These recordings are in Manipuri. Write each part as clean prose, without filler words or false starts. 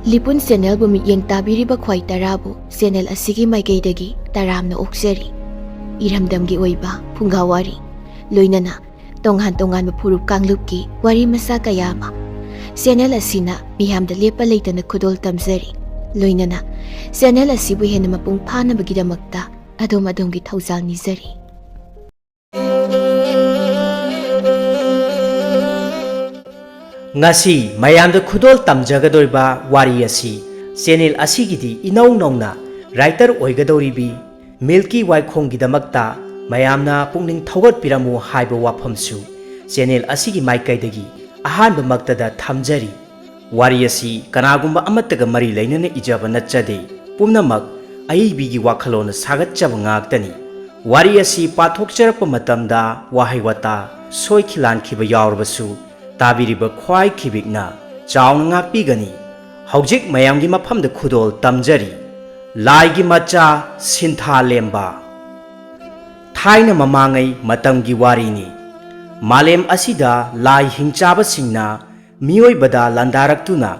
ꯂꯤꯄꯨꯟ ꯆꯦꯅꯦꯜꯕꯨ ꯃꯤꯠꯌꯦꯡ ꯇꯥꯕꯤꯔꯤꯕ ꯈ꯭ꯋꯥꯏ ꯇꯔꯥꯕꯨ ꯆꯦꯅꯦꯜ ꯑꯁꯤꯒꯤ ꯃꯥꯏꯀꯩꯗꯒꯤ ꯇꯔꯥꯝꯅ ꯑꯣꯛꯆꯔꯤ꯫ ꯏꯔꯝꯗꯝꯒꯤ ꯑꯣꯏꯕ ꯐꯨꯡꯒꯥꯋꯥꯔꯤ ꯂꯣꯏꯅꯅ ꯇꯣꯉꯥꯟ ꯇꯣꯉꯥꯟꯕ ꯐꯨꯔꯨꯞ ꯀꯥꯡꯂꯨꯞꯀꯤ ꯋꯥꯔꯤ ꯃꯆꯥ ꯀꯌꯥ ꯑꯃ ꯆꯦꯅꯦꯜ ꯑꯁꯤꯅ ꯃꯤꯌꯥꯝꯗ ꯂꯦꯞꯄ ꯂꯩꯇꯅ ꯈꯨꯗꯣꯜ ꯇꯝꯖꯔꯤ꯫ ꯂꯣꯏꯅꯅ ꯆꯦꯅꯦꯜ ꯑꯁꯤꯕꯨ ꯍꯦꯟꯅ ꯃꯄꯨꯡ ꯐꯥꯅꯕꯒꯤꯗꯃꯛꯇ ꯑꯗꯣꯝꯒꯤ ꯊꯧꯖꯥꯜ ꯅꯤꯖꯔꯤ꯫ ngasi mayamda khudol tamjagadoriba wari asi channel asigidi inau nauna writer oigadoribi Milky Waikhonggidamakta mayamna pungning thogot piramu haiba wafamsu channel asigi maikaidagi ahanba maktada thamjari wari asi kanagumba amattaga mari lainana ijaba natchade pumnamak aibigi wakhalona sagatchaba ngaktani wari asi pathokcharakpa matamda wahaiwata soikhilankhiba yaurbasu tabiriba khwai khibikna chauna ngakpigani hojik mayamgi mafamda khudol tamjari laigi macha sintha lemba thaina mamangai matamgi warini malem asida lai hingchaba singna miyoibada landaraktuna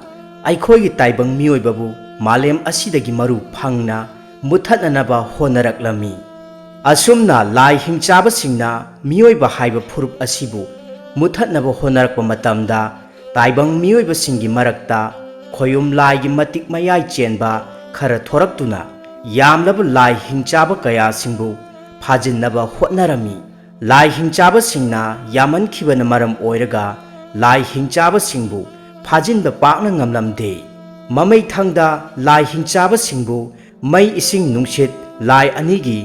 aikhoigi taibang miyoibabu malem asidagi maru phangna muthatnanaba honaraklami asumna lai hingchaba singna miyoiba haiba phurup asibu muthatnaba honarakpa matamda taibang miyoiba singi marakta khoyum laigi matik mayai chenba khara thoraktuna yamlaba lai hingchaba kaya singbu phajinnaba hotnarami lai hingchaba singna yaman khibana maram oiraga lai hingchaba singbu phajinba pakna ngamlamde mamai thangda lai hingchaba singbu mai ising nungsit lai anigi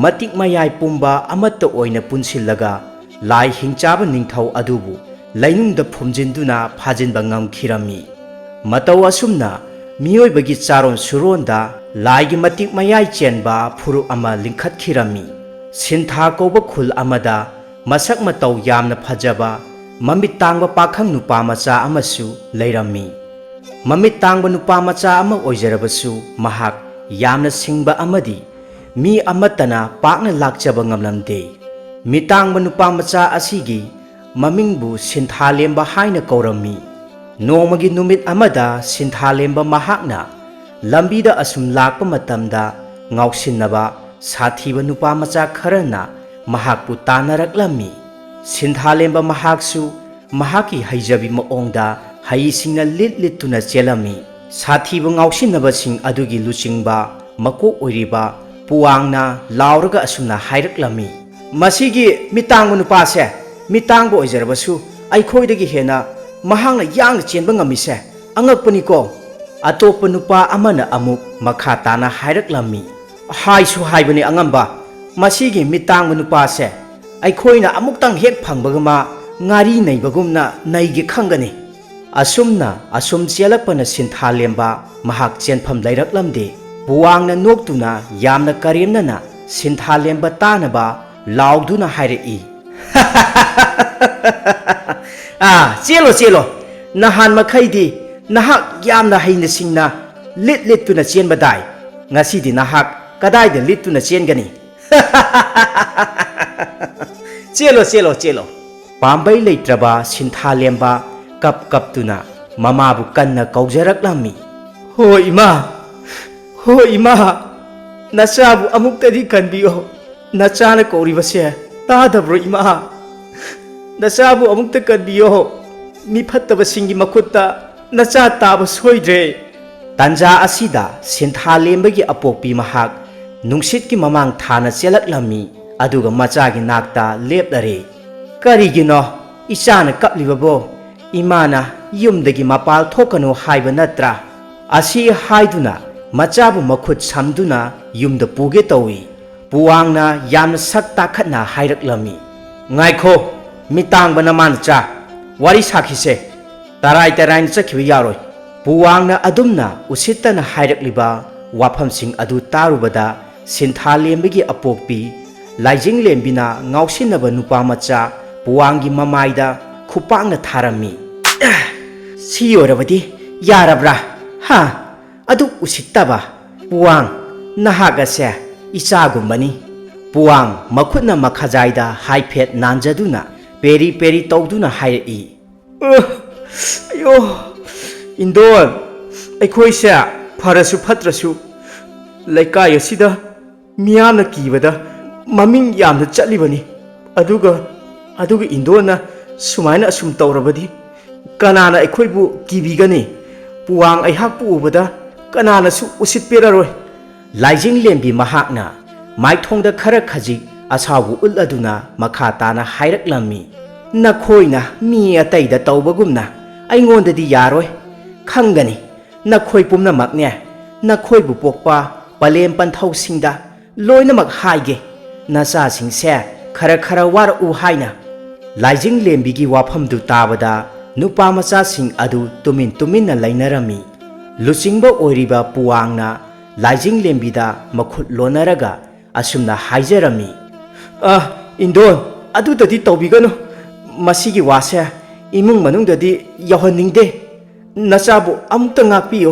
matik mayai pumba amatta oina punsillaga lai hingchaba ningthau adubu lainungda phumjinduna phajinba ngamkhirami matau asumna miyoibagi charon suronda laigi matik mayai chenba phuru ama lingkhatkhirami sintha koba khul amada masak matau yamna phajaba mamit tangba pakhang nupa macha amasu leirami mamit tangba nupa macha ama oijarabasu mahak yamna singba amadi mi amatana pakna lakchaba ngamlamde mitangba nupa macha asigi mamingbu sinthalemba haina kaurami nomagi numit amada sinthalemba mahakna lambida asum lakpa matamda ngausinnaba sathiba nupa macha kharana mahakpu tanaraklami sinthalemba mahaksu mahaki haijabi maongda haisingna litlituna chelami sathiba ngausinnaba sing adugi luchingba makok oiriba puangna lauraga asumna hairaklami masigi mitangba nupase mitangba oijarabasu aikhoidagi hena mahangna yangna chenba ngamise angakpaniko atopa nupa amana amuk makha tana hairaklammi haisu haibani angamba masigi mitangba nupase aikhoina amuktang hek phangbagama ngari naibagumna naigi khangani asumna asum chelakpana sinthalemba mahak chenpham lairaklamde buwangna noktuna yamna karemnana sinthalemba tanaba lauduna hairei chelo chelo nahan makhaidi nahak yamna haina singna littuna chenba dai ngasidi nahak kadaida littuna chengani chelo chelo chelo pambai leitraba sinthalemba kaptuna mamabu kanna kaujaraklami ho ima nachabu amuktadi kanbiyo nachana kauribase tadabro ima nachabu amukta kanbiyo mi phattaba singi makhutta nacha taba soidre tanja asida sinthalembagi apokpi mahak nungsit ki mamang thana chelaklami aduga machagi nakta leplare karigino isana kaplibabo imana yumdagi mapal thokanu haiba natra asi haiduna machabu makhut samduna yumda puge tawi puangna yamna sak takhatna hairaklammi ngaikho mitangba namancha wari sakhise tarai chakhibi yaroi puangna adumna usittana hairakliba wafamsing adu tarubada sinthalembagi apokpi laijing lembina ngausinaba nupa macha puanggi mamaida khupangna tharami si yorabadi yarabra ha adu usittaba puang nahagase ichagumbani puang makhutna makhajaida haiphet nanjaduna peri tawduna hairei ayo indon ꯑꯩꯈꯣꯏꯁꯦ ꯐꯔꯁꯨ ꯐꯠꯇ꯭ꯔꯁꯨ ꯂꯩꯀꯥꯏ ꯑꯁꯤꯗ ꯃꯤꯌꯥꯝꯅ ꯀꯤꯕꯗ ꯃꯃꯤꯡ ꯌꯥꯝꯅ ꯆꯠꯂꯤꯕꯅꯤ ꯑꯗꯨꯒ ꯏꯟꯗꯣꯟꯅ ꯁꯨꯃꯥꯏꯅ ꯑꯁꯨꯝ ꯇꯧꯔꯕꯗꯤ ꯀꯅꯥꯅ ꯑꯩꯈꯣꯏꯕꯨ ꯀꯤꯕꯤꯒꯅꯤ ꯄꯨꯋꯥꯡ ꯑꯩꯍꯥꯛꯄꯨ ꯎꯕꯗ ꯀꯅꯥꯅꯁꯨ ꯎꯁꯤꯠꯄꯤꯔꯔꯣꯏ ꯂꯥꯏꯖꯤꯡ ꯂꯦꯝꯕꯤ ꯃꯍꯥꯛꯅ ꯃꯥꯏꯊꯣꯡꯗ ꯈꯔ ꯈꯖꯤꯛ ꯑꯁꯥꯎꯕ ꯎꯠꯂꯗꯨꯅ ꯃꯈꯥ ꯇꯥꯅ ꯍꯥꯏꯔꯛꯂꯝꯃꯤ ꯅꯈꯣꯏꯅ ꯃꯤ ꯑꯇꯩꯗ ꯇꯧꯕꯒꯨꯝꯅ ꯑꯩꯉꯣꯟꯗꯗꯤ ꯌꯥꯔꯣꯏ ꯈꯪꯒꯅꯤ ꯅꯈꯣꯏ ꯄꯨꯝꯅꯃꯛꯅꯦ ꯅꯈꯣꯏꯕꯨ ꯄꯣꯛꯄ ꯄꯂꯦꯝ ꯄꯟꯊꯧꯁꯤꯡꯗ ꯂꯣꯏꯅꯃꯛ ꯍꯥꯏꯒꯦ ꯅꯆꯥꯁꯤꯡꯁꯦ ꯈꯔ ꯋꯥꯔꯛꯎ ꯍꯥꯏꯅ ꯂꯥꯏꯖꯤꯡ ꯂꯦꯝꯕꯤꯒꯤ ꯋꯥꯐꯝꯗꯨ ꯇꯥꯕꯗ ꯅꯨꯄꯥ ꯃꯆꯥꯁꯤꯡ ꯑꯗꯨ ꯇꯨꯃꯤꯟꯅ ꯂꯩꯅꯔꯝꯃꯤ ꯂꯨꯆꯤꯡꯕ ꯑꯣꯏꯔꯤꯕ ꯄꯨꯋꯥꯡꯅ ꯂꯥꯏꯖꯤꯡ ꯂꯦꯝꯕꯤꯗ ꯃꯈꯨꯠ ꯂꯣꯟꯅꯔꯒ ꯑꯁꯨꯝꯅ ꯍꯥꯏꯖꯔꯝꯃꯤ ꯏꯟꯗꯣꯟ ꯑꯗꯨꯗꯗꯤ ꯇꯧꯕꯤꯒꯅꯨ ꯃꯁꯤꯒꯤ ꯋꯥꯁꯦ ꯏꯃꯨꯡ ꯃꯅꯨꯡꯗꯗꯤ ꯌꯧꯍꯟꯅꯤꯡꯗꯦ ꯅꯆꯥꯕꯨ ꯑꯃꯨꯛꯇ ꯉꯥꯛꯄꯤꯌꯨ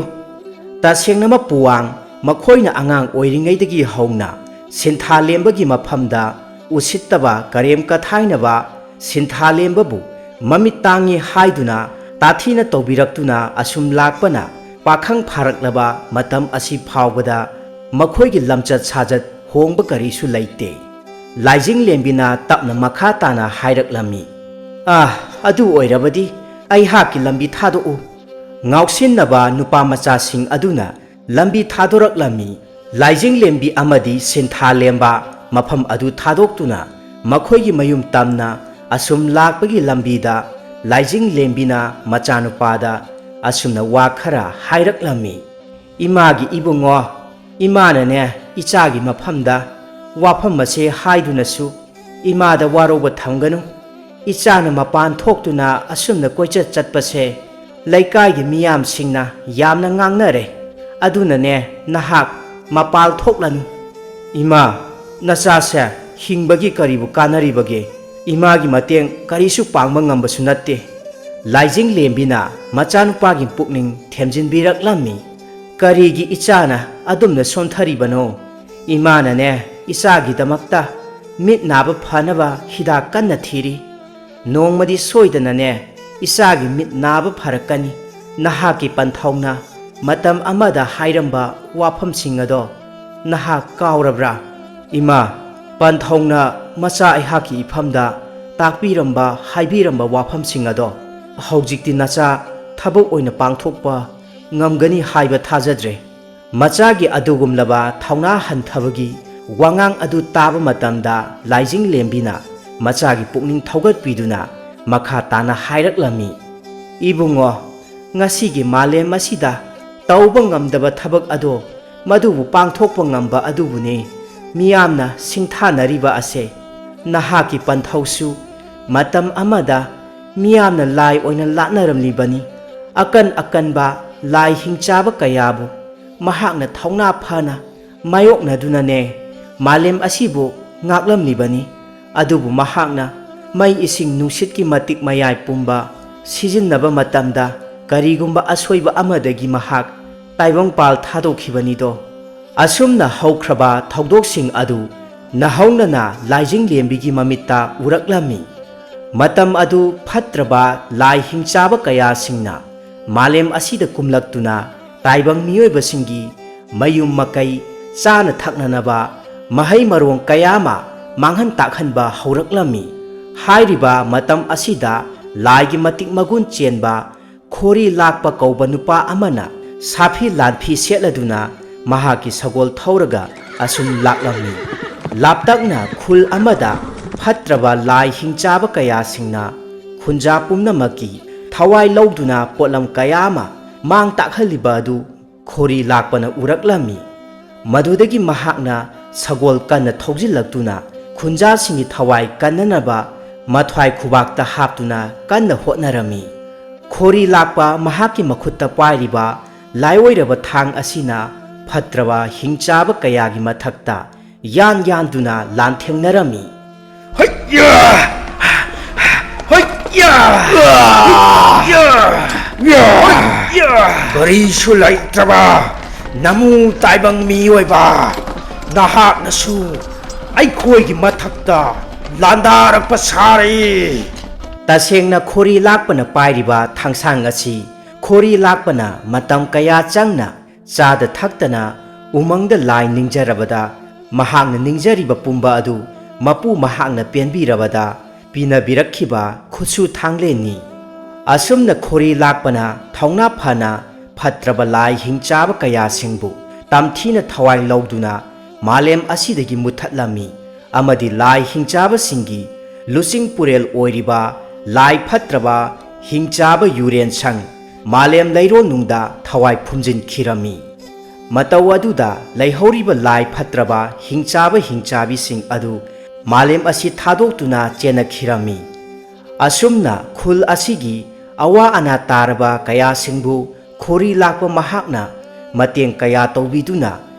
ꯇꯁꯦꯡꯅꯃꯛ ꯄꯨꯋꯥꯡ ꯃꯈꯣꯏꯅ ꯑꯉꯥꯡ ꯑꯣꯏꯔꯤꯉꯩꯗꯒꯤ ꯍꯧꯅ ꯁꯤꯟꯊꯥ ꯂꯦꯝꯕꯒꯤ ꯃꯐꯝꯗ ꯎꯁꯤꯠꯇꯕ ꯀꯔꯦꯝ ꯀꯊꯥꯏꯅꯕ ꯁꯤꯟꯊꯥ ꯂꯦꯝꯕꯕꯨ ꯃꯃꯤꯠ ꯇꯥꯡꯉꯤ ꯍꯥꯏꯗꯨꯅ ꯇꯥꯊꯤꯅ ꯇꯧꯕꯤꯔꯛꯇꯨꯅ ꯑꯁꯨꯝ ꯂꯥꯛꯄꯅ ꯄꯥꯈꯪ ꯐꯥꯔꯛꯂꯕ ꯃꯇꯝ ꯑꯁꯤ ꯐꯥꯎꯕꯗ ꯃꯈꯣꯏꯒꯤ ꯂꯝꯆꯠ ꯁꯥꯖꯠ ꯍꯣꯡꯕ ꯀꯔꯤꯁꯨ ꯂꯩꯇꯦ ꯂꯥꯏꯖꯤꯡ ꯂꯦꯝꯕꯤꯅ ꯇꯞꯅ ꯃꯈꯥ ꯇꯥꯅ ꯍꯥꯏꯔꯛꯂꯝꯃꯤ ꯑꯗꯨ ꯑꯣꯏꯔꯕꯗꯤ ꯑꯩꯍꯥꯛꯀꯤ ꯂꯝꯕꯤ ꯊꯥꯗꯣꯛꯎ ꯉꯥꯎꯁꯤꯟꯅꯕ ꯅꯨꯄꯥ ꯃꯆꯥꯁꯤꯡ ꯑꯗꯨꯅ ꯂꯝꯕꯤ ꯊꯥꯗꯣꯔꯛꯂꯝꯃꯤ ꯂꯥꯏꯖꯤꯡ ꯂꯦꯝꯕꯤ ꯑꯃꯗꯤ ꯁꯤꯟꯊꯥ ꯂꯦꯝꯕ ꯃꯐꯝ ꯑꯗු ꯊꯥꯗꯣꯛꯇꯨꯅ ꯃꯈꯣꯏꯒꯤ ꯃꯌꯨꯝ ꯇꯝꯅ ꯑꯁꯨꯝ ꯂꯥꯛꯄꯒꯤ ꯂꯝꯕꯤꯗ ꯂꯥꯏꯖꯤꯡ ꯂꯦꯝꯕꯤꯅ ꯃꯆꯥꯅꯨꯄꯥꯗ ꯑꯁꯨꯝꯅ ꯋꯥ ꯈꯔ ꯍꯥꯏꯔꯛꯂꯝꯃꯤ ꯏꯃꯥꯒꯤ ꯏꯕꯨꯡꯉꯣ ꯏꯃꯥꯅꯅꯦ ꯏꯆꯥꯒꯤ ꯃꯐꯝꯗ ꯋꯥꯐꯝ ꯑꯁꯦ ꯍꯥꯏꯗꯨꯅꯁꯨ ꯏꯃꯥꯗ ꯋꯥꯔꯧꯕ ꯊꯝꯒꯅꯨ ꯏꯆꯥꯅ ꯃꯄꯥꯟ ꯊꯣꯛꯇꯨꯅ ꯑꯁꯨꯝꯅ ꯀꯣꯏꯆꯠ ꯆꯠꯄꯁꯦ ꯂꯩꯀꯥꯏꯒꯤ ꯃꯤꯌꯥꯝꯁꯤꯡꯅ ꯌꯥꯝꯅ ꯉꯥꯡꯅꯔꯦ ꯑꯗꯨꯅꯅꯦ ꯅꯍꯥꯛ ꯃꯄꯥꯜ ꯊꯣꯛꯂꯅꯨ ꯏꯃꯥ ꯅꯆꯥꯁꯦ ꯍꯤꯡꯕꯒꯤ ꯀꯔꯤꯕꯨ ꯀꯥꯟꯅꯔꯤꯕꯒꯦ ꯏꯃꯥꯒꯤ ꯃꯇꯦꯡ ꯀꯔꯤꯁꯨ ꯄꯥꯡꯕ ꯉꯝꯕꯁꯨ ꯅꯠꯇꯦ ꯂꯥꯏꯖꯤꯡ ꯂꯦꯝꯕꯤꯅ ꯃꯆꯥꯅꯨꯄꯥꯒꯤ ꯄꯨꯛꯅꯤꯡ ꯊꯦꯝꯖꯤꯟꯕꯤꯔꯛꯂꯝꯃꯤ ꯀꯔꯤꯒꯤ ꯏꯆꯥꯅ ꯑꯗꯨꯝꯅ ꯁꯣꯟꯊꯔꯤꯕꯅꯣ ꯏꯃꯥꯅꯅꯦ ꯏꯆꯥꯒꯤꯗꯃꯛꯇ ꯃꯤꯠ ꯅꯥꯕ ꯐꯅꯕ ꯍꯤꯗꯥꯛ ꯀꯟꯅ ꯊꯤꯔꯤ ꯅꯣꯡꯃꯗꯤ ꯁꯣꯏꯗꯅꯅꯦ ꯏꯆꯥꯒꯤ ꯃꯤꯠ ꯅꯥꯕ ꯐꯔꯛꯀꯅꯤ ꯅꯍꯥꯛꯀꯤ ꯄꯟꯊꯧꯅ ꯃꯇꯝ ꯑꯃꯗ ꯍꯥꯏꯔꯝꯕ ꯋꯥꯐꯝꯁꯤꯡ ꯑꯗꯣ ꯅꯍꯥꯛ ꯀꯥꯎꯔꯕ꯭ꯔꯥ ꯏꯃꯥ ꯄꯟꯊꯧꯅ ꯃꯆꯥ ꯑꯩꯍꯥꯛꯀꯤ ꯏꯐꯝꯗ ꯇꯥꯛꯄꯤꯔꯝꯕ ꯍꯥꯏꯕꯤꯔꯝꯕ ꯋꯥꯐꯝꯁꯤꯡ ꯑꯗꯣ ꯍꯧꯖꯤꯛꯇꯤ ꯅꯆꯥ ꯊꯕꯛ ꯑꯣꯏꯅ ꯄꯥꯡꯊꯣꯛꯄ ꯉꯝꯒꯅꯤ ꯍꯥꯏꯕ ꯊꯥꯖꯗ꯭ꯔꯦ ꯃꯆꯥꯒꯤ ꯑꯗꯨꯒꯨꯝꯂꯕ ꯊꯧꯅꯥ ꯍꯟꯊꯕꯒꯤ ꯋꯥꯉꯥꯡ ꯑꯗꯨ ꯇꯥꯕ ꯃꯇꯝꯗ ꯂꯥꯏꯖꯤꯡ ꯂꯦꯝꯕꯤꯅ ꯃꯆꯥꯒꯤ ꯄꯨꯛꯅꯤꯡ ꯊꯧꯒꯠꯄꯤꯗꯨꯅ ꯃꯈꯥ ꯇꯥꯅ ꯍꯥꯏꯔꯛꯂꯝꯃꯤ ꯏꯕꯨꯡꯉꯣ ꯉꯁꯤꯒꯤ ꯃꯥꯂꯦꯝ ꯑꯁꯤꯗ ꯇꯧꯕ ꯉꯝꯗꯕ ꯊꯕꯛ ꯑꯗꯣ ꯃꯗꯨꯕꯨ ꯄꯥꯡꯊꯣꯛꯄ ꯉꯝꯕ ꯑꯗꯨꯕꯨꯅꯤ ꯃꯤꯌꯥꯝꯅ ꯁꯤꯡꯊꯥꯅꯔꯤꯕ ꯑꯁꯦ ꯅꯍꯥꯛꯀꯤ ꯄꯟꯊꯧꯁꯨ ꯃꯇꯝ ꯑꯃꯗ ꯃꯤꯌꯥꯝꯅ ꯂꯥꯏ ꯑꯣꯏꯅ ꯂꯥꯠꯅꯔꯝꯂꯤꯕꯅꯤ ꯑꯀꯟꯕ ꯂꯥꯏ ꯍꯤꯡꯆꯥꯕ ꯀꯌꯥꯕꯨ ꯃꯍꯥꯛꯅ ꯊꯧꯅꯥ ꯐꯅ ꯃꯥꯌꯣꯛꯅꯗꯨꯅꯅꯦ ꯃꯥꯂꯦꯝ ꯑꯁꯤꯕꯨ ꯉꯥꯛꯂꯝꯂꯤꯕꯅꯤ ꯑꯗꯨꯕꯨ ꯃꯍꯥꯛꯅ ꯃꯩ ꯏꯁꯤꯡ ꯅꯨꯡꯁꯤꯠꯀꯤ ꯃꯇꯤꯛ ꯃꯌꯥꯏ ꯄꯨꯝꯕ ꯁꯤꯖꯤꯟꯅꯕ ꯃꯇꯝꯗ ꯀꯔꯤꯒꯨꯝꯕ ꯑꯁꯣꯏꯕ ꯑꯃꯗꯒꯤ ꯃꯍꯥꯛ ꯇꯥꯏꯕꯪꯄꯥꯜ ꯊꯥꯗꯣꯛꯈꯤꯕꯅꯤꯗꯣ ꯑꯁꯨꯝꯅ ꯍꯧꯈ꯭ꯔꯕ ꯊꯧꯗꯣꯛꯁꯤꯡ ꯑꯗꯨ ꯅꯍꯧꯅꯅ ꯂꯥꯏꯖꯤꯡ ꯂꯦꯝꯕꯤꯒꯤ ꯃꯃꯤꯠꯇ ꯎꯔꯛꯂꯝꯃꯤ ꯃꯇꯝ ꯑꯗꯨ ꯐꯠꯇ꯭ꯔꯕ ꯂꯥꯏ ꯍꯤꯡꯆꯥꯕ ꯀꯌꯥꯁꯤꯡꯅ ꯃꯥꯂꯦꯝ ꯑꯁꯤꯗ ꯀꯨꯝꯂꯛꯇꯨꯅ ꯇꯥꯏꯕꯪ ꯃꯤꯑꯣꯏꯕꯁꯤꯡꯒꯤ ꯃꯌꯨꯝ ꯃꯀꯩ ꯆꯥꯅ ꯊꯛꯅꯅꯕ ꯃꯍꯩ ꯃꯔꯣꯡ ꯀꯌꯥ ꯑꯃ ꯃꯥꯡꯍꯟ ꯇꯥꯛꯍꯟꯕ ꯍꯧꯔꯛꯂꯝꯃꯤ ꯍꯥꯏꯔꯤꯕ ꯃꯇꯝ ꯑꯁꯤꯗ ꯂꯥꯏꯒꯤ ꯃꯇꯤꯛ ꯃꯒꯨꯟ ꯆꯦꯟꯕ ꯈꯣꯔꯤ ꯂꯥꯛꯄ ꯀꯧꯕ ꯅꯨꯄꯥ ꯑꯃꯅ ꯁꯥꯐꯤ ꯂꯥꯟꯐꯤ ꯁꯦꯠꯂꯗꯨꯅ ꯃꯍꯥꯛꯀꯤ ꯁꯒꯣꯜ ꯊꯧꯔꯒ ꯑꯁꯨꯝ ꯂꯥꯛꯂꯝꯃꯤ ꯂꯥꯞꯇꯛꯅ ꯈꯨꯜ ꯑꯃꯗ ꯐꯠꯇ꯭ꯔꯕ ꯂꯥꯏ ꯍꯤꯡꯆꯥꯕ ꯀꯌꯥꯁꯤꯡꯅ ꯈꯨꯟꯖꯥ ꯄꯨꯝꯅꯃꯛꯀꯤ ꯊꯋꯥꯏ ꯂꯧꯗꯨꯅ ꯄꯣꯠꯂꯝ ꯀꯌꯥ ꯑꯃ ꯃꯥꯡ ꯇꯥꯛꯍꯜꯂꯤꯕ ꯑꯗꯨ ꯈꯣꯔꯤ ꯂꯥꯛꯄꯅ ꯎꯔꯛꯂꯝꯃꯤ ꯃꯗꯨꯗꯒꯤ ꯃꯍꯥꯛꯅ ꯁꯒꯣꯜ ꯀꯟꯅ ꯊꯧꯖꯤꯜꯂꯛꯇꯨꯅ ꯈꯨꯟꯖꯥꯁꯤꯡꯒꯤ ꯊꯋꯥꯏ ꯀꯟꯅꯅꯕ ꯃꯊ꯭ꯋꯥꯏ ꯈꯨꯕꯥꯛꯇ ꯍꯥꯞꯇꯨꯅ ꯀꯟꯅ ꯍꯣꯠꯅꯔꯝꯃꯤ ꯈꯣꯔꯤ ꯂꯥꯛꯄ ꯃꯍꯥꯛꯀꯤ ꯃꯈꯨꯠꯇ ꯄꯥꯏꯔꯤꯕ ꯂꯥꯏꯑꯣꯏꯔꯕ ꯊꯥꯡ ꯑꯁꯤꯅ ꯐꯠꯇ꯭ꯔꯕ ꯍꯤꯡꯆꯥꯕ ꯀꯌꯥꯒꯤ ꯃꯊꯛꯇ ꯌꯥꯟꯗꯨꯅ ꯂꯥꯟꯊꯦꯡꯅꯔꯝꯃꯤ ꯀꯔꯤꯁꯨ ꯂꯩꯇ꯭ꯔꯕ ꯅꯃꯨ ꯇꯥꯏꯕꯪ ꯃꯤꯑꯣꯏꯕ ꯅꯍꯥꯛꯅꯁꯨ ꯑꯩꯈꯣꯏꯒꯤ ꯃꯊꯛꯇ ꯂꯥꯟꯗꯥꯔꯛꯄ ꯁꯥꯔꯤ ꯇꯁꯦꯡꯅ ꯈꯣꯔꯤ ꯂꯥꯛꯄꯅ ꯄꯥꯏꯔꯤꯕ ꯊꯥꯡꯁꯥꯡ ꯑꯁꯤ ꯈꯣꯔꯤ ꯂꯥꯛꯄꯅ ꯃꯇꯝ ꯀꯌꯥ ꯆꯪꯅ ꯆꯥꯗ ꯊꯛꯇꯅ ꯎꯃꯪꯗ ꯂꯥꯏ ꯅꯤꯡꯖꯔꯕꯗ ꯃꯍꯥꯛꯅ ꯅꯤꯡꯖꯔꯤꯕ ꯄꯨꯝꯕ ꯑꯗꯨ ꯃꯄꯨ ꯃꯍꯥꯛꯅ ꯄꯦꯟꯕꯤꯔꯕꯗ ꯄꯤꯅꯕꯤꯔꯛꯈꯤꯕ ꯈꯨꯠꯁꯨ ꯊꯥꯡꯂꯦꯟꯅꯤ꯫ ꯑꯁꯨꯝꯅ ꯈꯣꯔꯤ ꯂꯥꯛꯄꯅ ꯊꯧꯅꯥ ꯐꯅ ꯐꯠꯇ꯭ꯔꯕ ꯂꯥꯏ ꯍꯤꯡꯆꯥꯕ ꯀꯌꯥꯁꯤꯡꯕꯨ ꯇꯝꯊꯤꯅ ꯊꯋꯥꯏ ꯂꯧꯗꯨꯅ ꯃꯥꯂꯦꯝ ꯑꯁꯤꯗꯒꯤ ꯃꯨꯠꯊꯠꯂꯝꯃꯤ ꯑꯃꯗꯤ ꯂꯥꯏ ꯍꯤꯡꯆꯥꯕꯁꯤꯡꯒꯤ ꯂꯨꯆꯤꯡ ꯄꯨꯔꯦꯜ ꯑꯣꯏꯔꯤꯕ ꯂꯥꯏ ꯐꯠꯇ꯭ꯔꯕ ꯍꯤꯡꯆꯥꯕ ꯌꯨꯔꯦꯟꯁꯪ ꯃꯥꯂꯦꯝ ꯂꯩꯔꯣꯜꯅꯨꯡꯗ ꯊꯋꯥꯏ ꯐꯨꯝꯖꯤꯟꯈꯤꯔꯝꯃꯤ꯫ ꯃꯇꯧ ꯑꯗꯨꯗ ꯂꯩꯍꯧꯔꯤꯕ ꯂꯥꯏ ꯐꯠꯇ꯭ꯔꯕ ꯍꯤꯡꯆꯥꯕ ꯍꯤꯡꯆꯥꯕꯤꯁꯤꯡ ꯑꯗꯨ ꯃꯥꯂꯦꯝ ꯑꯁꯤ ꯊꯥꯗꯣꯛꯇꯨꯅ ꯆꯦꯟꯅꯈꯤꯔꯝꯃꯤ꯫ ꯑꯁꯨꯝꯅ ꯈꯨꯜ ꯑꯁꯤꯒꯤ ꯑꯋꯥ ꯑꯅꯥ ꯇꯥꯔꯕ ꯀꯌꯥꯁꯤꯡꯕꯨ ꯈꯣꯔꯤ ꯂꯥꯛꯄ ꯃꯍꯥꯛꯅ ꯃꯇꯦꯡ ꯀꯌꯥ ꯇꯧꯕꯤꯗꯨꯅ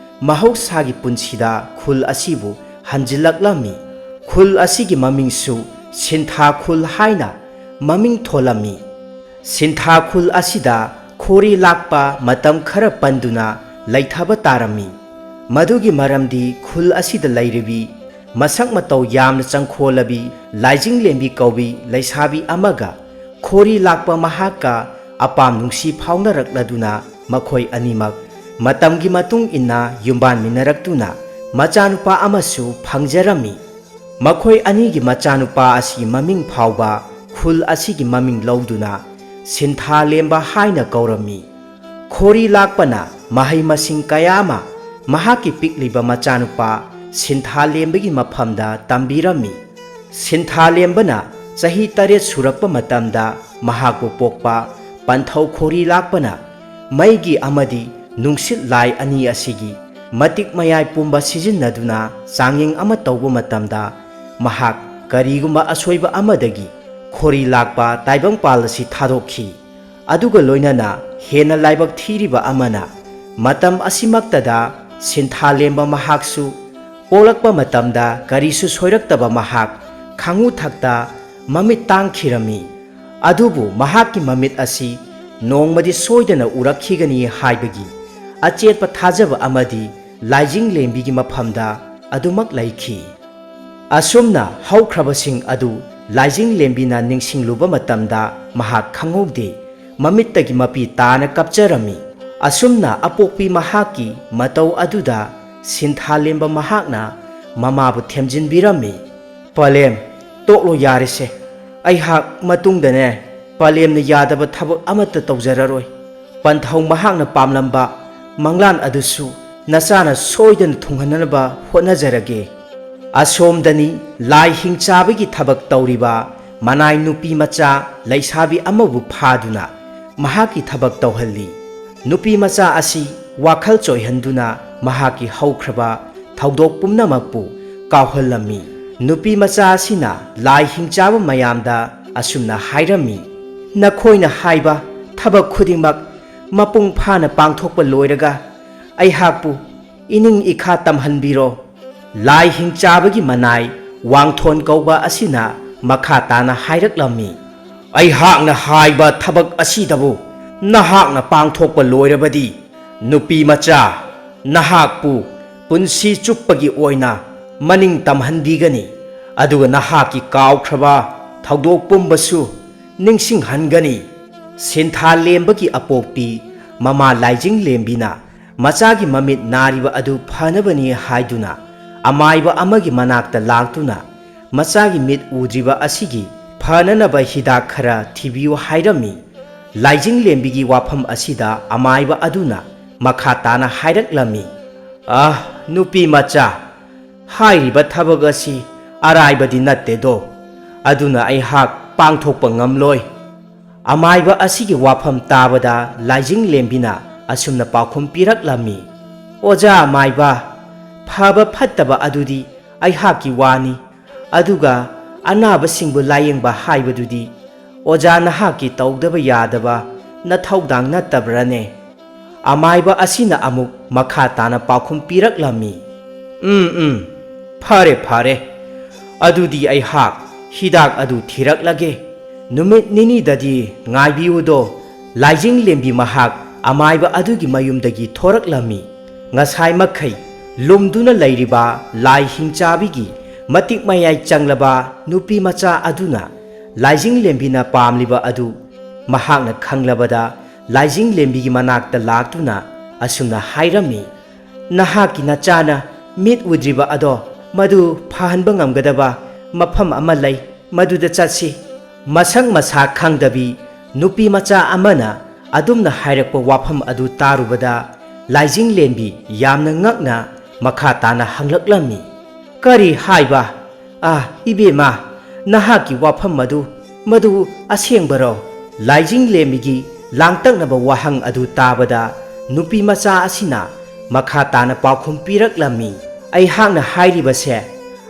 ꯃꯍꯧꯁꯥꯒꯤ ꯄꯨꯟꯁꯤꯗ ꯈꯨꯜ ꯑꯁꯤꯕꯨ ꯍꯟꯖꯤꯜꯂꯛꯂꯝꯃꯤ꯫ ꯈꯨꯜ ꯑꯁꯤꯒꯤ ꯃꯃꯤꯡꯁꯨ ꯁꯤꯟꯊꯥ ꯈꯨꯜ ꯍꯥꯏꯅ ꯃꯃꯤꯡ ꯊꯣꯜꯂꯝꯃꯤ꯫ ꯁꯤꯟꯊꯥ ꯈꯨꯜ ꯑꯁꯤꯗ ꯈꯣꯔꯤ ꯂꯥꯛꯄ ꯃꯇꯝ ꯈꯔ ꯄꯟꯗꯨꯅ ꯂꯩꯊꯕ ꯇꯥꯔꯝꯃꯤ꯫ ꯃꯗꯨꯒꯤ ꯃꯔꯝꯗꯤ ꯈꯨꯜ ꯑꯁꯤꯗ ꯂꯩꯔꯤꯕꯤ ꯃꯁꯛ ꯃꯇꯧ ꯌꯥꯝꯅ ꯆꯪꯈꯣꯜꯂꯕꯤ ꯂꯥꯏꯖꯤꯡꯂꯦꯝꯕꯤ ꯀꯧꯕꯤ ꯂꯩꯁꯥꯕꯤ ꯑꯃꯒ ꯈꯣꯔꯤ ꯂꯥꯛꯄ ꯃꯍꯥꯛꯀ ꯑꯄꯥꯝ ꯅꯨꯡꯁꯤ ꯐꯥꯎꯅꯔꯛꯂꯗꯨꯅ ꯃꯈꯣꯏ ꯑꯅꯤꯃꯛ ꯃꯇꯝꯒꯤ ꯃꯇꯨꯡ ꯏꯟꯅ ꯌꯨꯝꯕꯥꯟꯃꯤꯟꯅꯔꯛꯇꯨꯅ ꯃꯆꯥꯅꯨꯄꯥ ꯑꯃꯁꯨ ꯐꯪꯖꯔꯝꯃꯤ꯫ ꯃꯈꯣꯏ ꯑꯅꯤꯒꯤ ꯃꯆꯥꯅꯨꯄꯥ ꯑꯁꯤꯒꯤ ꯃꯃꯤꯡ ꯐꯥꯎꯕ ꯈꯨꯜ ꯑꯁꯤꯒꯤ ꯃꯃꯤꯡ ꯂꯧꯗꯨꯅ ꯁꯤꯟꯊꯥꯂꯦꯝꯕ ꯍꯥꯏꯅ ꯀꯧꯔꯝꯃꯤ꯫ ꯈꯣꯔꯤ ꯂꯥꯛꯄꯅ ꯃꯍꯩ ꯃꯁꯤꯡ ꯀꯌꯥ ꯑꯃ ꯃꯍꯥꯛꯀꯤ ꯄꯤꯛꯂꯤꯕ ꯃꯆꯥꯅꯨꯄꯥ ꯁꯤꯟꯊꯥꯂꯦꯝꯕꯒꯤ ꯃꯐꯝꯗ ꯇꯝꯕꯤꯔꯝꯃꯤ꯫ ꯁꯤꯟꯊꯥꯂꯦꯝꯕꯅ ꯆꯍꯤ 8 ꯁꯨꯔꯛꯄ ꯃꯇꯝꯗ ꯃꯍꯥꯛꯄꯨ ꯄꯣꯛꯄ ꯄꯟꯊꯧ ꯈꯣꯔꯤ ꯂꯥꯛꯄꯅ ꯃꯩꯒꯤ ꯑꯃꯗꯤ ꯅꯨꯡꯁꯤꯠ ꯂꯥꯏ ꯑꯅꯤ ꯑꯁꯤꯒꯤ ꯃꯇꯤꯛ ꯃꯌꯥꯏ ꯄꯨꯝꯕ ꯁꯤꯖꯤꯟꯅꯗꯨꯅ ꯆꯥꯡꯌꯦꯡ ꯑꯃ ꯇꯧꯕ ꯃꯇꯝꯗ ꯃꯍꯥꯛ ꯀꯔꯤꯒꯨꯝꯕ ꯑꯁꯣꯏꯕ ꯑꯃꯗꯒꯤ ꯈꯣꯔꯤ ꯂꯥꯛꯄ ꯇꯥꯏꯕꯪꯄꯥꯜ ꯑꯁꯤ ꯊꯥꯗꯣꯛꯈꯤ꯫ ꯑꯗꯨꯒ ꯂꯣꯏꯅꯅ ꯍꯦꯟꯅ ꯂꯥꯏꯕꯛ ꯊꯤꯔꯤꯕ ꯑꯃꯅ ꯃꯇꯝ ꯑꯁꯤꯃꯛꯇꯗ ꯁꯤꯟꯊꯥꯂꯦꯝꯕ ꯃꯍꯥꯛꯁꯨ ꯄꯣꯛꯂꯛꯄ ꯃꯇꯝꯗ ꯀꯔꯤꯁꯨ ꯁꯣꯏꯔꯛꯇꯕ ꯃꯍꯥꯛ ꯈꯥꯡꯉꯨ ꯊꯛꯇ ꯃꯃꯤꯠ ꯇꯥꯡꯈꯤꯔꯝꯃꯤ꯫ ꯑꯗꯨꯕꯨ ꯃꯍꯥꯛꯀꯤ ꯃꯃꯤꯠ ꯑꯁꯤ ꯅꯣꯡꯃꯗꯤ ꯁꯣꯏꯗꯅ ꯎꯔꯛꯈꯤꯒꯅꯤ ꯍꯥꯏꯕꯒꯤ ꯑꯆꯦꯠꯄ ꯊꯥꯖꯕ ꯑꯃꯗꯤ ꯂꯥꯏꯖꯤꯡꯂꯦꯝꯕꯤꯒꯤ ꯃꯐꯝꯗ ꯑꯗꯨꯃꯛ ꯂꯩꯈꯤ꯫ ꯑꯁꯨꯝꯅ ꯍꯧꯈ꯭ꯔꯕꯁꯤꯡ ꯑꯗꯨ ꯂꯥꯏꯖꯤꯡꯂꯦꯝꯕꯤꯅ ꯅꯤꯡꯁꯤꯡꯂꯨꯕ ꯃꯇꯝꯗ ꯃꯍꯥꯛ ꯈꯪꯍꯧꯗꯦ ꯃꯃꯤꯠꯇꯒꯤ ꯃꯄꯤ ꯇꯥꯅ ꯀꯞꯆꯔꯝꯃꯤ꯫ ꯑꯁꯨꯝꯅ ꯑꯄꯣꯛꯄꯤ ꯃꯍꯥꯛꯀꯤ ꯃꯇꯧ ꯑꯗꯨꯗ ꯁꯤꯟꯊꯥꯂꯦꯝꯕ ꯃꯍꯥꯛꯅ ꯃꯃꯥꯕꯨ ꯊꯦꯝꯖꯤꯟꯕꯤꯔꯝꯃꯤ꯫ ꯄꯂꯦꯝ, ꯇꯣꯛꯂꯣ ꯌꯥꯔꯦꯁꯦ, ꯑꯩꯍꯥꯛ ꯃꯇꯨꯡꯗꯅꯦ ꯄꯂꯦꯝꯅ ꯌꯥꯗꯕ ꯊꯕꯛ ꯑꯃꯠꯇ ꯇꯧꯖꯔꯔꯣꯏ꯫ ꯄꯟꯊꯧ ꯃꯍꯥꯛꯅ ꯄꯥꯝꯂꯝꯕ ꯃꯪꯂꯥꯟ ꯑꯗꯨꯁꯨ ꯅꯆꯥꯅ ꯁꯣꯏꯗꯅ ꯊꯨꯡꯍꯟꯅꯕ ꯍꯣꯠꯅꯖꯔꯒꯦ꯫ ꯑꯁꯣꯝꯗꯅꯤ ꯂꯥꯏ ꯍꯤꯡꯆꯥꯕꯒꯤ ꯊꯕꯛ ꯇꯧꯔꯤꯕ ꯃꯅꯥꯏ ꯅꯨꯄꯤ ꯃꯆꯥ ꯂꯩꯁꯥꯕꯤ ꯑꯃꯕꯨ ꯐꯥꯗꯨꯅ ꯃꯍꯥꯛꯀꯤ ꯊꯕꯛ ꯇꯧꯍꯜꯂꯤ꯫ ꯅꯨꯄꯤ ꯃꯆꯥ ꯑꯁꯤ ꯋꯥꯈꯜ ꯆꯣꯏꯍꯟꯗꯨꯅ ꯃꯍꯥꯛꯀꯤ ꯍꯧꯈ꯭ꯔꯕ ꯊꯧꯗꯣꯛ ꯄꯨꯝꯅꯃꯛꯄꯨ ꯀꯥꯎꯍꯜꯂꯝꯃꯤ꯫ ꯅꯨꯄꯤ ꯃꯆꯥ ꯑꯁꯤꯅ ꯂꯥꯏ ꯍꯤꯡꯆꯥꯕ ꯃꯌꯥꯝꯗ ꯑꯁꯨꯝꯅ ꯍꯥꯏꯔꯝꯃꯤ, ꯅꯈꯣꯏꯅ ꯍꯥꯏꯕ ꯊꯕꯛ ꯈꯨꯗꯤꯡꯃꯛ ꯃꯄꯨꯡ ꯐꯥꯅ ꯄꯥꯡꯊꯣꯛꯄ ꯂꯣꯏꯔꯒ ꯑꯩꯍꯥꯛꯄꯨ ꯏꯅꯤꯡ ꯏꯈꯥ ꯇꯝꯍꯟꯕꯤꯔꯣ꯫ ꯂꯥꯏ ꯍꯤꯡꯆꯥꯕꯒꯤ ꯃꯅꯥꯏ ꯋꯥꯡꯊꯣꯟ ꯀꯧꯕ ꯑꯁꯤꯅ ꯃꯈꯥ ꯇꯥꯅ ꯍꯥꯏꯔꯛꯂꯝꯃꯤ, ꯑꯩꯍꯥꯛꯅ ꯍꯥꯏꯕ ꯊꯕꯛ ꯑꯁꯤꯗꯕꯨ ꯅꯍꯥꯛꯅ ꯄꯥꯡꯊꯣꯛꯄ ꯂꯣꯏꯔꯕꯗꯤ ꯅꯨꯄꯤ ꯃꯆꯥ ꯅꯍꯥꯛꯄꯨ ꯄꯨꯟꯁꯤ ꯆꯨꯞꯄꯒꯤ ꯑꯣꯏꯅ ꯃꯅꯤꯡ ꯇꯝꯍꯟꯕꯤꯒꯅꯤ, ꯑꯗꯨꯒ ꯅꯍꯥꯛꯀꯤ ꯀꯥꯎꯈ꯭ꯔꯕ ꯊꯧꯗꯣꯛ ꯄꯨꯝꯕꯁꯨ ꯅꯤꯡꯁꯤꯡꯍꯟꯒꯅꯤ꯫ ꯁꯤꯟꯊꯥꯂꯦꯝꯕꯒꯤ ꯑꯄꯣꯛꯄꯤ ꯃꯃꯥ ꯂꯥꯏꯖꯤꯡꯂꯦꯝꯕꯤꯅ ꯃꯆꯥꯒꯤ ꯃꯃꯤꯠ ꯅꯥꯔꯤꯕ ꯑꯗꯨ ꯐꯅꯕꯅꯤ ꯍꯥꯏꯗꯨꯅ ꯑꯃꯥꯏꯕ ꯑꯃꯒꯤ ꯃꯅꯥꯛꯇ ꯂꯥꯛꯇꯨꯅ ꯃꯆꯥꯒꯤ ꯃꯤꯠ ꯎꯗ꯭ꯔꯤꯕ ꯑꯁꯤꯒꯤ ꯐꯅꯅꯕ ꯍꯤꯗꯥꯛ ꯈꯔ ꯊꯤꯕꯤꯌꯨ ꯍꯥꯏꯔꯝꯃꯤ꯫ ꯂꯥꯏꯖꯤꯡꯂꯦꯝꯕꯤꯒꯤ ꯋꯥꯐꯝ ꯑꯁꯤꯗ ꯑꯃꯥꯏꯕ ꯑꯗꯨꯅ ꯃꯈꯥ ꯇꯥꯅ ꯍꯥꯏꯔꯛꯂꯝꯃꯤ, ꯅꯨꯄꯤ ꯃꯆꯥ, ꯍꯥꯏꯔꯤꯕ ꯊꯕꯛ ꯑꯁꯤ ꯑꯔꯥꯏꯕꯗꯤ ꯅꯠꯇꯦꯗꯣ, ꯑꯗꯨꯅ ꯑꯩꯍꯥꯛ ꯄꯥꯡꯊꯣꯛꯄ ꯉꯝꯂꯣꯏ꯫ ꯑꯃꯥꯏꯕ ꯑꯁꯤꯒꯤ ꯋꯥꯐꯝ ꯇꯥꯕꯗ ꯂꯥꯏꯖꯤꯡꯂꯦꯝꯕꯤꯅ ꯑꯁꯨꯝꯅ ꯄꯥꯎꯈꯨꯝ ꯄꯤꯔꯛꯂꯝꯃꯤ, ꯑꯣꯖꯥ ꯑꯃꯥꯏꯕ, ꯐꯕ ꯐꯠꯇꯕ ꯑꯗꯨꯗꯤ ꯑꯩꯍꯥꯛꯀꯤ ꯋꯥꯅꯤ, ꯑꯗꯨꯒ ꯑꯅꯥꯕꯁꯤꯡꯕꯨ ꯂꯥꯌꯦꯡꯕ ꯍꯥꯏꯕꯗꯨꯗꯤ ꯑꯣꯖꯥ ꯅꯍꯥꯛꯀꯤ ꯇꯧꯗꯕ ꯌꯥꯗꯕ ꯅꯊꯧꯗꯥꯡ ꯅꯠꯇꯕ꯭ꯔꯅꯦ? ꯑꯃꯥꯏꯕ ꯑꯁꯤꯅ ꯑꯃꯨꯛ ꯃꯈꯥ ꯇꯥꯅ ꯄꯥꯎꯈꯨꯝ ꯄꯤꯔꯛꯂꯝꯃꯤ, ꯐꯔꯦ ꯐꯔꯦ, ꯑꯗꯨꯗꯤ ꯑꯩꯍꯥꯛ ꯍꯤꯗꯥꯛ ꯑꯗꯨ ꯊꯤꯔꯛꯂꯒꯦ, ꯅꯨꯃꯤꯠ ꯅꯤꯅꯤꯗꯗꯤ ꯉꯥꯏꯕꯤꯌꯨꯗꯣ꯫ ꯂꯥꯏꯖꯤꯡꯂꯦꯝꯕꯤ ꯃꯍꯥꯛ ꯑꯃꯥꯏꯕ ꯑꯗꯨꯒꯤ ꯃꯌꯨꯝꯗꯒꯤ ꯊꯣꯔꯛꯂꯝꯃꯤ꯫ ꯉꯁꯥꯏ ꯃꯈꯩ ꯂꯨꯝꯗꯨꯅ ꯂꯩꯔꯤꯕ ꯂꯥꯏ ꯍꯤꯡꯆꯥꯕꯤꯒꯤ ꯃꯇꯤꯛ ꯃꯌꯥꯏ ꯆꯪꯂꯕ ꯅꯨꯄꯤ ꯃꯆꯥ ꯑꯗꯨꯅ ꯂꯥꯏꯖꯤꯡꯂꯦꯝꯕꯤꯅ ꯄꯥꯝꯂꯤꯕ ꯑꯗꯨ ꯃꯍꯥꯛꯅ ꯈꯪꯂꯕꯗ ꯂꯥꯏꯖꯤꯡ ꯂꯦꯝꯕꯤꯒꯤ ꯃꯅꯥꯛꯇ ꯂꯥꯛꯇꯨꯅ ꯑꯁꯨꯝꯅ ꯍꯥꯏꯔꯝꯃꯤ, ꯅꯍꯥꯛꯀꯤ ꯅꯆꯥꯅ ꯃꯤꯠ ꯎꯗ꯭ꯔꯤꯕ ꯑꯗꯣ ꯃꯗꯨ ꯐꯍꯟꯕ ꯉꯝꯒꯗꯕ ꯃꯐꯝ ꯑꯃ ꯂꯩ, ꯃꯗꯨꯗ ꯆꯠꯁꯤ꯫ ꯃꯁꯛ ꯃꯁꯥ ꯈꯪꯗꯕꯤ ꯅꯨꯄꯤ ꯃꯆꯥ ꯑꯃꯅ ꯑꯗꯨꯝꯅ ꯍꯥꯏꯔꯛꯄ ꯋꯥꯐꯝ ꯑꯗꯨ ꯇꯥꯔꯨꯕꯗ ꯂꯥꯏꯖꯤꯡ ꯂꯦꯝꯕꯤ ꯌꯥꯝꯅ ꯉꯛꯅ ꯃꯈꯥ ꯇꯥꯅ ꯍꯪꯂꯛꯂꯝꯃꯤ, ꯀꯔꯤ ꯍꯥꯏꯕ? ꯏꯕꯦꯝꯃ, ꯅꯍꯥꯛꯀꯤ ꯋꯥꯐꯝ ꯃꯗꯨ ꯑꯁꯦꯡꯕꯔꯣ? ꯂꯥꯏꯖꯤꯡ ꯂꯦꯝꯕꯤꯒꯤ ꯂꯥꯡꯇꯛꯅꯕ ꯋꯥꯍꯪ ꯑꯗꯨ ꯇꯥꯕꯗ ꯅꯨꯄꯤ ꯃꯆꯥ ꯑꯁꯤꯅ ꯃꯈꯥ ꯇꯥꯅ ꯄꯥꯎꯈꯨꯝ ꯄꯤꯔꯛꯂꯝꯃꯤ, ꯑꯩꯍꯥꯛꯅ ꯍꯥꯏꯔꯤꯕꯁꯦ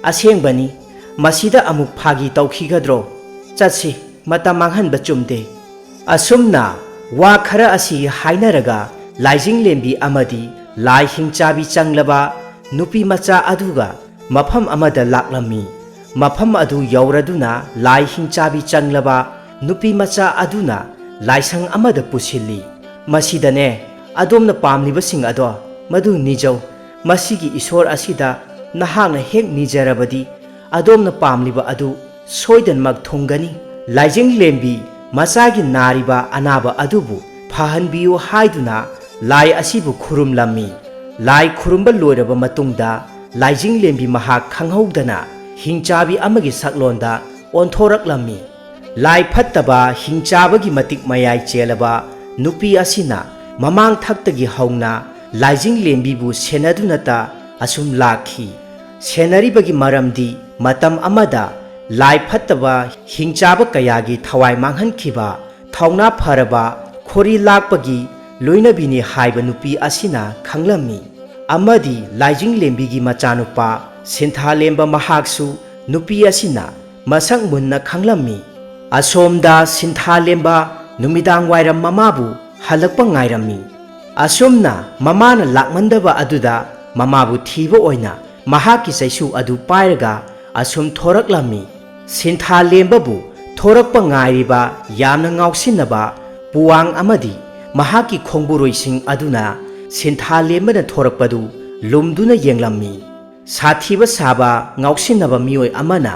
ꯑꯁꯦꯡꯕꯅꯤ, ꯃꯁꯤꯗ ꯑꯃꯨꯛ ꯐꯥꯒꯤ ꯇꯧꯈꯤꯒꯗ꯭ꯔꯣ? ꯆꯠꯁꯤ, ꯃꯇꯝ ꯃꯥꯡꯍꯟꯕ ꯆꯨꯝꯗꯦ꯫ ꯑꯁꯨꯝꯅ ꯋꯥ ꯈꯔ ꯑꯁꯤ ꯍꯥꯏꯅꯔꯒ ꯂꯥꯏꯖꯤꯡ ꯂꯦꯝꯕꯤ ꯑꯃꯗꯤ ꯂꯥꯏ ꯍꯤꯡꯆꯥꯕꯤ ꯆꯪꯂꯕ ꯅꯨꯄꯤ ꯃꯆꯥ ꯑꯗꯨꯒ ꯃꯐꯝ ꯑꯃꯗ ꯂꯥꯛꯂꯝꯃꯤ꯫ ꯃꯐꯝ ꯑꯗꯨ ꯌꯧꯔꯗꯨꯅ ꯂꯥꯏ ꯍꯤꯡꯆꯥꯕꯤ ꯆꯪꯂꯕ ꯅꯨꯄꯤ ꯃꯆꯥ ꯑꯗꯨꯅ ꯂꯥꯏꯁꯪ ꯑꯃꯗ ꯄꯨꯁꯤꯜꯂꯤ꯫ ꯃꯁꯤꯗꯅꯦ ꯑꯗꯣꯝꯅ ꯄꯥꯝꯂꯤꯕꯁꯤꯡ ꯑꯗꯣ ꯃꯗꯨ ꯅꯤꯖꯧ, ꯃꯁꯤꯒꯤ ꯏꯁꯣꯔ ꯑꯁꯤꯗ ꯅꯍꯥꯛꯅ ꯍꯦꯛ ꯅꯤꯖꯔꯕꯗꯤ ꯑꯗꯣꯝꯅ ꯄꯥꯝꯂꯤꯕ ꯑꯗꯨ ꯁꯣꯏꯗꯅꯃꯛ ꯊꯨꯡꯒꯅꯤ꯫ ꯂꯥꯏꯖꯤꯡ ꯂꯦꯝꯕꯤ ꯃꯆꯥꯒꯤ ꯅꯥꯔꯤꯕ ꯑꯅꯥꯕ ꯑꯗꯨꯕు ꯐꯍꯟꯕꯤꯌꯨ ꯍꯥꯏꯗꯨꯅ ꯂꯥꯏ ꯑꯁꯤꯕꯨ ꯈꯨꯔꯨꯝꯂꯝꯃꯤ꯫ ꯂꯥꯏ ꯈꯨꯔꯨꯝꯕ ꯂꯣꯏꯔꯕ ꯃꯇꯨꯡꯗ ꯂꯥꯏꯖꯤꯡ ꯂꯦꯝꯕꯤ ꯃꯍꯥꯛ ꯈꯪꯍꯧꯗꯅ ꯍꯤꯡꯆꯥꯕꯤ ꯑꯃꯒꯤ ꯁꯛꯂꯣꯟꯗ ꯑꯣꯟꯊꯣꯔꯛꯂꯝꯃꯤ꯫ ꯂꯥꯏ ꯐꯠꯇꯕ ꯍꯤꯡꯆꯥꯕꯒꯤ ꯃꯇꯤꯛ ꯃꯌꯥꯏ ꯆꯦꯜꯂꯕ ꯅꯨꯄꯤ ꯑꯁꯤꯅ ꯃꯃꯥꯡ ꯊꯛꯇꯒꯤ ꯍꯧꯅ ꯂꯥꯏꯖꯤꯡ ꯂꯦꯝꯕꯤꯕꯨ ꯁꯦꯟꯅꯗꯨꯅꯇ ꯑꯁꯨꯝ ꯂꯥꯛꯈꯤ꯫ ꯁꯦꯟꯅꯔꯤꯕꯒꯤ ꯃꯔꯝꯗꯤ ꯃꯇꯝ ꯑꯃꯗ ꯂꯥꯏ ꯐꯠꯇꯕ ꯍꯤꯡꯆꯥꯕ ꯀꯌꯥꯒꯤ ꯊꯋꯥꯏ ꯃꯥꯡꯍꯟꯈꯤꯕ ꯊꯧꯅꯥ ꯐꯔꯕ ꯈꯣꯔꯤ ꯂꯥꯛꯄꯒꯤ ꯂꯣꯏꯅꯕꯤꯅꯤ ꯍꯥꯏꯕ ꯅꯨꯄꯤ ꯑꯁꯤꯅ ꯈꯪꯂꯝꯃꯤ꯫ ꯑꯃꯗꯤ ꯂꯥꯏꯖꯤꯡ ꯂꯦꯝꯕꯤꯒꯤ ꯃꯆꯥꯅꯨꯄꯥ ꯁꯤꯟꯊꯥꯂꯦꯝꯕ ꯃꯍꯥꯛꯁꯨ ꯅꯨꯄꯤ ꯑꯁꯤꯅ ꯃꯁꯛ ꯃꯨꯟꯅ ꯈꯪꯂꯝꯃꯤ꯫ ꯑꯁꯣꯝꯗ ꯁꯤꯟꯊꯥꯂꯦꯝꯕ ꯅꯨꯃꯤꯗꯥꯡ ꯋꯥꯏꯔꯝ ꯃꯃꯥꯕꯨ ꯍꯜꯂꯛꯄ ꯉꯥꯏꯔꯝꯃꯤ꯫ ꯑꯁꯨꯝꯅ ꯃꯃꯥꯅ ꯂꯥꯛꯃꯟꯗꯕ ꯑꯗꯨꯗ ꯃꯃꯥꯕꯨ ꯊꯤꯕ ꯑꯣꯏꯅ ꯃꯍꯥꯛꯀꯤ ꯆꯩꯁꯨ ꯑꯗꯨ ꯄꯥꯏꯔꯒ ꯑꯁꯨꯝ ꯊꯣꯔꯛꯂꯝꯃꯤ꯫ ꯁꯤꯟꯊꯥꯂꯦꯝꯕꯕꯨ ꯊꯣꯔꯛꯄ ꯉꯥꯏꯔꯤꯕ ꯌꯥꯝꯅ ꯉꯥꯎꯁꯤꯟꯅꯕ ꯄꯨꯋꯥꯡ ꯑꯃꯗꯤ ꯃꯍꯥꯛꯀꯤ ꯈꯣꯡꯕꯨꯔꯣꯏꯁꯤꯡ ꯑꯗꯨꯅ ꯁꯤꯟꯊꯥꯂꯦꯝꯕꯅ ꯊꯣꯔꯛꯄꯗꯨ ꯂꯨꯝꯗꯨꯅ ꯌꯦꯡꯂꯝꯃꯤ꯫ ꯁꯥꯊꯤꯕ ꯁꯥꯕ ꯉꯥꯎꯁꯤꯟꯅꯕ ꯃꯤꯑꯣꯏ ꯑꯃꯅ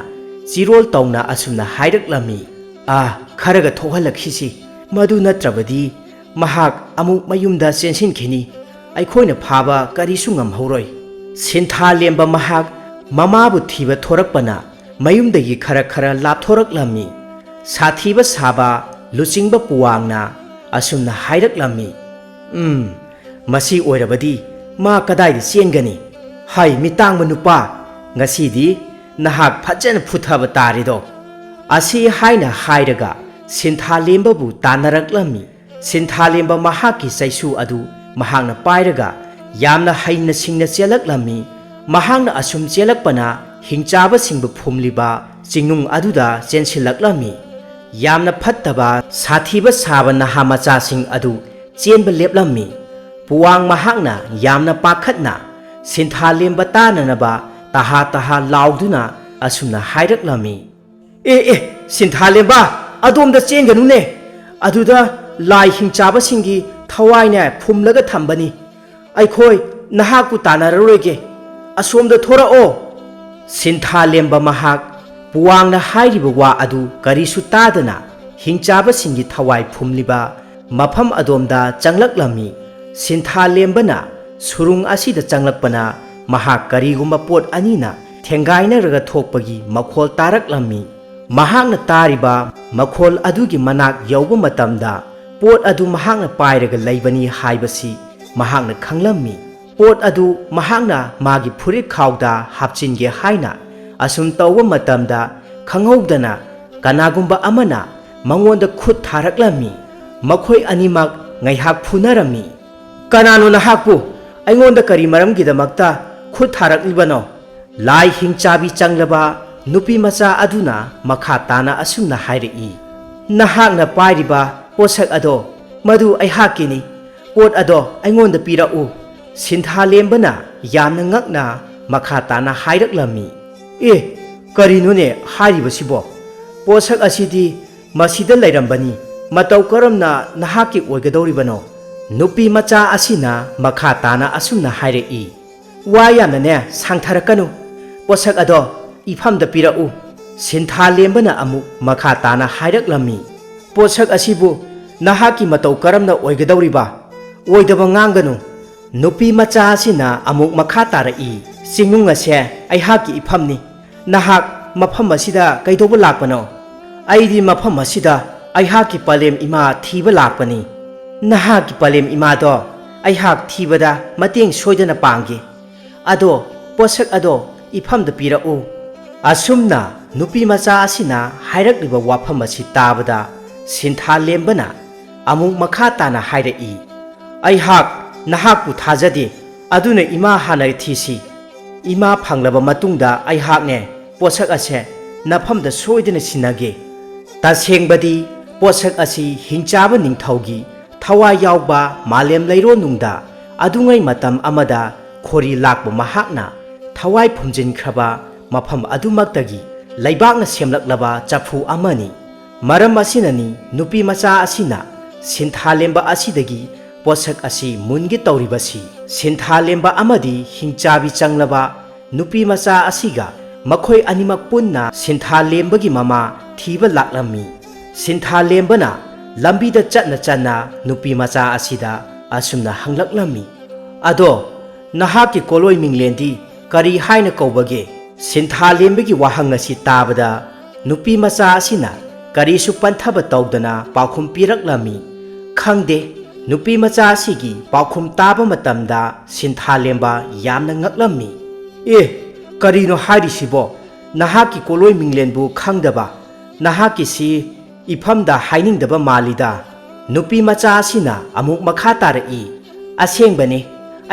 ꯆꯤꯔꯣꯜ ꯇꯧꯅ ꯑꯁꯨꯝꯅ ꯍꯥꯏꯔꯛꯂꯝꯃꯤ, ꯈꯔꯒ ꯊꯣꯛꯍꯜꯂꯛꯈꯤꯁꯤ, ꯃꯗꯨ ꯅꯠꯇ꯭ꯔꯕꯗꯤ ꯃꯍꯥꯛ ꯑꯃꯨꯛ ꯃꯌꯨꯝꯗ ꯆꯦꯟꯁꯤꯟꯈꯤꯅꯤ, ꯑꯩꯈꯣꯏꯅ ꯐꯥꯕ ꯀꯔꯤꯁꯨ ꯉꯝꯍꯧꯔꯣꯏ꯫ ꯁꯤꯟꯊꯥꯂꯦꯝꯕ ꯃꯍꯥꯛ ꯃꯃꯥꯕꯨ ꯊꯤꯕ ꯊꯣꯔꯛꯄꯅ ꯃꯌꯨꯝꯗꯒꯤ ꯈꯔ ꯂꯥꯞꯊꯣꯔꯛꯂꯝꯃꯤ꯫ ꯁꯥꯊꯤꯕ ꯁꯥꯕ ꯂꯨꯆꯤꯡꯕ ꯄꯨꯋꯥꯡꯅ ꯑꯁꯨꯝꯅ ꯍꯥꯏꯔꯛꯂꯝꯃꯤ, ꯃꯁꯤ ꯑꯣꯏꯔꯕꯗꯤ ꯃꯥ ꯀꯗꯥꯏꯗ ꯆꯦꯟꯒꯅꯤ? ꯍꯩ ꯃꯤꯇꯥꯡꯕ ꯅꯨꯄꯥ, ꯉꯁꯤꯗꯤ ꯅꯍꯥꯛ ꯐꯖꯅ ꯐꯨꯊꯕ ꯇꯥꯔꯦꯗꯣ꯫ ꯑꯁꯤ ꯍꯥꯏꯅ ꯍꯥꯏꯔꯒ ꯁꯤꯟꯊꯥꯂꯦꯝꯕꯕꯨ ꯇꯥꯟꯅꯔꯛꯂꯝꯃꯤ꯫ ꯁꯤꯟꯊꯥꯂꯦꯝꯕ ꯃꯍꯥꯛꯀꯤ ꯆꯩꯁꯨ ꯑꯗꯨ ꯃꯍꯥꯛꯅ ꯄꯥꯏꯔꯒ ꯌꯥꯝꯅ ꯍꯩꯅ ꯁꯤꯡꯅ ꯆꯦꯜꯂꯛꯂꯝꯃꯤ꯫ ꯃꯍꯥꯛꯅ ꯑꯁꯨꯝ ꯆꯦꯜꯂꯛꯄꯅ ꯍꯤꯡꯆꯥꯕꯁꯤꯡꯕꯨ ꯐꯨꯝꯂꯤꯕ ꯆꯤꯡꯅꯨꯡ ꯑꯗꯨꯗ ꯆꯦꯟꯁꯤꯜꯂꯛꯂꯝꯃꯤ꯫ ꯌꯥꯝꯅ ꯐꯠꯇꯕ ꯁꯥꯊꯤꯕ ꯁꯥꯕ ꯅꯍꯥ ꯃꯆꯥꯁꯤꯡ ꯑꯗꯨ ꯆꯦꯟꯕ ꯂꯦꯞꯂꯝꯃꯤ꯫ ꯄꯨꯋꯥꯡ ꯃꯍꯥꯛꯅ ꯌꯥꯝꯅ ꯄꯥꯈꯠꯅ ꯁꯤꯟꯊꯥꯂꯦꯝꯕ ꯇꯥꯅꯅꯕ ꯇꯍꯥ ꯂꯥꯎꯗꯨꯅ ꯑꯁꯨꯝꯅ ꯍꯥꯏꯔꯛꯂꯝꯃꯤ, ꯁꯤꯟꯊꯥꯂꯦꯝꯕ, ꯑꯗꯣꯝꯗ ꯆꯦꯟꯒꯅꯨꯅꯦ, ꯑꯗꯨꯗ ꯂꯥꯏ ꯍꯤꯡꯆꯥꯕꯁꯤꯡꯒꯤ ꯊꯋꯥꯏꯅ ꯐꯨꯝꯂꯒ ꯊꯝꯕꯅꯤ, ꯑꯩꯈꯣꯏ ꯅꯍꯥꯛꯄꯨ ꯇꯥꯟꯅꯔꯔꯣꯏꯒꯦ, ꯑꯁꯣꯝꯗ ꯊꯣꯔꯛꯑꯣ꯫ ꯁꯤꯟꯊꯥꯂꯦꯝꯕ ꯃꯍꯥꯛ ꯄꯨꯋꯥꯡꯅ ꯍꯥꯏꯔꯤꯕ ꯋꯥ ꯑꯗꯨ ꯀꯔꯤꯁꯨ ꯇꯥꯗꯅ ꯍꯤꯡꯆꯥꯕꯁꯤꯡꯒꯤ ꯊꯋꯥꯏ ꯐꯨꯝꯂꯤꯕ ꯃꯐꯝ ꯑꯗꯣꯝꯗ ꯆꯪꯂꯛꯂꯝꯃꯤ꯫ ꯁꯤꯟꯊꯥꯂꯦꯝꯕꯅ ꯁꯨꯔꯨꯡ ꯑꯁꯤꯗ ꯆꯪꯂꯛꯄꯅ ꯃꯍꯥꯛ ꯀꯔꯤꯒꯨꯝꯕ ꯄꯣꯠ ꯑꯅꯤꯅ ꯊꯦꯡꯒꯥꯏꯅꯔꯒ ꯊꯣꯛꯄꯒꯤ ꯃꯈꯣꯜ ꯇꯥꯔꯛꯂꯝꯃꯤ꯫ ꯃꯍꯥꯛꯅ ꯇꯥꯔꯤꯕ ꯃꯈꯣꯜ ꯑꯗꯨꯒꯤ ꯃꯅꯥꯛ ꯌꯧꯕ ꯃꯇꯝꯗ ꯄꯣꯠ ꯑꯗꯨ ꯃꯍꯥꯛꯅ ꯄꯥꯏꯔꯒ ꯂꯩꯕꯅꯤ ꯍꯥꯏꯕꯁꯤ ꯃꯍꯥꯛꯅ ꯈꯪꯂꯝꯃꯤ꯫ ꯄꯣꯠ ꯑꯗꯨ ꯃꯍꯥꯛꯅ ꯃꯥꯒꯤ ꯐꯨꯔꯤꯠ ꯈꯥꯎꯗ ꯍꯥꯞꯆꯤꯟꯒꯦ ꯍꯥꯏꯅ ꯑꯁꯨꯝ ꯇꯧꯕ ꯃꯇꯝꯗ ꯈꯪꯍꯧꯗꯅ ꯀꯅꯥꯒꯨꯝꯕ ꯑꯃꯅ ꯃꯉꯣꯟꯗ ꯈꯨꯠ ꯊꯥꯔꯛꯂꯝꯃꯤ꯫ ꯃꯈꯣꯏ ꯑꯅꯤꯃꯛ ꯉꯥꯏꯍꯥꯛ ꯐꯨꯅꯔꯝꯃꯤ꯫ ꯀꯅꯥꯅꯣ ꯅꯍꯥꯛꯄꯨ? ꯑꯩꯉꯣꯟꯗ ꯀꯔꯤ ꯃꯔꯝꯒꯤꯗꯃꯛꯇ ꯈꯨꯠ ꯊꯥꯔꯛꯂꯤꯕꯅꯣ? ꯂꯥꯏ ꯍꯤꯡꯆꯥꯕꯤ ꯆꯪꯂꯕ ꯅꯨꯄꯤ ꯃꯆꯥ ꯑꯗꯨꯅ ꯃꯈꯥ ꯇꯥꯅ ꯑꯁꯨꯝꯅ ꯍꯥꯏꯔꯛꯏ, ꯅꯍꯥꯛꯅ ꯄꯥꯏꯔꯤꯕ ꯄꯣꯠꯁꯛ ꯑꯗꯣ ꯃꯗꯨ ꯑꯩꯍꯥꯛꯀꯤꯅꯤ, ꯄꯣꯠ ꯑꯗꯣ ꯑꯩꯉꯣꯟꯗ ꯄꯤꯔꯛꯎ꯫ ꯁꯤꯟꯊꯥꯂꯦꯝꯕꯅ ꯌꯥꯝꯅ ꯉꯛꯅ ꯃꯈꯥ ꯇꯥꯅ ꯍꯥꯏꯔꯛꯂꯝꯃꯤ, ꯀꯔꯤꯅꯣꯅꯦ ꯍꯥꯏꯔꯤꯕꯁꯤꯕꯣ? ꯄꯣꯠꯁꯛ ꯑꯁꯤꯗꯤ ꯃꯁꯤꯗ ꯂꯩꯔꯝꯕꯅꯤ, ꯃꯇꯧ ꯀꯔꯝꯅ ꯅꯍꯥꯛꯀꯤ ꯑꯣꯏꯒꯗꯧꯔꯤꯕꯅꯣ? ꯅꯨꯄꯤ ꯃꯆꯥ ꯑꯁꯤꯅ ꯃꯈꯥ ꯇꯥꯅ ꯑꯁꯨꯝꯅ ꯍꯥꯏꯔꯛꯏ, ꯋꯥ ꯌꯥꯝꯅꯅꯦ ꯁꯥꯡꯊꯔꯛꯀꯅꯨ, ꯄꯣꯠꯁꯛ ꯑꯗꯣ ꯏꯐꯝꯗ ꯄꯤꯔꯛꯎ꯫ ꯁꯤꯟꯊꯥꯂꯦꯝꯕꯅ ꯑꯃꯨꯛ ꯃꯈꯥ ꯇꯥꯅ ꯍꯥꯏꯔꯛꯂꯝꯃꯤ, ꯄꯣꯠꯁꯛ ꯑꯁꯤꯕꯨ nahaki matau karamna oigadawriba oidaba nganganu nupi macha asina amuk makha tarai singung ase aihaki ifamni nahak mafam asida kaidoba lakpano aidi mafam asida aihaki palem ima thiba lakpani nahaki palem ima do aihak thibada mateng soidana pangge ado posak ado ifamda pirau asumna nupi macha asina hairakliba wafam asi tabada sintha lembana amuk makha tana hairai aihak nahakpu thajade aduna ima hanai thisi ima phanglaba matungda aihakne posak ase nafamda soidana sinage tasengbadi posak asi hingchaba ningthaugi thawa yawba malem leiro nungda adungai matam amada khori lakba mahakna thawai phumjinkraba mafam adumaktagi laibakna semlaklaba chafu amani maram asinani nupi macha asina sinthalemba asidagi posak asi mungi tauribasi sinthalemba amadi hingchabi changlaba nupi macha asiga makhoi animak punna sinthalembagi mama thiba laklami sinthalembana lambida chatna channa nupi macha asida asumna hanglaklami ado nahaki koloi minglendi kari haina kaubage sinthalembagi wahang asi tabada nupi macha asina kari su panthaba tawdana paukhum piraklami khangde nupi macha asigi paukhum taba matamda sinthalemba yamna ngaklami karino hairisibo nahaki koloi minglenbu khangdaba nahaki si ifamda hainingdaba malida nupi macha asina amuk makha tarai asengbane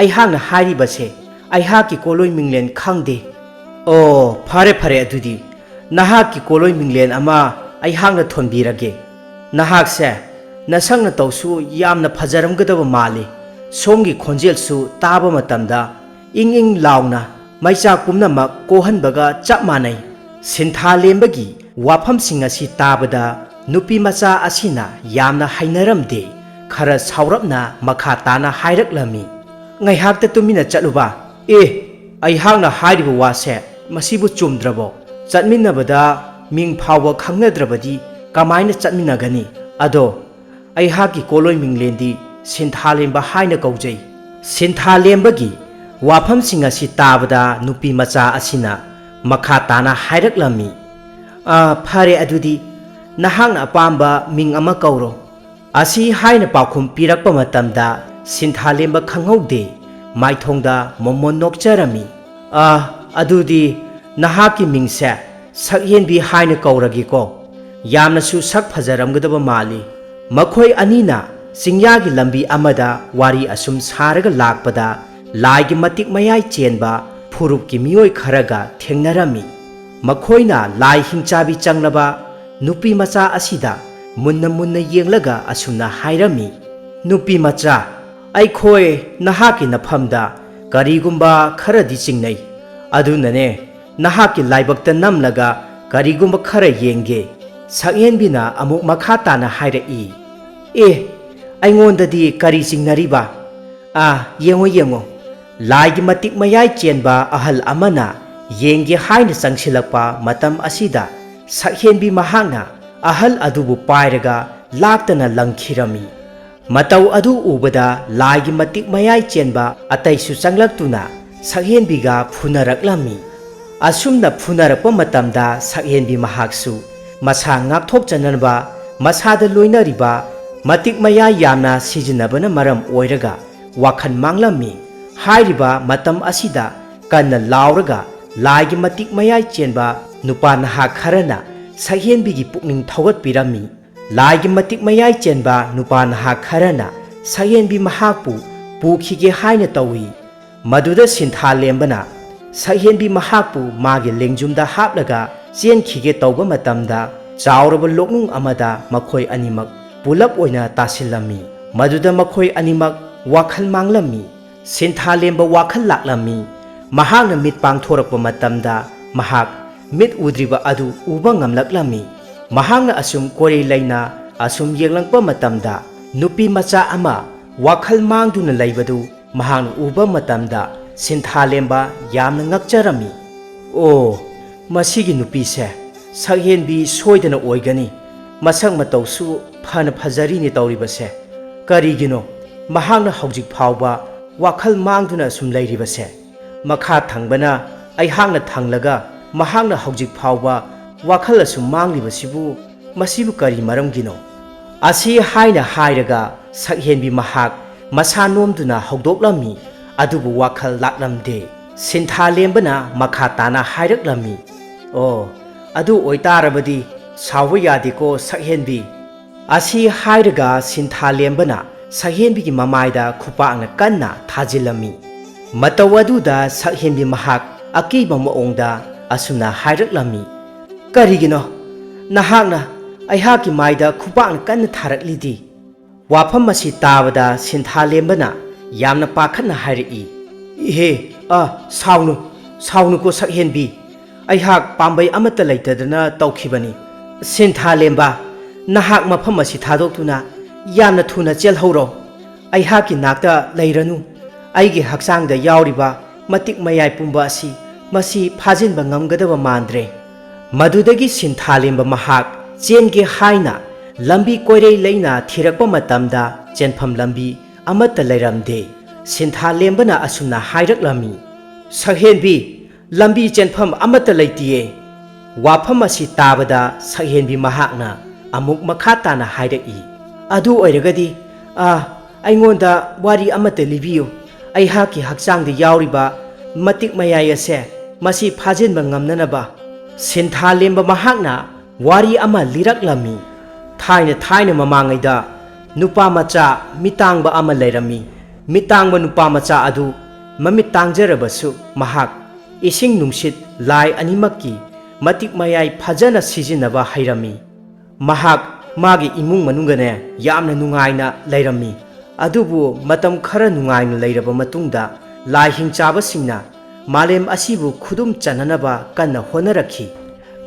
aihakna hairibase aihaki koloi minglen khangde oh phare phare adudi nahaki koloi minglen ama aihakna thonbirage nahakse nasangna tawsu yamna phajaramgadaba mali somgi khonjelsu taba matamda ing ing launa maisa pumnamak kohanbaga chap manai sinthalembagi wafamsing asi tabada nupi macha asina yamna hainaramde khara saurapna makha tana hairaklami ngaihakta tumina chatluba aihakna hairiba wase masibu chumdrabo chatminnabada ming phawba khangnadrabadi kamaina chatminagani ado aihaki koloi minglendi sinthalemba haina kaujai sinthalembagi wafamsing asi tabada nupi macha asina makha tana hairaklami phare adudi nahangna apamba ming ama kauro asi haina paukhum pirakpa matamda sinthalemba khanghaude maithongda momon nokcharami adudi nahaki mingse sakyenbi haina kauragi ko yamnasu sak phajaramgadaba mali makhoi anina singyagi lambi amada wari asum saraga lakpada laigi matik mayai chenba phurupki miyoi kharaga thengnarami makhoina lai hingchabi changlaba nupi macha asida munna munna yenglaga asumna hairami nupi macha aikhoi nahaki nafamda karigumba kharadi chingnai adunane nahaki laibakta namlaga karigumba khara yenge sakyenbina amuk makha tana hairai aingondadi kari chingnariba yengo laigi matik mayai chenba ahal amana yenge haina changsilakpa matam asida sakhenbi mahangna ahal adubu pairaga laktana langkhirami matau adu ubada laigi matik mayai chenba ataisu changlaktuna sakhenbiga phunaraklami asumna phunarakpa matamda sakhenbi mahaksu masa ngakthok chananba masada loinariba matik mayai yamna sijinabana maram oiraga wakhan manglami hairiba matam asida kanna lauraga laigi matik mayai chenba nupa naha kharana sakhenbigi pukning thogat pirami laigi matik mayai chenba nupa naha kharana sakhenbi mahakpu pukhige haina tawi maduda sinthalembana sakhenbi mahakpu magi lengjumda haplaga chenkhige tawba matamda chauraba loknung amada makhoi animak pulap oina tasilami maduda makhoi animak wakhal manglami sinthalemba wakhal laklami mahakna mit pangthorakpa matamda mahak mit udriba adu uba ngamlaklami mahakna asum kore laina asum yenglangpa matamda nupi macha ama wakhal mangduna laibadu mahakna uba matamda sinthalemba yamna ngakcharami masigi nupi se sakhenbi soidana oigani ꯃꯁꯛ ꯃꯇꯧꯁꯨ ꯐꯅ ꯐꯖꯔꯤꯅꯤ ꯇꯧꯔꯤꯕꯁꯦ ꯀꯔꯤꯒꯤꯅꯣ ꯃꯍꯥꯛꯅ ꯍꯧꯖꯤꯛ ꯐꯥꯎꯕ ꯋꯥꯈꯜ ꯃꯥꯡꯗꯨꯅ ꯁꯨꯝ ꯂꯩꯔꯤꯕꯁꯦ ꯃꯈꯥ ꯊꯪꯕꯅ ꯑꯩꯍꯥꯛꯅ ꯊꯪꯂꯒ ꯃꯍꯥꯛꯅ ꯍꯧꯖꯤꯛ ꯐꯥꯎꯕ ꯋꯥꯈꯜ ꯑꯁꯨꯝ ꯃꯥꯡꯂꯤꯕꯁꯤꯕꯨ ꯃꯁꯤꯕꯨ ꯀꯔꯤ ꯃꯔꯝꯒꯤꯅꯣ ꯑꯁꯤ ꯍꯥꯏꯅ ꯍꯥꯏꯔꯒ ꯁꯛꯍꯦꯟꯕꯤ ꯃꯍꯥꯛ ꯃꯁꯥ ꯅꯣꯝꯗꯨꯅ ꯍꯧꯗꯣꯛꯂꯝꯃꯤ ꯑꯗꯨꯕꯨ ꯋꯥꯈꯜ ꯂꯥꯛꯂꯝꯗꯦ ꯁꯤꯟꯊꯥꯂꯦꯝꯕꯅ ꯃꯈꯥ ꯇꯥꯅ ꯍꯥꯏꯔꯛꯂꯝꯃꯤ ꯑꯣ ꯑꯗꯨ ꯑꯣꯏꯇꯥꯔꯕꯗꯤ ꯁꯥꯎꯕ ꯌꯥꯗꯦꯀꯣ ꯁꯛꯍꯦꯟꯕꯤ ꯑꯁꯤ ꯍꯥꯏꯔꯒ ꯁꯤꯟꯊꯥꯂꯦꯝꯕꯅ ꯁꯛꯍꯦꯟꯕꯤꯒꯤ ꯃꯃꯥꯏꯗ ꯈꯨꯄꯥꯛꯅ ꯀꯟꯅ ꯊꯥꯖꯤꯜꯂꯝꯃꯤ ꯃꯇꯧ ꯑꯗꯨꯗ ꯁꯛꯍꯦꯟꯕꯤ ꯃꯍꯥꯛ ꯑꯀꯤꯕ ꯃꯑꯣꯡꯗ ꯑꯁꯨꯝꯅ ꯍꯥꯏꯔꯛꯂꯝꯃꯤ ꯀꯔꯤꯒꯤꯅꯣ ꯅꯍꯥꯛꯅ ꯑꯩꯍꯥꯛꯀꯤ ꯃꯥꯏꯗ ꯈꯨꯄꯥꯛꯅ ꯀꯟꯅ ꯊꯥꯔꯛꯂꯤꯗꯤ ꯋꯥꯐꯝ ꯑꯁꯤ ꯇꯥꯕꯗ ꯁꯤꯟꯊꯥꯂꯦꯝꯕꯅ ꯌꯥꯝꯅ ꯄꯥꯈꯠꯅ ꯍꯥꯏꯔꯛꯏ ꯏꯍꯦ ꯁꯥꯎꯅꯨꯀꯣ ꯁꯛꯍꯦꯟꯕꯤ ꯑꯩꯍꯥꯛ ꯄꯥꯝꯕꯩ ꯑꯃꯠꯇ ꯂꯩꯇꯗꯅ ꯇꯧꯈꯤꯕꯅꯤ ꯁꯤꯟꯊꯥꯂꯦꯝꯕ ꯅꯍꯥꯛ ꯃꯐꯝ ꯑꯁꯤ ꯊꯥꯗꯣꯛꯇꯨꯅ ꯌꯥꯝꯅ ꯊꯨꯅ ꯆꯦꯜꯍꯧꯔꯣ ꯑꯩꯍꯥꯛꯀꯤ ꯅꯥꯛꯇ ꯂꯩꯔꯅꯨ ꯑꯩꯒꯤ ꯍꯛꯆꯥꯡꯗ ꯌꯥꯎꯔꯤꯕ ꯃꯇꯤꯛ ꯃꯌꯥꯏ ꯄꯨꯝꯕ ꯑꯁꯤ ꯃꯁꯤ ꯐꯥꯖꯤꯟꯕ ꯉꯝꯒꯗꯕ ꯃꯥꯟꯗ꯭ꯔꯦ ꯃꯗꯨꯗꯒꯤ ꯁꯤꯟꯊꯥꯂꯦꯝꯕ ꯃꯍꯥꯛ ꯆꯦꯟꯒꯦ ꯍꯥꯏꯅ ꯂꯝꯕꯤ ꯀꯣꯏꯔꯩ ꯂꯩꯅ ꯊꯤꯔꯛꯄ ꯃꯇꯝꯗ ꯆꯦꯟꯐꯝ ꯂꯝꯕꯤ ꯑꯃꯠꯇ ꯂꯩꯔꯝꯗꯦ ꯁꯤꯟꯊꯥꯂꯦꯝꯕꯅ ꯑꯁꯨꯝꯅ ꯍꯥꯏꯔꯛꯂꯝꯃꯤ ꯁꯛꯍꯦꯟꯕꯤ ꯂꯝꯕꯤ ꯆꯦꯟꯐꯝ ꯑꯃꯠꯇ ꯂꯩꯇꯤꯌꯦ ꯋꯥꯐꯝ ꯑꯁꯤ ꯇꯥꯕꯗ ꯁꯛꯍꯦꯟꯕꯤ ꯃꯍꯥꯛꯅ ꯑꯃꯨꯛ ꯃꯈꯥ ꯇꯥꯅ ꯍꯥꯏꯔꯛꯏ ꯑꯗꯨ ꯑꯣꯏꯔꯒꯗꯤ ꯑꯩꯉꯣꯟꯗ ꯋꯥꯔꯤ ꯑꯃꯠꯇ ꯂꯤꯕꯤꯌꯨ ꯑꯩꯍꯥꯛꯀꯤ ꯍꯛꯆꯥꯡꯗ ꯌꯥꯎꯔꯤꯕ ꯃꯇꯤꯛ ꯃꯌꯥꯏ ꯑꯁꯦ ꯃꯁꯤ ꯐꯥꯖꯤꯟꯕ ꯉꯝꯅꯅꯕ ꯁꯤꯟꯊꯥꯂꯦꯝꯕ ꯃꯍꯥꯛꯅ ꯋꯥꯔꯤ ꯑꯃ ꯂꯤꯔꯛꯂꯝꯃꯤ ꯊꯥꯏꯅ ꯃꯃꯥꯡꯉꯩꯗ ꯅꯨꯄꯥ ꯃꯆꯥ ꯃꯤꯇꯥꯡꯕ ꯑꯃ ꯂꯩꯔꯝꯃꯤ ꯃꯤꯇꯥꯡꯕ ꯅꯨꯄꯥ ꯃꯆꯥ ꯑꯗꯨ ꯃꯃꯤꯠ ꯇꯥꯡꯖꯔꯕꯁꯨ ꯃꯍꯥꯛ ꯏꯁꯤꯡ ꯅꯨꯡꯁꯤꯠ ꯂꯥꯏ ꯑꯅꯤꯃꯛꯀꯤ ꯃꯇꯤꯛ ꯃꯌꯥꯏ ꯐꯖꯅ ꯁꯤꯖꯤꯟꯅꯕ ꯍꯩꯔꯝꯃꯤ ꯃꯍꯥꯛ ꯃꯥꯒꯤ ꯏꯃꯨꯡ ꯃꯅꯨꯡꯒꯅꯦ ꯌꯥꯝꯅ ꯅꯨꯡꯉꯥꯏꯅ ꯂꯩꯔꯝꯃꯤ ꯑꯗꯨꯕꯨ ꯃꯇꯝ ꯈꯔ ꯅꯨꯡꯉꯥꯏꯅ ꯂꯩꯔꯕ ꯃꯇꯨꯡꯗ ꯂꯥꯏ ꯍꯤꯡꯆꯥꯕꯁꯤꯡꯅ ꯃꯥꯂꯦꯝ ꯑꯁꯤꯕꯨ ꯈꯨꯗꯨꯝ ꯆꯟꯅꯅꯕ ꯀꯟꯅ ꯍꯣꯠꯅꯔꯛꯈꯤ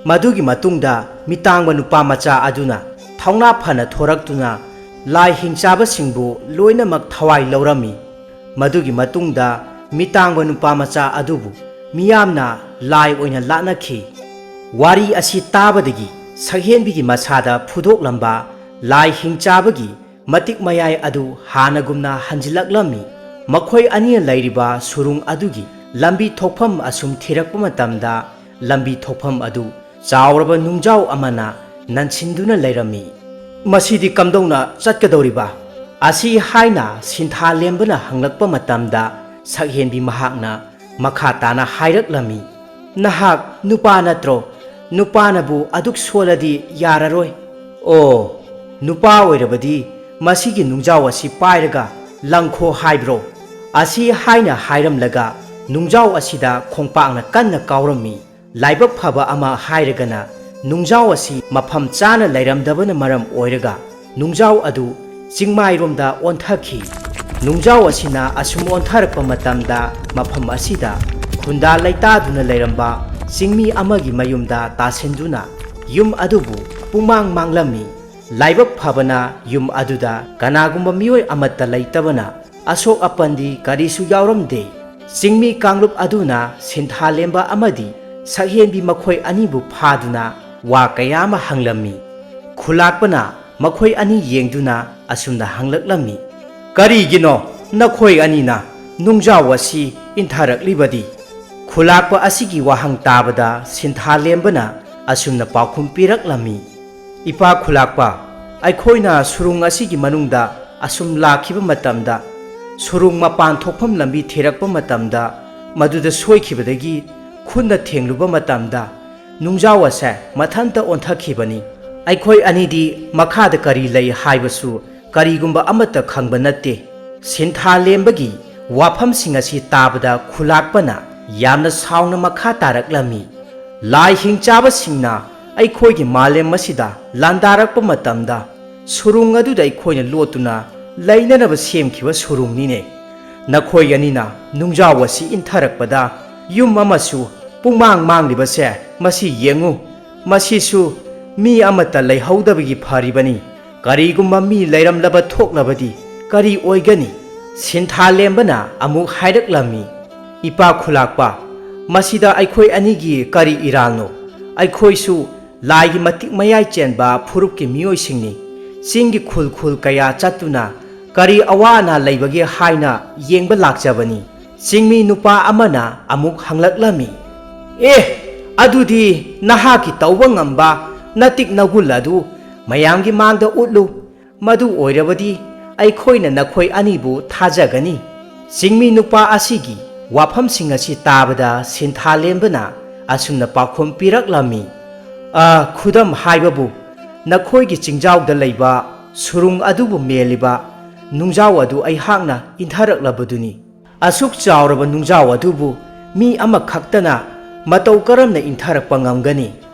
ꯃꯗꯨꯒꯤ ꯃꯇꯨꯡꯗ ꯃꯤꯇꯥꯡꯕ ꯅꯨꯄꯥ ꯃꯆꯥ ꯑꯗꯨꯅ ꯊꯧꯅꯥ ꯐꯅ ꯊꯣꯔꯛꯇꯨꯅ ꯂꯥꯏ ꯍꯤꯡꯆꯥꯕꯁꯤꯡꯕꯨ ꯂꯣꯏꯅꯃꯛ ꯊꯋꯥꯏ ꯂꯧꯔꯝꯃꯤ ꯃꯗꯨꯒꯤ ꯃꯇꯨꯡꯗ ꯃꯤꯇꯥꯡꯕ ꯅꯨꯄꯥ ꯃꯆꯥ ꯑꯗꯨꯕꯨ ꯃꯤꯌꯥꯝꯅ ꯂꯥꯏ ꯑꯣꯏꯅ ꯂꯥꯠꯅꯈꯤ ꯋꯥꯔꯤ ꯑꯁꯤ ꯇꯥꯕꯗꯒꯤ ꯁꯛꯍꯦꯟꯕꯤꯒꯤ ꯃꯁꯥꯗ ꯐꯨꯗꯣꯛꯂꯝꯕ ꯂꯥꯏ ꯍꯤꯡꯆꯥꯕꯒꯤ ꯃꯇꯤꯛ ꯃꯌꯥꯏ ꯑꯗꯨ ꯍꯥꯟꯅꯒꯨꯝꯅ ꯍꯟꯖꯤꯜꯂꯛꯂꯝꯃꯤ ꯃꯈꯣꯏ ꯑꯅꯤꯅ ꯂꯩꯔꯤꯕ ꯁꯨꯔꯨꯡ ꯑꯗꯨꯒꯤ ꯂꯝꯕꯤ ꯊꯣꯛꯐꯝ ꯑꯁꯨꯝ ꯊꯤꯔꯛꯄ ꯃꯇꯝꯗ ꯂꯝꯕꯤ ꯊꯣꯛꯐꯝ ꯑꯗꯨ ꯆꯥꯎꯔꯕ ꯅꯨꯡꯖꯥꯎ ꯑꯃꯅ ꯅꯟꯁꯤꯟꯗꯨꯅ ꯂꯩꯔꯝꯃꯤ ꯃꯁꯤꯗꯤ ꯀꯝꯗꯧꯅ ꯆꯠꯀꯗꯧꯔꯤꯕ ꯑꯁꯤ ꯍꯥꯏꯅ ꯁꯤꯟꯊꯥꯂꯦꯝꯕꯅ ꯍꯪꯂꯛꯄ ꯃꯇꯝꯗ ꯁꯛꯍꯦꯟꯕꯤ ꯃꯍꯥꯛꯅ ꯃꯈꯥ ꯇꯥꯅ ꯍꯥꯏꯔꯛꯂꯝꯃꯤ ꯅꯍꯥꯛ ꯅꯨꯄꯥ ꯅꯠꯇ꯭ꯔꯣ ꯅꯨꯄꯥꯅꯕꯨ ꯑꯗꯨꯛ ꯁꯣꯜꯂꯗꯤ ꯌꯥꯔꯔꯣꯏ ꯑꯣ ꯅꯨꯄꯥ ꯑꯣꯏꯔꯕꯗꯤ ꯃꯁꯤꯒꯤ ꯅꯨꯡꯖꯥꯎ ꯑꯁꯤ ꯄꯥꯏꯔꯒ ꯂꯪꯈꯣ ꯍꯥꯏꯕ꯭ꯔꯣ ꯑꯁꯤ ꯍꯥꯏꯅ ꯍꯥꯏꯔꯝꯂꯒ ꯅꯨꯡꯖꯥꯎ ꯑꯁꯤꯗ ꯈꯣꯡꯄꯥꯛꯅ ꯀꯟꯅ ꯀꯥꯎꯔꯝꯃꯤ ꯂꯥꯏꯕꯛ ꯐꯕ ꯑꯃ ꯍꯥꯏꯔꯒꯅ ꯅꯨꯡꯖꯥꯎ ꯑꯁꯤ ꯃꯐꯝ ꯆꯥꯅ ꯂꯩꯔꯝꯗꯕꯅ ꯃꯔꯝ ꯑꯣꯏꯔꯒ ꯅꯨꯡꯖꯥꯎ ꯑꯗꯨ ꯆꯤꯡꯃꯥꯏꯔꯣꯝꯗ ꯑꯣꯟꯊꯈꯤ ꯅꯨꯡꯖꯥꯎ ꯑꯁꯤꯅ ꯑꯁꯨꯝ ꯑꯣꯟꯊꯔꯛꯄ ꯃꯇꯝꯗ ꯃꯐꯝ ꯑꯁꯤꯗ ꯈꯨꯟꯗꯥ ꯂꯩꯇꯥꯗꯨꯅ ꯂꯩꯔꯝꯕ ꯆꯤꯡꯃꯤ ꯑꯃꯒꯤ ꯃꯌꯨꯝꯗ ꯇꯥꯁꯤꯟꯗꯨꯅ ꯌꯨꯝ ꯑꯗꯨꯕꯨ ꯄꯨꯡꯃꯥꯡ ꯃꯥꯡꯂꯝꯃꯤ ꯂꯥꯏꯕꯛ ꯐꯕꯅ ꯌꯨꯝ ꯑꯗꯨꯗ ꯀꯅꯥꯒꯨꯝꯕ ꯃꯤꯑꯣꯏ ꯑꯃꯠꯇ ꯂꯩꯇꯕꯅ ꯑꯁꯣꯛ ꯑꯄꯟꯗꯤ ꯀꯔꯤꯁꯨ ꯌꯥꯎꯔꯝꯗꯦ ꯆꯤꯡꯃꯤ ꯀꯥꯡꯂꯨꯞ ꯑꯗꯨꯅ ꯁꯤꯟꯊꯥꯂꯦꯝꯕ ꯑꯃꯗꯤ ꯁꯛꯍꯦꯟꯕꯤ ꯃꯈꯣꯏ ꯑꯅꯤꯕꯨ ꯐꯥꯗꯨꯅ ꯋꯥ ꯀꯌꯥ ꯑꯃ ꯍꯪꯂꯝꯃꯤ ꯈꯨꯂꯥꯛꯄꯅ ꯃꯈꯣꯏ ꯑꯅꯤ ꯌꯦꯡꯗꯨꯅ ꯑꯁꯨꯝꯅ ꯍꯪꯂꯛꯂꯝꯃꯤ ꯀꯔꯤꯒꯤꯅꯣ ꯅꯈꯣꯏ ꯑꯅꯤꯅ ꯅꯨꯡꯖꯥꯎ ꯑꯁꯤ ꯏꯟꯊꯔꯛꯂꯤꯕꯗꯤ ꯈꯨꯂꯥꯛꯄ ꯑꯁꯤꯒꯤ ꯋꯥꯍꯪ ꯇꯥꯕꯗ ꯁꯤꯟꯊꯥꯂꯦꯝꯕꯅ ꯑꯁꯨꯝꯅ ꯄꯥꯎꯈꯨꯝ ꯄꯤꯔꯛꯂꯝꯃꯤ ꯏꯄꯥ ꯈꯨꯂꯥꯛꯄ ꯑꯩꯈꯣꯏꯅ ꯁꯨꯔꯨꯡ ꯑꯁꯤꯒꯤ ꯃꯅꯨꯡꯗ ꯑꯁꯨꯝ ꯂꯥꯛꯈꯤꯕ ꯃꯇꯝꯗ ꯁꯨꯔꯨꯡ ꯃꯄꯥꯟ ꯊꯣꯛꯐꯝ ꯂꯝꯕꯤ ꯊꯤꯔꯛꯄ ꯃꯇꯝꯗ ꯃꯗꯨꯗ ꯁꯣꯏꯈꯤꯕꯗꯒꯤ ꯈꯨꯠꯅ ꯊꯦꯡꯂꯨꯕ ꯃꯇꯝꯗ ꯅꯨꯡꯖꯥꯎ ꯑꯁꯦ ꯃꯊꯟꯇ ꯑꯣꯟꯊꯈꯤꯕꯅꯤ ꯑꯩꯈꯣꯏ ꯑꯅꯤꯗꯤ ꯃꯈꯥꯗ ꯀꯔꯤ ꯂꯩ ꯍꯥꯏꯕꯁꯨ ꯀꯔꯤꯒꯨꯝꯕ ꯑꯃꯠꯇ ꯈꯪꯕ ꯅꯠꯇꯦ ꯁꯤꯟꯊꯥꯂꯦꯝꯕꯒꯤ ꯋꯥꯐꯝꯁꯤꯡ ꯑꯁꯤ ꯇꯥꯕꯗ ꯈꯨꯂꯥꯛꯄꯅ ꯌꯥꯝꯅ ꯁꯥꯎꯅ ꯃꯈꯥ ꯇꯥꯔꯛꯂꯝꯃꯤ ꯂꯥꯏ ꯍꯤꯡꯆꯥꯕꯁꯤꯡꯅ ꯑꯩꯈꯣꯏꯒꯤ ꯃꯥꯂꯦꯝ ꯑꯁꯤꯗ ꯂꯥꯟꯗꯥꯔꯛꯄ ꯃꯇꯝꯗ ꯁꯨꯔꯨꯡ ꯑꯗꯨꯗ ꯑꯩꯈꯣꯏꯅ ꯂꯣꯠꯇꯨꯅ ꯂꯩꯅꯅꯕ ꯁꯦꯝꯈꯤꯕ ꯁꯨꯔꯨꯡꯅꯤꯅꯦ ꯅꯈꯣꯏ ꯑꯅꯤꯅ ꯅꯨꯡꯖꯥꯎ ꯑꯁꯤ ꯏꯟꯊꯔꯛꯄꯗ ꯌꯨꯝ ꯑꯃꯁꯨ ꯄꯨꯡꯃꯥꯡ ꯃꯥꯡꯂꯤꯕꯁꯦ ꯃꯁꯤ ꯌꯦꯡꯉꯨ ꯃꯁꯤꯁꯨ ꯃꯤ ꯑꯃꯠꯇ ꯂꯩꯍꯧꯗꯕꯒꯤ ꯐꯔꯤꯕꯅꯤ ꯀꯔꯤꯒꯨꯝꯕ ꯃꯤ ꯂꯩꯔꯝꯂꯕ ꯊꯣꯛꯂꯕꯗꯤ ꯀꯔꯤ ꯑꯣꯏꯒꯅꯤ ꯁꯤꯟꯊꯥꯂꯦꯝꯕꯅ ꯑꯃꯨꯛ ꯍꯥꯏꯔꯛꯂꯝꯃꯤ ꯏꯄꯥ ꯈꯨꯂꯥꯛꯄ ꯃꯁꯤꯗ ꯑꯩꯈꯣꯏ ꯑꯅꯤꯒꯤ ꯀꯔꯤ ꯏꯔꯥꯜꯅꯣ ꯑꯩꯈꯣꯏꯁꯨ ꯂꯥꯏꯒꯤ ꯃꯇꯤꯛ ꯃꯌꯥꯏ ꯆꯦꯟꯕ ꯐꯨꯔꯨꯞꯀꯤ ꯃꯤꯑꯣꯏꯁꯤꯡꯅꯤ ꯆꯤꯡꯒꯤ ꯈꯨꯜ ꯈꯨꯜ ꯀꯌꯥ ꯆꯠꯇꯨꯅ ꯀꯔꯤ ꯑꯋꯥ ꯑꯅꯥ ꯂꯩꯕꯒꯦ ꯍꯥꯏꯅ ꯌꯦꯡꯕ ꯂꯥꯛꯆꯕꯅꯤ ꯆꯤꯡꯃꯤ ꯅꯨꯄꯥ ꯑꯃꯅ ꯑꯃꯨꯛ ꯍꯪꯂꯛꯂꯝꯃꯤ ꯑꯦ ꯑꯗꯨꯗꯤ ꯅꯍꯥꯛꯀꯤ ꯇꯧꯕ ꯉꯝꯕ ꯅꯇꯤꯛ ꯅꯒꯨꯜ ꯑꯗꯨ ꯃꯌꯥꯝꯒꯤ ꯃꯥꯡꯗ ꯎꯠꯂꯨ ꯃꯗꯨ ꯑꯣꯏꯔꯕꯗꯤ ꯑꯩꯈꯣꯏꯅ ꯅꯈꯣꯏ ꯑꯅꯤꯕꯨ ꯊꯥꯖꯒꯅꯤ ꯆꯤꯡꯃꯤ ꯅꯨꯄꯥ ꯑꯁꯤꯒꯤ ꯋꯥꯐꯝꯁꯤꯡ ꯑꯁꯤ ꯇꯥꯕꯗ ꯁꯤꯟꯊꯥꯂꯦꯝꯕꯅ ꯑꯁꯨꯝꯅ ꯄꯥꯎꯈꯨꯝ ꯄꯤꯔꯛꯂꯝꯃꯤ ꯈꯨꯗꯝ ꯍꯥꯏꯕꯕꯨ ꯅꯈꯣꯏꯒꯤ ꯆꯤꯡꯖꯥꯎꯗ ꯂꯩꯕ ꯁꯨꯔꯨꯡ ꯑꯗꯨꯕꯨ ꯃꯦꯜꯂꯤꯕ ꯅꯨꯡꯖꯥꯎ ꯑꯗꯨ ꯑꯩꯍꯥꯛꯅ ꯏꯟꯊꯔꯛꯂꯕꯗꯨꯅꯤ ꯑꯁꯨꯛ ꯆꯥꯎꯔꯕ ꯅꯨꯡꯖꯥꯎ ꯑꯗꯨꯕꯨ ꯃꯤ ꯑꯃꯈꯛꯇꯅ ꯃꯇꯧ ꯀꯔꯝꯅ ꯏꯟꯊꯔꯛꯄ ꯉꯝꯒꯅꯤ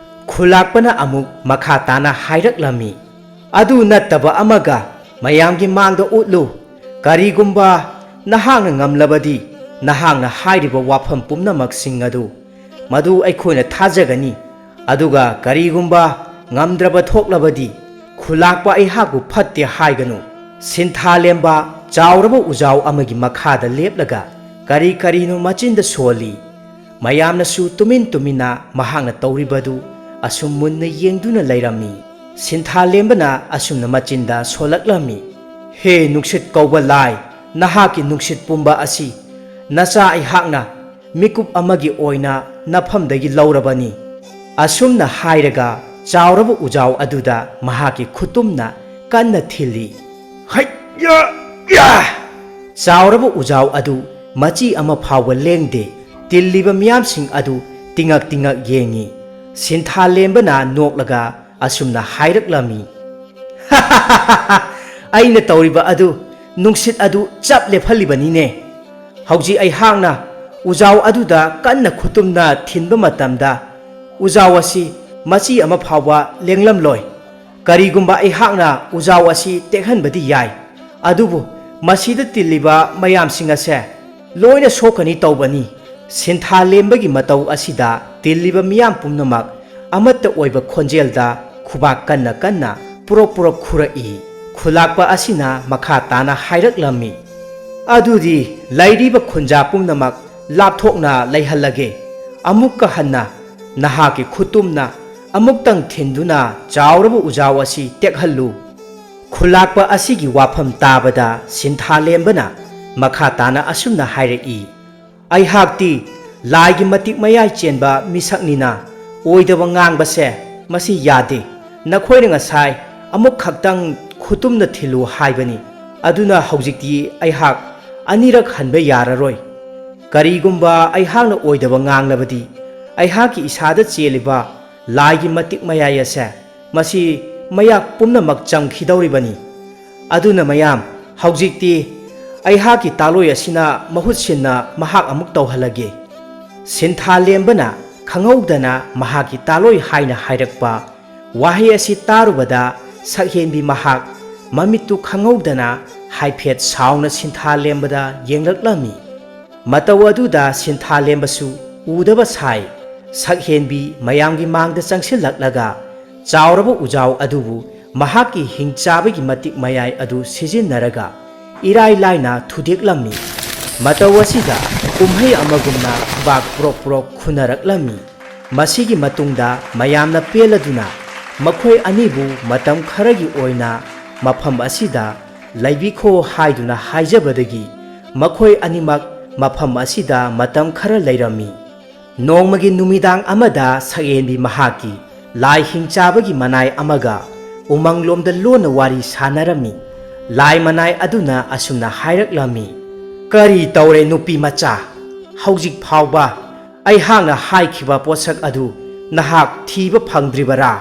ꯈꯨꯂꯥꯛꯄꯅ ꯑꯃꯨꯛ ꯃꯈꯥ ꯇꯥꯅ ꯍꯥꯏꯔꯛꯂꯝꯃꯤ ꯑꯗꯨ ꯅꯠꯇꯕ ꯑꯃꯒ ꯃꯌꯥꯝꯒꯤ ꯃꯥꯡꯗ ꯎꯠꯂꯨ ꯀꯔꯤꯒꯨꯝꯕ ꯅꯍꯥꯛꯅ ꯉꯝꯂꯕꯗꯤ ꯅꯍꯥꯛꯅ ꯍꯥꯏꯔꯤꯕ ꯋꯥꯐꯝ ꯄꯨꯝꯅꯃꯛꯁꯤꯡ ꯑꯗꯨ ꯃꯗꯨ ꯑꯩꯈꯣꯏꯅ ꯊꯥꯖꯒꯅꯤ ꯑꯗꯨꯒ ꯀꯔꯤꯒꯨꯝꯕ ꯉꯝꯗ꯭ꯔꯕ ꯊꯣꯛꯂꯕꯗꯤ ꯈꯨꯂꯥꯛꯄ ꯑꯩꯍꯥꯛꯄꯨ ꯐꯠꯇꯦ ꯍꯥꯏꯒꯅꯨ ꯁꯤꯟꯊꯥꯂꯦꯝꯕ ꯆꯥꯎꯔꯕ ꯎꯖꯥꯎ ꯑꯃꯒꯤ ꯃꯈꯥꯗ ꯂꯦꯞꯂꯒ ꯀꯔꯤ ꯀꯔꯤꯅꯣ ꯃꯆꯤꯟꯗ ꯁꯣꯜꯂꯤ ꯃꯌꯥꯝꯅꯁꯨ ꯇꯨꯃꯤꯟ ꯇꯨꯃꯤꯟꯅ ꯃꯍꯥꯛꯅ ꯇꯧꯔꯤꯕꯗꯨ ꯑꯁꯨꯝ ꯃꯨꯟꯅ ꯌꯦꯡꯗꯨꯅ ꯂꯩꯔꯝꯃꯤ ꯁꯤꯟꯊꯥꯂꯦꯝꯕꯅ ꯑꯁꯨꯝꯅ ꯃꯆꯤꯟꯗ ꯁꯣꯜꯂꯛꯂꯝꯃꯤ ꯍꯦ ꯅꯨꯡꯁꯤꯠ ꯀꯧꯕ ꯂꯥꯏ ꯅꯍꯥꯛꯀꯤ ꯅꯨꯡꯁꯤꯠ ꯄꯨꯝꯕ ꯑꯁꯤ ꯅꯆꯥ ꯑꯩꯍꯥꯛꯅ ꯃꯤꯀꯨꯞ ꯑꯃꯒꯤ ꯑꯣꯏꯅ ꯅꯐꯝꯗꯒꯤ ꯂꯧꯔꯕꯅꯤ ꯑꯁꯨꯝꯅ ꯍꯥꯏꯔꯒ ꯆꯥꯎꯔꯕ ꯎꯖꯥꯎ ꯑꯗꯨꯗ ꯃꯍꯥꯛꯀꯤ ꯈꯨꯇꯨꯝꯅ ꯀꯟꯅ ꯊꯤꯜꯂꯤ ꯆꯥꯎꯔꯕ ꯎꯖꯥꯎ ꯑꯗꯨ ꯃꯆꯤ ꯑꯃ ꯐꯥꯎꯕ ꯂꯦꯡꯗꯦ ꯇꯤꯜꯂꯤꯕ ꯃꯤꯌꯥꯝꯁꯤꯡ ꯑꯗꯨ ꯇꯤꯉꯛ ꯇꯤꯉꯛ ꯌꯦꯡꯉꯤ ꯁꯤꯟꯊꯥꯂꯦꯝꯕꯅ ꯅꯣꯛꯂꯒ ꯑꯁꯨꯝꯅ ꯍꯥꯏꯔꯛꯂꯝꯃꯤ ꯑꯩꯅ ꯇꯧꯔꯤꯕ ꯑꯗꯨ ꯅꯨꯡꯁꯤꯠ ꯑꯗꯨ ꯆꯞ ꯂꯦꯞꯍꯜꯂꯤꯕꯅꯤꯅꯦ ꯍꯧꯖꯤꯛ ꯑꯩꯍꯥꯛꯅ ꯎꯖꯥꯎ ꯑꯗꯨꯗ ꯀꯟꯅ ꯈꯨꯇꯨꯝꯅ ꯊꯤꯟꯕ ꯃꯇꯝꯗ ꯎꯖꯥꯎ ꯑꯁꯤ ꯃꯆꯤ ꯑꯃ ꯐꯥꯎꯕ ꯂꯦꯡꯂꯝꯂꯣꯏ ꯀꯔꯤꯒꯨꯝꯕ ꯑꯩꯍꯥꯛꯅ ꯎꯖꯥꯎ ꯑꯁꯤ ꯇꯦꯛꯍꯟꯕꯗꯤ ꯌꯥꯏ ꯑꯗꯨꯕꯨ ꯃꯁꯤꯗ ꯇꯤꯜꯂꯤꯕ ꯃꯌꯥꯝꯁꯤꯡ ꯑꯁꯦ ꯂꯣꯏꯅ ꯁꯣꯛꯀꯅꯤ ꯇꯧꯕꯅꯤ ꯁꯤꯟꯊꯥꯂꯦꯝꯕꯒꯤ ꯃꯇꯧ ꯑꯁꯤꯗ ꯇꯤꯜꯂꯤꯕ ꯃꯤꯌꯥꯝ ꯄꯨꯝꯅꯃꯛ ꯑꯃꯠꯇ ꯑꯣꯏꯕ ꯈꯣꯟꯖꯦꯜꯗ ꯈꯨꯕꯥꯛ ꯀꯟꯅ ꯀꯟꯅ ꯄꯨꯔꯞ ꯄꯨꯔꯞ ꯈꯨꯔꯛꯏ ꯈꯨꯂꯥꯛꯄ ꯑꯁꯤꯅ ꯃꯈꯥ ꯇꯥꯅ ꯍꯥꯏꯔꯛꯂꯝꯃꯤ ꯑꯗꯨꯗꯤ ꯂꯩꯔꯤꯕ ꯈꯨꯟꯖꯥ ꯄꯨꯝꯅꯃꯛ ꯂꯥꯞꯊꯣꯛꯅ ꯂꯩꯍꯜꯂꯒꯦ ꯑꯃꯨꯛꯀ ꯍꯟꯅ ꯅꯍꯥꯛꯀꯤ ꯈꯨꯇꯨꯝꯅ ꯑꯃꯨꯛꯇꯪ ꯊꯤꯟꯗꯨꯅ ꯆꯥꯎꯔꯕ ꯎꯖꯥꯎ ꯑꯁꯤ ꯇꯦꯛꯍꯜꯂꯨ ꯈꯨꯂꯥꯛꯄ ꯑꯁꯤꯒꯤ ꯋꯥꯐꯝ ꯇꯥꯕꯗ ꯁꯤꯟꯊꯥꯂꯦꯝꯕꯅ ꯃꯈꯥ ꯇꯥꯅ ꯑꯁꯨꯝꯅ ꯍꯥꯏꯔꯛꯏ ꯑꯩꯍꯥꯛꯇꯤ ꯂꯥꯏꯒꯤ ꯃꯇꯤꯛ ꯃꯌꯥꯏ ꯆꯦꯟꯕ ꯃꯤꯁꯛꯅꯤꯅ ꯑꯣꯏꯗꯕ ꯉꯥꯡꯕꯁꯦ ꯃꯁꯤ ꯌꯥꯗꯦ ꯅꯈꯣꯏꯅ ꯉꯁꯥꯏ ꯑꯃꯨꯛ ꯈꯛꯇꯪ ꯈꯨꯇꯨꯝꯅ ꯊꯤꯜꯂꯨ ꯍꯥꯏꯕꯅꯤ ꯑꯗꯨꯅ ꯍꯧꯖꯤꯛꯇꯤ ꯑꯩꯍꯥꯛ ꯑꯅꯤꯔꯛ ꯍꯟꯕ ꯌꯥꯔꯔꯣꯏ ꯀꯔꯤꯒꯨꯝꯕ ꯑꯩꯍꯥꯛꯅ ꯑꯣꯏꯗꯕ ꯉꯥꯡꯂꯕꯗꯤ ꯑꯩꯍꯥꯛꯀꯤ ꯏꯁꯥꯗ ꯆꯦꯜꯂꯤꯕ ꯂꯥꯏꯒꯤ ꯃꯇꯤꯛ ꯃꯌꯥꯏ ꯑꯁꯦ ꯃꯁꯤ ꯃꯌꯥꯛ ꯄꯨꯝꯅꯃꯛ ꯆꯝꯈꯤꯗꯧꯔꯤꯕꯅꯤ ꯑꯗꯨꯅ ꯃꯌꯥꯝ ꯍꯧꯖꯤꯛꯇꯤ ꯑꯩꯍꯥꯛꯀꯤ ꯇꯥꯂꯣꯏ ꯑꯁꯤꯅ ꯃꯍꯨꯠ ꯁꯤꯟꯅ ꯃꯍꯥꯛ ꯑꯃꯨꯛ ꯇꯧꯍꯜꯂꯒꯦ ꯁꯤꯟꯊꯥꯂꯦꯝꯕꯅ ꯈꯪꯍꯧꯗꯅ ꯃꯍꯥꯛꯀꯤ ꯇꯥꯂꯣꯏ ꯍꯥꯏꯅ ꯍꯥꯏꯔꯛꯄ ꯋꯥꯍꯩ ꯑꯁꯤ ꯇꯥꯔꯨꯕꯗ ꯁꯛꯍꯦꯟꯕꯤ ꯃꯍꯥꯛ ꯃꯃꯤꯠꯇꯨ ꯈꯪꯍꯧꯗꯅ ꯍꯥꯏꯐꯦꯠ ꯁꯥꯎꯅ ꯁꯤꯟꯊꯥꯂꯦꯝꯕꯗ ꯌꯦꯡꯂꯛꯂꯝꯃꯤ ꯃꯇꯧ ꯑꯗꯨꯗ ꯁꯤꯟꯊꯥꯂꯦꯝꯕꯁꯨ ꯎꯗꯕ ꯁꯥꯏ ꯁꯛꯍꯦꯟꯕꯤ ꯃꯌꯥꯝꯒꯤ ꯃꯥꯡꯗ ꯆꯪꯁꯤꯜꯂꯛꯂꯒ ꯆꯥꯎꯔꯕ ꯎꯖꯥꯎ ꯑꯗꯨꯕꯨ ꯃꯍꯥꯛꯀꯤ ꯍꯤꯡꯆꯥꯕꯒꯤ ꯃꯇꯤꯛ ꯃꯌꯥꯏ ꯑꯗꯨ ꯁꯤꯖꯤꯟꯅꯔꯒ ꯏꯔꯥꯏ ꯂꯥꯏꯅ ꯊꯨꯗꯦꯛꯂꯝꯃꯤ ꯃꯇꯧ ꯑꯁꯤꯗ ꯀꯨꯝꯍꯩ ꯑꯃꯒꯨꯝꯅ ꯈꯨꯕꯥꯛ ꯄꯨꯔꯣꯛ ꯄꯨꯔꯣꯛ ꯈꯨꯅꯔꯛꯂꯝꯃꯤ ꯃꯁꯤꯒꯤ ꯃꯇꯨꯡꯗ ꯃꯌꯥꯝꯅ ꯄꯦꯜꯂꯗꯨꯅ ꯃꯈꯣꯏ ꯑꯅꯤꯕꯨ ꯃꯇꯝ ꯈꯔꯒꯤ ꯑꯣꯏꯅ ꯃꯐꯝ ꯑꯁꯤꯗ ꯂꯩꯕꯤꯈꯣ ꯍꯥꯏꯗꯨꯅ ꯍꯥꯏꯖꯕꯗꯒꯤ ꯃꯈꯣꯏ ꯑꯅꯤꯃꯛ ꯃꯐꯝ ꯑꯁꯤꯗ ꯃꯇꯝ ꯈꯔ ꯂꯩꯔꯝꯃꯤ ꯅꯣꯡꯃꯒꯤ ꯅꯨꯃꯤꯗꯥꯡ ꯑꯃꯗ ꯁꯛꯍꯦꯟꯕꯤ ꯃꯍꯥꯛꯀꯤ ꯂꯥꯏ ꯍꯤꯡꯆꯥꯕꯒꯤ ꯃꯅꯥꯏ ꯑꯃꯒ ꯎꯃꯪꯂꯣꯝꯗ ꯂꯣꯟꯅ ꯋꯥꯔꯤ ꯁꯥꯟꯅꯔꯝꯃꯤ ꯂꯥꯏ ꯃꯅꯥꯏ ꯑꯗꯨꯅ ꯑꯁꯨꯝꯅ ꯍꯥꯏꯔꯛꯂꯝꯃꯤ ꯀꯔꯤ ꯇꯧꯔꯦ ꯅꯨꯄꯤ ꯃꯆꯥ ꯍꯧꯖꯤꯛ ꯐꯥꯎꯕ ꯑꯩꯍꯥꯛꯅ ꯍꯥꯏꯈꯤꯕ ꯄꯣꯠꯁꯛ ꯑꯗꯨ ꯅꯍꯥꯛ ꯊꯤꯕ ꯐꯪꯗ꯭ꯔꯤꯕꯔꯥ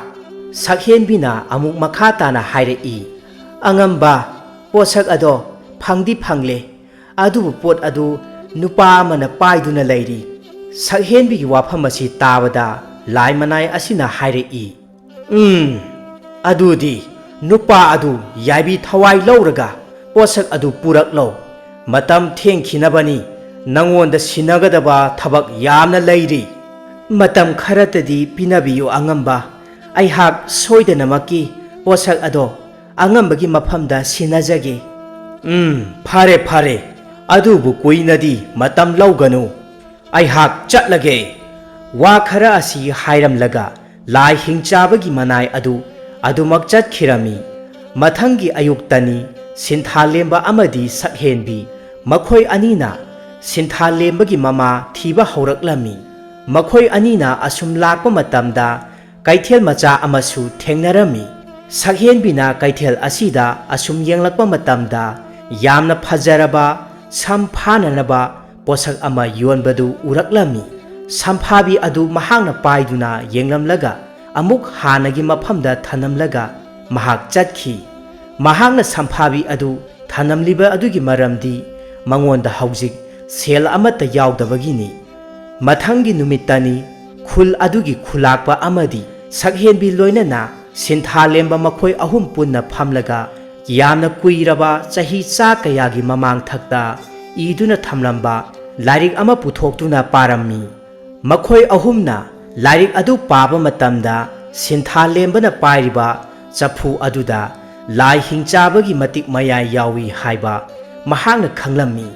ꯁꯛꯍꯦꯟꯕꯤꯅ ꯑꯃꯨꯛ ꯃꯈꯥ ꯇꯥꯅ ꯍꯥꯏꯔꯛꯏ ꯑꯉꯝꯕ ꯄꯣꯠꯁꯛ ꯑꯗꯣ ꯐꯪꯗꯤ ꯐꯪꯂꯦ ꯑꯗꯨꯕꯨ ꯄꯣꯠ ꯑꯗꯨ ꯅꯨꯄꯥ ꯑꯃꯅ ꯄꯥꯏꯗꯨꯅ ꯂꯩꯔꯤ ꯁꯛꯍꯦꯟꯕꯤꯒꯤ ꯋꯥꯐꯝ ꯑꯁꯤ ꯇꯥꯕꯗ ꯂꯥꯏ ꯃꯅꯥꯏ ꯑꯁꯤꯅ ꯍꯥꯏꯔꯛꯏ ꯑꯗꯨꯗꯤ ꯅꯨꯄꯥ ꯑꯗꯨ ꯌꯥꯏꯕꯤ ꯊꯋꯥꯏ ꯂꯧꯔꯒ ꯄꯣꯠꯁꯛ ꯑꯗꯨ ꯄꯨꯔꯛꯂꯣ ꯃꯇꯝ ꯊꯦꯡꯈꯤꯅꯕꯅꯤ ꯅꯪꯉꯣꯟꯗ ꯁꯤꯟꯅꯒꯗꯕ ꯊꯕꯛ ꯌꯥꯝꯅ ꯂꯩꯔꯤ ꯃꯇꯝ ꯈꯔꯇꯗꯤ ꯄꯤꯅꯕꯤꯌꯨ ꯑꯉꯝꯕ ꯑꯩꯍꯥꯛ ꯁꯣꯏꯗꯅꯃꯛꯀꯤ ꯄꯣꯠꯁꯛ ꯑꯗꯣ ꯑꯉꯝꯕꯒꯤ ꯃꯐꯝꯗ ꯁꯤꯟꯅꯖꯒꯦ ꯐꯔꯦ ꯐꯔꯦ ꯑꯗꯨꯕꯨ ꯀꯨꯏꯅꯗꯤ ꯃꯇꯝ ꯂꯧꯒꯅꯨ ꯑꯩꯍꯥꯛ ꯆꯠꯂꯒꯦ ꯋꯥ ꯈꯔ ꯑꯁꯤ ꯍꯥꯏꯔꯝꯂꯒ ꯂꯥꯏ ꯍꯤꯡꯆꯥꯕꯒꯤ ꯃꯅꯥꯏ ꯑꯗꯨꯃꯛ ꯆꯠꯈꯤꯔꯝꯃꯤ꯫ ꯃꯊꯪꯒꯤ ꯑꯌꯨꯛꯇꯅꯤ ꯁꯤꯟꯊꯥꯂꯦꯝꯕ ꯑꯃꯗꯤ ꯁꯛꯍꯦꯟꯕꯤ ꯃꯈꯣꯏ ꯑꯅꯤꯅ ꯁꯤꯟꯊꯥꯂꯦꯝꯕꯒꯤ ꯃꯃꯥ ꯊꯤꯕ ꯍꯧꯔꯛꯂꯝꯃꯤ꯫ ꯃꯈꯣꯏ ꯑꯅꯤꯅ ꯑꯁꯨꯝ ꯂꯥꯛꯄ ꯃꯇꯝꯗ ꯀꯩꯊꯦꯜ ꯃꯆꯥ ꯑꯃꯁꯨ ꯊꯦꯡꯅꯔꯝꯃꯤ꯫ ꯁꯛꯍꯦꯟꯕꯤꯅ ꯀꯩꯊꯦꯜ ꯑꯁꯤꯗ ꯑꯁꯨꯝ ꯌꯦꯡꯂꯛꯄ ꯃꯇꯝꯗ ꯌꯥꯝꯅ ꯐꯖꯔꯕ ꯁꯝ ꯐꯥꯅꯅꯕ ꯄꯣꯠꯁꯛ ꯑꯃ ꯌꯣꯟꯕꯗꯨ ꯎꯔꯛꯂꯝꯃꯤ꯫ ꯁꯝꯐꯥꯕꯤ ꯑꯗꯨ ꯃꯍꯥꯛꯅ ꯄꯥꯏꯗꯨꯅ ꯌꯦꯡꯂꯝꯂꯒ ꯑꯃꯨꯛ ꯍꯥꯟꯅꯒꯤ ꯃꯐꯝꯗ ꯊꯅꯝꯂꯒ ꯃꯍꯥꯛ ꯆꯠꯈꯤ꯫ ꯃꯍꯥꯛꯅ ꯁꯝꯐꯥꯕꯤ ꯑꯗꯨ ꯊꯅꯝꯂꯤꯕ ꯑꯗꯨꯒꯤ ꯃꯔꯝꯗꯤ ꯃꯉꯣꯟꯗ ꯍꯧꯖꯤꯛ ꯁꯦꯜ ꯑꯃꯠꯇ ꯌꯥꯎꯗꯕꯒꯤꯅꯤ꯫ ꯃꯊꯪꯒꯤ ꯅꯨꯃꯤꯠꯇꯅꯤ ꯈꯨꯜ ꯑꯗꯨꯒꯤ ꯈꯨꯂꯥꯛꯄ ꯑꯃꯗꯤ ꯁꯛꯍꯦꯟꯕꯤ ꯂꯣꯏꯅꯅ ꯁꯤꯟꯊꯥꯂꯦꯝꯕ ꯃꯈꯣꯏ ꯑꯍꯨꯝ ꯄꯨꯟꯅ ꯐꯝꯂꯒ ꯌꯥꯝꯅ ꯀꯨꯏꯔꯕ ꯆꯍꯤ ꯆꯥ ꯀꯌꯥꯒꯤ ꯃꯃꯥꯡꯊꯛꯇ ꯏꯗꯨꯅ ꯊꯝꯂꯝꯕ ꯂꯥꯏꯔꯤꯛ ꯑꯃ ꯄꯨꯊꯣꯛꯇꯨꯅ ꯄꯥꯔꯝꯃꯤ꯫ ꯃꯈꯣꯏ ꯑꯍꯨꯝꯅ ꯂꯥꯏꯔꯤꯛ ꯑꯗꯨ ꯄꯥꯕ ꯃꯇꯝꯗ ꯁꯤꯟꯊꯥꯂꯦꯝꯕꯅ ꯄꯥꯏꯔꯤꯕ ꯆꯐꯨ ꯑꯗꯨꯗ ꯂꯥꯏ ꯍꯤꯡꯆꯥꯕꯒꯤ ꯃꯇꯤꯛ ꯃꯌꯥꯏ ꯌꯥꯎꯏ ꯍꯥꯏꯕ ꯃꯍꯥꯛꯅ ꯈꯪꯂꯝꯃꯤ꯫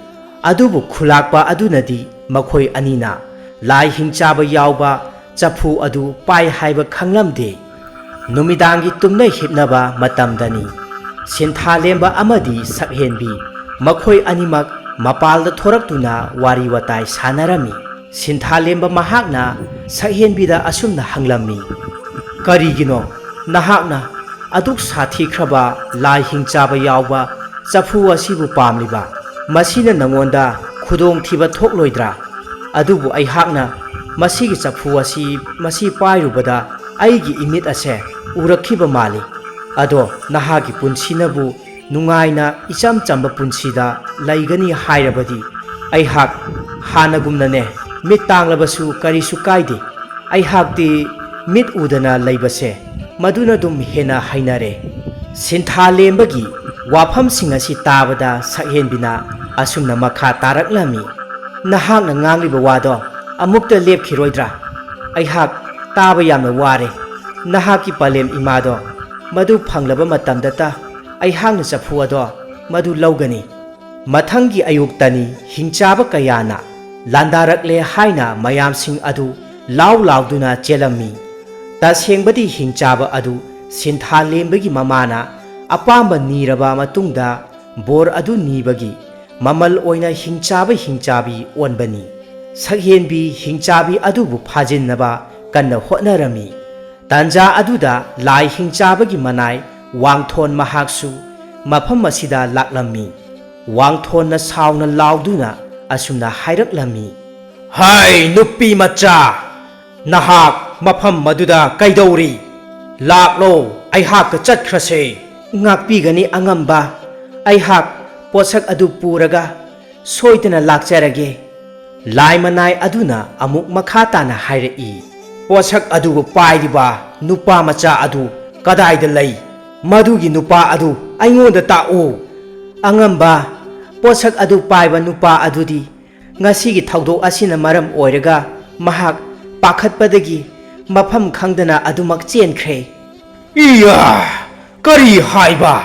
ꯑꯗꯨꯕꯨ ꯈꯨꯂꯥꯛꯄ ꯑꯗꯨꯅꯗꯤ ꯃꯈꯣꯏ ꯑꯅꯤꯅ ꯂꯥꯏ ꯍꯤꯡꯆꯥꯕ ꯌꯥꯎꯕ ꯆꯐꯨ ꯑꯗු ꯄꯥꯏ ꯍꯥꯏꯕ ꯈꯪꯂꯝꯗꯦ꯫ ꯅꯨꯃꯤꯗꯥꯡꯒꯤ ꯇꯨꯝꯅ ꯍꯤꯞꯅꯕ ꯃꯇꯝꯗꯅꯤ ꯁꯤꯟꯊꯥꯂꯦꯝꯕ ꯑꯃꯗꯤ ꯁꯛꯍꯦꯟꯕꯤ ꯃꯈꯣꯏ ꯑꯅꯤꯃꯛ ꯃꯄꯥꯜꯗ ꯊꯣꯔꯛꯇꯨꯅ ꯋꯥꯔꯤ ꯋꯥꯇꯥꯏ ꯁꯥꯟꯅꯔꯝꯃꯤ꯫ ꯁꯤꯟꯊꯥꯂꯦꯝꯕ ꯃꯍꯥꯛꯅ ꯁꯛꯍꯦꯟꯕꯤꯗ ꯑꯁꯨꯝꯅ ꯍꯪꯂꯝꯃꯤ, "ꯀꯔꯤꯒꯤꯅꯣ ꯅꯍꯥꯛꯅ ꯑꯗꯨꯛ ꯁꯥꯊꯤꯈ꯭ꯔꯕ ꯂꯥꯏ ꯍꯤꯡꯆꯥꯕ ꯌꯥꯎꯕ ꯆꯐꯨ ꯑꯁꯤꯕꯨ ꯄꯥꯝꯂꯤꯕ? ꯃꯁꯤꯅ ꯅꯉꯣꯟꯗ ꯈꯨꯗꯣꯡꯊꯤꯕ ꯊꯣꯛꯂꯣꯏꯗ꯭ꯔꯥ? ꯑꯗꯨꯕꯨ ꯑꯩꯍꯥꯛꯅ ꯃꯁꯤꯒꯤ ꯆꯐꯨ ꯑꯁꯤ ꯄꯥꯏꯔꯨꯕꯗ ꯑꯩꯒꯤ ꯏꯃꯤꯠ ꯑꯁꯦ ꯎꯔꯛꯈꯤꯕ ꯃꯥꯜꯂꯤ꯫ ꯑꯗꯣ ꯅꯍꯥꯛꯀꯤ ꯄꯨꯟꯁꯤꯅꯕꯨ ꯅꯨꯡꯉꯥꯏꯅ ꯏꯆꯝ ꯆꯝꯕ ꯄꯨꯟꯁꯤꯗ ꯂꯩꯒꯅꯤ ꯍꯥꯏꯔꯕꯗꯤ ꯑꯩꯍꯥꯛ ꯍꯥꯟꯅꯒꯨꯝꯅꯅꯦ ꯃꯤꯠ ꯇꯥꯡꯂꯕꯁꯨ ꯀꯔꯤꯁꯨ ꯀꯥꯏꯗꯦ꯫ ꯑꯩꯍꯥꯛꯇꯤ ꯃꯤꯠ ꯎꯗꯅ ꯂꯩꯕꯁꯦ ꯃꯗꯨꯅ ꯑꯗꯨꯝ ꯍꯦꯟꯅ ꯍꯩꯅꯔꯦ." ꯁꯤꯟꯊꯥꯂꯦꯝꯕꯒꯤ ꯋꯥꯐꯝꯁꯤꯡ ꯑꯁꯤ ꯇꯥꯕꯗ ꯁꯛꯍꯦꯟꯕꯤꯅ ꯑꯁꯨꯝꯅ ꯃꯈꯥ ꯇꯥꯔꯛꯂꯝꯃꯤ, "ꯅꯍꯥꯛꯅ ꯉꯥꯡꯂꯤꯕ ꯋꯥꯗꯣ ꯑꯃꯨꯛꯇ ꯂꯦꯞꯈꯤꯔꯣꯏꯗ꯭ꯔꯥ? ꯑꯩꯍꯥꯛ ꯇꯥꯕ ꯌꯥꯝꯅ ꯋꯥꯔꯦ꯫ ꯅꯍꯥꯛꯀꯤ ꯄꯂꯦꯝ ꯏꯃꯥꯗꯣ ꯃꯗꯨ ꯐꯪꯂꯕ ꯃꯇꯝꯗꯇ ꯑꯩꯍꯥꯛꯅ ꯆꯐꯨ ꯑꯗꯣ ꯃꯗꯨ ꯂꯧꯒꯅꯤ." ꯃꯊꯪꯒꯤ ꯑꯌꯨꯛꯇꯅꯤ ꯍꯤꯡꯆꯥꯕ ꯀꯌꯥꯅ ꯂꯥꯟꯗꯥꯔꯛꯂꯦ ꯍꯥꯏꯅ ꯃꯌꯥꯝꯁꯤꯡ ꯑꯗꯨ ꯂꯥꯎ ꯂꯥꯎꯗꯨꯅ ꯆꯦꯜꯂꯝꯃꯤ꯫ ꯇꯁꯦꯡꯕꯗꯤ ꯍꯤꯡꯆꯥꯕ ꯑꯗꯨ ꯁꯤꯟꯊꯥꯂꯦꯝꯕꯒꯤ ꯃꯃꯥꯅ ꯑꯄꯥꯝꯕ ꯅꯤꯔꯕ ꯃꯇꯨꯡꯗ ꯕꯣꯔ ꯑꯗꯨ ꯅꯤꯕꯒꯤ ꯃꯃꯜ ꯑꯣꯏꯅ ꯍꯤꯡꯆꯥꯕꯤ ꯑꯣꯟꯕꯅꯤ꯫ ꯁꯛꯍꯦꯟꯕꯤ ꯍꯤꯡꯆꯥꯕꯤ ꯑꯗꯨꯕꯨ ꯐꯥꯖꯤꯟꯅꯕ ꯀꯟꯅ ꯍꯣꯠꯅꯔꯝꯃꯤ꯫ ꯇꯥꯟꯖꯥ ꯑꯗꯨꯗ ꯂꯥꯏ ꯍꯤꯡꯆꯥꯕꯒꯤ ꯃꯅꯥꯏ ꯋꯥꯡꯊꯣꯟ ꯃꯍꯥꯛꯁꯨ ꯃꯐꯝ ꯑꯁꯤꯗ ꯂꯥꯛꯂꯝꯃꯤ꯫ ꯋꯥꯡꯊꯣꯟꯅ ꯁꯥꯎꯅ ꯂꯥꯎꯗꯨꯅ ꯑꯁꯨꯝꯅ ꯍꯥꯏꯔꯛꯂꯝꯃꯤ, "ꯍꯩ ꯅꯨꯄꯤ ꯃꯆꯥ! ꯅꯍꯥꯛ ꯃꯐꯝ ꯃꯗꯨꯗ ꯀꯩꯗꯧꯔꯤ? ꯂꯥꯛꯂꯣ, ꯑꯩꯍꯥꯛꯀ ꯆꯠꯈ꯭ꯔꯁꯦ." "ꯉꯥꯛꯄꯤꯒꯅꯤ ꯑꯉꯝꯕ, ꯑꯩꯍꯥꯛ ꯄꯣꯠꯁꯛ ꯑꯗꯨ ꯄꯨꯔꯒ ꯁꯣꯏꯗꯅ ꯂꯥꯛꯆꯔꯒꯦ." ꯂꯥꯏ ꯃꯅꯥꯏ ꯑꯗꯨꯅ ꯑꯃꯨꯛ ꯃꯈꯥ ꯇꯥꯅ ꯍꯥꯏꯔꯛꯏ, "ꯄꯣꯠꯁꯛ ꯑꯗꯨꯕꯨ ꯄꯥꯏꯔꯤꯕ ꯅꯨꯄꯥ ꯃꯆꯥ ꯑꯗꯨ ꯀꯗꯥꯏꯗ ꯂꯩ? ꯃꯗꯨꯒꯤ ꯅꯨꯄꯥ ꯑꯗꯨ ꯑꯩꯉꯣꯟꯗ ꯇꯥꯛꯎ." "ꯑꯉꯝꯕ, ꯄꯣꯠꯁꯛ ꯑꯗꯨ ꯄꯥꯏꯕ ꯅꯨꯄꯥ ꯑꯗꯨꯗꯤ ꯉꯁꯤꯒꯤ ꯊꯧꯗꯣꯛ ꯑꯁꯤꯅ ꯃꯔꯝ ꯑꯣꯏꯔꯒ ꯃꯍꯥꯛ ꯄꯥꯈꯠꯄꯗꯒꯤ ꯃꯐꯝ ꯈꯪꯗꯅ ꯑꯗꯨꯃꯛ ꯆꯦꯟꯈ꯭ꯔꯦ." "ꯏꯌꯥ! ꯀꯔꯤ ꯍꯥꯏꯕ?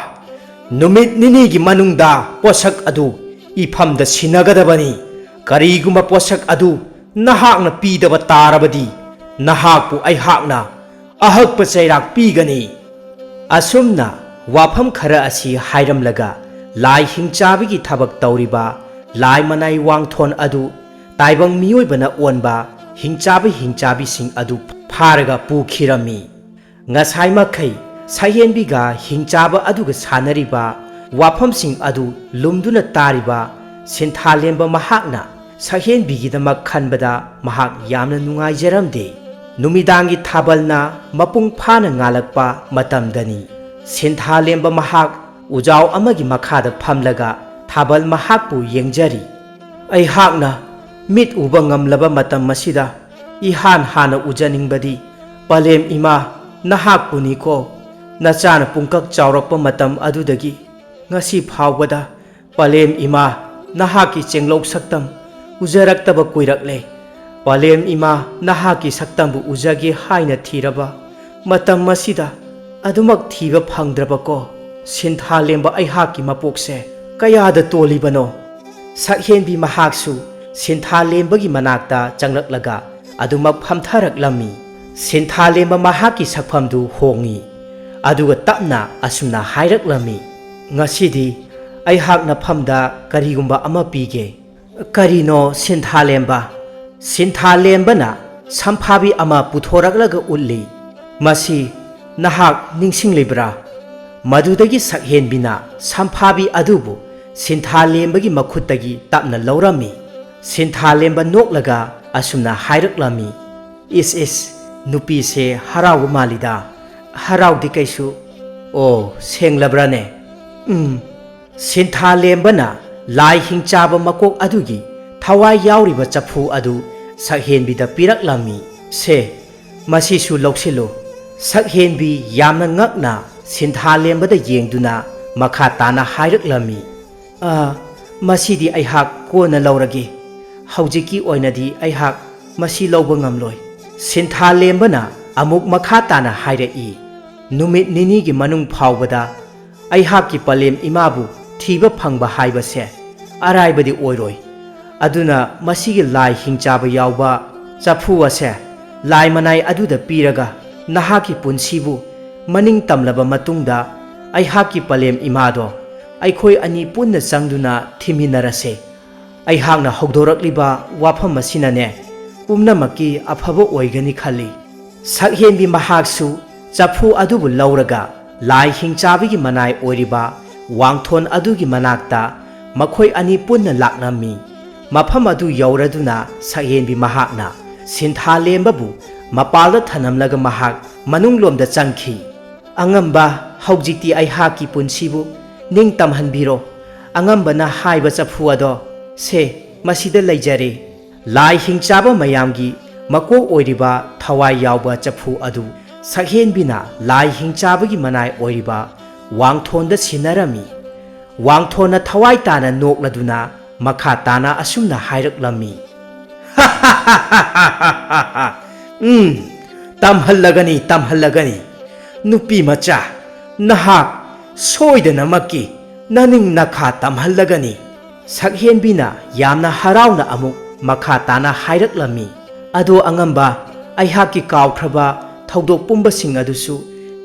ꯅꯨꯃꯤꯠ ꯅꯤꯅꯤꯒꯤ ꯃꯅꯨꯡꯗ ꯄꯣꯠꯁꯛ ꯑꯗꯨ ꯏꯐꯝꯗ ꯁꯤꯟꯅꯒꯗꯕꯅꯤ꯫ ꯀꯔꯤꯒꯨꯝꯕ ꯄꯣꯠꯁꯛ ꯑꯗꯨ ꯅꯍꯥꯛꯅ ꯄꯤꯗꯕ ꯇꯥꯔꯕꯗꯤ ꯅꯍꯥꯛꯄꯨ ꯑꯩꯍꯥꯛꯅ ꯑꯍꯛꯄ ꯆꯩꯔꯥꯛ ꯄꯤꯒꯅꯤ." ꯑꯁꯨꯝꯅ ꯋꯥꯐꯝ ꯈꯔ ꯑꯁꯤ ꯍꯥꯏꯔꯝꯂꯒ ꯂꯥꯏ ꯍꯤꯡꯆꯥꯕꯒꯤ ꯊꯕꯛ ꯇꯧꯔꯤꯕ ꯂꯥꯏ ꯃꯅꯥꯏ ꯋꯥꯡꯊꯣꯟ ꯑꯗꯨ ꯇꯥꯏꯕꯪ ꯃꯤꯑꯣꯏꯕꯅ ꯑꯣꯟꯕ ꯍꯤꯡꯆꯥꯕꯤꯁꯤꯡ ꯑꯗꯨ ꯐꯥꯔꯒ ꯄꯨꯈꯤꯔꯝꯃꯤ꯫ ꯉꯁꯥꯏꯃꯈꯩ ꯁꯛꯍꯦꯟꯕꯤꯒ ꯍꯤꯡꯆꯥꯕ ꯑꯗꯨꯒ ꯁꯥꯟꯅꯔꯤꯕ ꯋꯥꯐꯝꯁꯤꯡ ꯑꯗꯨ ꯂꯨꯝꯗꯨꯅ ꯇꯥꯔꯤꯕ ꯁꯤꯟꯊꯥꯂꯦꯝꯕ ꯃꯍꯥꯛꯅ ꯁꯛꯍꯦꯟꯕꯤꯒꯤꯗꯃꯛ ꯈꯟꯕꯗ ꯃꯍꯥꯛ ꯌꯥꯝꯅ ꯅꯨꯡꯉꯥꯏꯖꯔꯝꯗꯦ꯫ ꯅꯨꯃꯤꯗꯥꯡꯒꯤ ꯊꯥꯕꯜꯅ ꯃꯄꯨꯡ ꯐꯥꯅ ꯉꯥꯜꯂꯛꯄ ꯃꯇꯝꯗꯅꯤ ꯁꯤꯟꯊꯥꯂꯦꯝꯕ ꯃꯍꯥꯛ ꯎꯖꯥꯎ ꯑꯃꯒꯤ ꯃꯈꯥꯗ ꯐꯝꯂꯒ ꯊꯥꯕꯜ ꯃꯍꯥꯛꯄꯨ ꯌꯦꯡꯖꯔꯤ꯫ "ꯑꯩꯍꯥꯛꯅ ꯃꯤꯠ ꯎꯕ ꯉꯝꯂꯕ ꯃꯇꯝ ꯑꯁꯤꯗ ꯏꯍꯥꯟ ꯍꯥꯟꯅ ꯎꯖꯅꯤꯡꯕꯗꯤ ꯄꯂꯦꯝ ꯏꯃꯥ ꯅꯍꯥꯛꯄꯨꯅꯤꯀꯣ꯫ ꯅꯆꯥꯅ ꯄꯨꯡꯀꯛ ꯆꯥꯎꯔꯛꯄ ꯃꯇꯝ ꯑꯗꯨꯗꯒꯤ ꯉꯁꯤ ꯐꯥꯎꯕꯗ ꯄꯂꯦꯝ ꯏꯃꯥ ꯅꯍꯥꯛꯀꯤ ꯆꯦꯡꯂꯧ ꯁꯛꯇꯝ ꯎꯖꯔꯛꯇꯕ ꯀꯨꯏꯔꯛꯂꯦ꯫ ꯄꯂꯦꯝ ꯏꯃꯥ ꯅꯍꯥꯛꯀꯤ ꯁꯛꯇꯝꯕꯨ ꯎꯖꯒꯦ ꯍꯥꯏꯅ ꯊꯤꯔꯕ ꯃꯇꯝ ꯑꯁꯤꯗ ꯑꯗꯨꯃꯛ ꯊꯤꯕ ꯐꯪꯗ꯭ꯔꯕꯀꯣ꯫ ꯁꯤꯟꯊꯥꯂꯦꯝꯕ ꯑꯩꯍꯥꯛꯀꯤ ꯃꯄꯣꯛꯁꯦ ꯀꯌꯥꯗ ꯇꯣꯜꯂꯤꯕꯅꯣ." ꯁꯛꯍꯦꯟꯕꯤ ꯃꯍꯥꯛꯁꯨ ꯁꯤꯟꯊꯥꯂꯦꯝꯕꯒꯤ ꯃꯅꯥꯛꯇ ꯆꯪꯂꯛꯂꯒ ꯑꯗꯨꯃꯛ ꯐꯝꯊꯔꯛꯂꯝꯃꯤ꯫ ꯁꯤꯟꯊꯥꯂꯦꯝꯕ ꯃꯍꯥꯛꯀꯤ ꯁꯛꯐꯝꯗꯨ ꯍꯣꯡꯉꯤ ꯑꯗꯨꯒ ꯇꯞꯅ ꯑꯁꯨꯝꯅ ꯍꯥꯏꯔꯛꯂꯝꯃꯤ, ꯉꯁꯤꯗꯤ ꯑꯩꯍꯥꯛꯅ ꯐꯝꯗ ꯀꯔꯤꯒꯨꯝꯕ ꯑꯃ ꯄꯤꯒꯦ꯫ ꯀꯔꯤꯅꯣ ꯁꯤꯟꯊꯥꯂꯦꯝꯕ? ꯁꯤꯟꯊꯥꯂꯦꯝꯕꯅ ꯁꯝꯐꯥꯕꯤ ꯑꯃ ꯄꯨꯊꯣꯔꯛꯂꯒ ꯎꯠꯂꯤ꯫ ꯃꯁꯤ ꯅꯍꯥꯛ ꯅꯤꯡꯁꯤꯡꯂꯤꯕ꯭ꯔꯥ? ꯃꯗꯨꯗꯒꯤ ꯁꯛꯍꯦꯟꯕꯤꯅ ꯁꯝꯐꯥꯕꯤ ꯑꯗꯨꯕꯨ ꯁꯤꯟꯊꯥꯂꯦꯝꯕꯒꯤ ꯃꯈꯨꯠꯇꯒꯤ ꯇꯞꯅ ꯂꯧꯔꯝꯃꯤ꯫ ꯁꯤꯟꯊꯥꯂꯦꯝꯕ ꯅꯣꯛꯂꯒ ꯑꯁꯨꯝꯅ ꯍꯥꯏꯔꯛꯂꯝꯃꯤ, ꯏꯁ ꯅꯨꯄꯤꯁꯦ ꯍꯔꯥꯎꯕ ꯃꯥꯜꯂꯤꯗ꯫ ꯍꯔꯥꯎꯗꯤ ꯀꯩꯁꯨ꯫ ꯑꯣ, ꯁꯦꯡꯂꯕ꯭ꯔꯥꯅꯦ? ꯁꯤꯟꯊꯥꯂꯦꯝꯕꯅ ꯂꯥꯏ ꯍꯤꯡꯆꯥꯕ ꯃꯀꯣꯛ ꯑꯗꯨꯒꯤ ꯊꯋꯥꯏ ꯌꯥꯎꯔꯤꯕ ꯆꯐꯨ ꯑꯗꯨ ꯁꯛꯍꯦꯟꯕꯤꯗ ꯄꯤꯔꯛꯂꯝꯃꯤ꯫ ꯁꯦ, ꯃꯁꯤꯁꯨ ꯂꯧꯁꯤꯜꯂꯨ꯫ ꯁꯛꯍꯦꯟꯕꯤ ꯌꯥꯝꯅ ꯉꯛꯅ ꯁꯤꯟꯊꯥꯂꯦꯝꯕꯗ ꯌꯦꯡꯗꯨꯅ ꯃꯈꯥ ꯇꯥꯅ ꯍꯥꯏꯔꯛꯂꯝꯃꯤ, ꯃꯁꯤꯗꯤ ꯑꯩꯍꯥꯛ ꯀꯣꯟꯅ ꯂꯧꯔꯒꯦ꯫ ꯍꯧꯖꯤꯛꯀꯤ ꯑꯣꯏꯅꯗꯤ ꯑꯩꯍꯥꯛ ꯃꯁꯤ ꯂꯧꯕ ꯉꯝꯂꯣꯏ꯫ ꯁꯤꯟꯊꯥꯂꯦꯝꯕꯅ ꯑꯃꯨꯛ ꯃꯈꯥ ꯇꯥꯅ ꯍꯥꯏꯔꯛꯏ, ꯅꯨꯃꯤꯠ ꯅꯤꯅꯤꯒꯤ ꯃꯅꯨꯡ ꯐꯥꯎꯕꯗ ꯑꯩꯍꯥꯛꯀꯤ ꯄꯂꯦꯝ ꯏꯃꯥꯕꯨ ꯊꯤꯕ ꯐꯪꯕ ꯍꯥꯏꯕꯁꯦ ꯑꯔꯥꯏꯕꯗꯤ ꯑꯣꯏꯔꯣꯏ꯫ ꯑꯗꯨꯅ ꯃꯁꯤꯒꯤ ꯂꯥꯏ ꯍꯤꯡꯆꯥꯕ ꯌꯥꯎꯕ ꯆꯐꯨ ꯑꯁꯦ ꯂꯥꯏ ꯃꯅꯥꯏ ꯑꯗꯨꯗ ꯄꯤꯔꯒ ꯅꯍꯥꯛꯀꯤ ꯄꯨꯟꯁꯤꯕꯨ ꯃꯅꯤꯡ ꯇꯝꯂꯕ ꯃꯇꯨꯡꯗ ꯑꯩꯍꯥꯛꯀꯤ ꯄꯂꯦꯝ ꯏꯃꯥꯗꯣ ꯑꯩꯈꯣꯏ ꯑꯅꯤ ꯄꯨꯟꯅ ꯆꯪꯗꯨꯅ ꯊꯤꯃꯤꯟꯅꯔꯁꯦ꯫ ꯑꯩꯍꯥꯛꯅ ꯍꯧꯗꯣꯔꯛꯂꯤꯕ ꯋꯥꯐꯝ ꯑꯁꯤꯅꯅꯦ ꯄꯨꯝꯅꯃꯛꯀꯤ ꯑꯐꯕ ꯑꯣꯏꯒꯅꯤ ꯈꯜꯂꯤ꯫ ꯁꯛꯍꯦꯟꯕꯤ ꯃꯍꯥꯛꯁꯨ ꯆꯐꯨ ꯑꯗꯨꯕꯨ ꯂꯧꯔꯒ ꯂꯥꯏ ꯍꯤꯡꯆꯥꯕꯒꯤ ꯃꯅꯥꯏ ꯑꯣꯏꯔꯤꯕ ꯋꯥꯡꯊꯣꯟ ꯑꯗꯨꯒꯤ ꯃꯅꯥꯛꯇ ꯃꯈꯣꯏ ꯑꯅꯤ ꯄꯨꯟꯅ ꯂꯥꯛꯂꯝꯃꯤ꯫ ꯃꯐꯝ ꯑꯗꯨ ꯌꯧꯔꯗꯨꯅ ꯁꯛꯍꯦꯟꯕꯤ ꯃꯍꯥꯛꯅ ꯁꯤꯟꯊꯥꯂꯦꯝꯕꯕꯨ ꯃꯄꯥꯜꯗ ꯊꯅꯝꯂꯒ ꯃꯍꯥꯛ ꯃꯅꯨꯡꯂꯣꯝꯗ ꯆꯪꯈꯤ꯫ ꯑꯉꯝꯕ, ꯍꯧꯖꯤꯛꯇꯤ ꯑꯩꯍꯥꯛꯀꯤ ꯄꯨꯟꯁꯤꯕꯨ ꯅꯤꯡꯇꯝꯍꯟꯕꯤꯔꯣ꯫ ꯑꯉꯝꯕꯅ ꯍꯥꯏꯕ ꯆꯐꯨ ꯑꯗꯣ ꯁꯦ, ꯃꯁꯤꯗ ꯂꯩꯖꯔꯦ꯫ ꯂꯥꯏ ꯍꯤꯡꯆꯥꯕ ꯃꯌꯥꯝꯒꯤ ꯃꯀꯣꯛ ꯑꯣꯏꯔꯤꯕ ꯊꯋꯥꯏ ꯌꯥꯎꯕ ꯆꯐꯨ ꯑꯗꯨ ꯁꯛꯍꯦꯟꯕꯤꯅ ꯂꯥꯏ ꯍꯤꯡꯆꯥꯕꯒꯤ ꯃꯅꯥꯏ ꯑꯣꯏꯔꯤꯕ ꯋꯥꯡꯊꯣꯟꯗ ꯁꯤꯟꯅꯔꯝꯃꯤ꯫ ꯋꯥꯡꯊꯣꯟꯅ ꯊꯋꯥꯏ ꯇꯥꯅ ꯅꯣꯛꯂꯗꯨꯅ ꯃꯈꯥ ꯇꯥꯅ ꯑꯁꯨꯝꯅ ꯍꯥꯏꯔꯛꯂꯝꯃꯤ, ꯇꯝꯍꯜꯂꯒꯅꯤ ꯅꯨꯄꯤ ꯃꯆꯥ, ꯅꯍꯥꯛ ꯁꯣꯏꯗꯅꯃꯛꯀꯤ ꯅꯅꯤꯡ ꯅꯈꯥ ꯇꯝꯍꯜꯂꯒꯅꯤ꯫ ꯁꯛꯍꯦꯟꯕꯤꯅ ꯌꯥꯝꯅ ꯍꯔꯥꯎꯅ ꯑꯃꯨꯛ ꯃꯈꯥ ꯇꯥꯅ ꯍꯥꯏꯔꯛꯂꯝꯃꯤ, ꯑꯗꯣ ꯑꯉꯝꯕ, ꯑꯩꯍꯥꯛꯀꯤ ꯀꯥꯎꯈ꯭ꯔꯕ ꯊꯧꯗꯣꯛ ꯄꯨꯝꯕꯁꯤꯡ ꯑꯗꯨꯁꯨ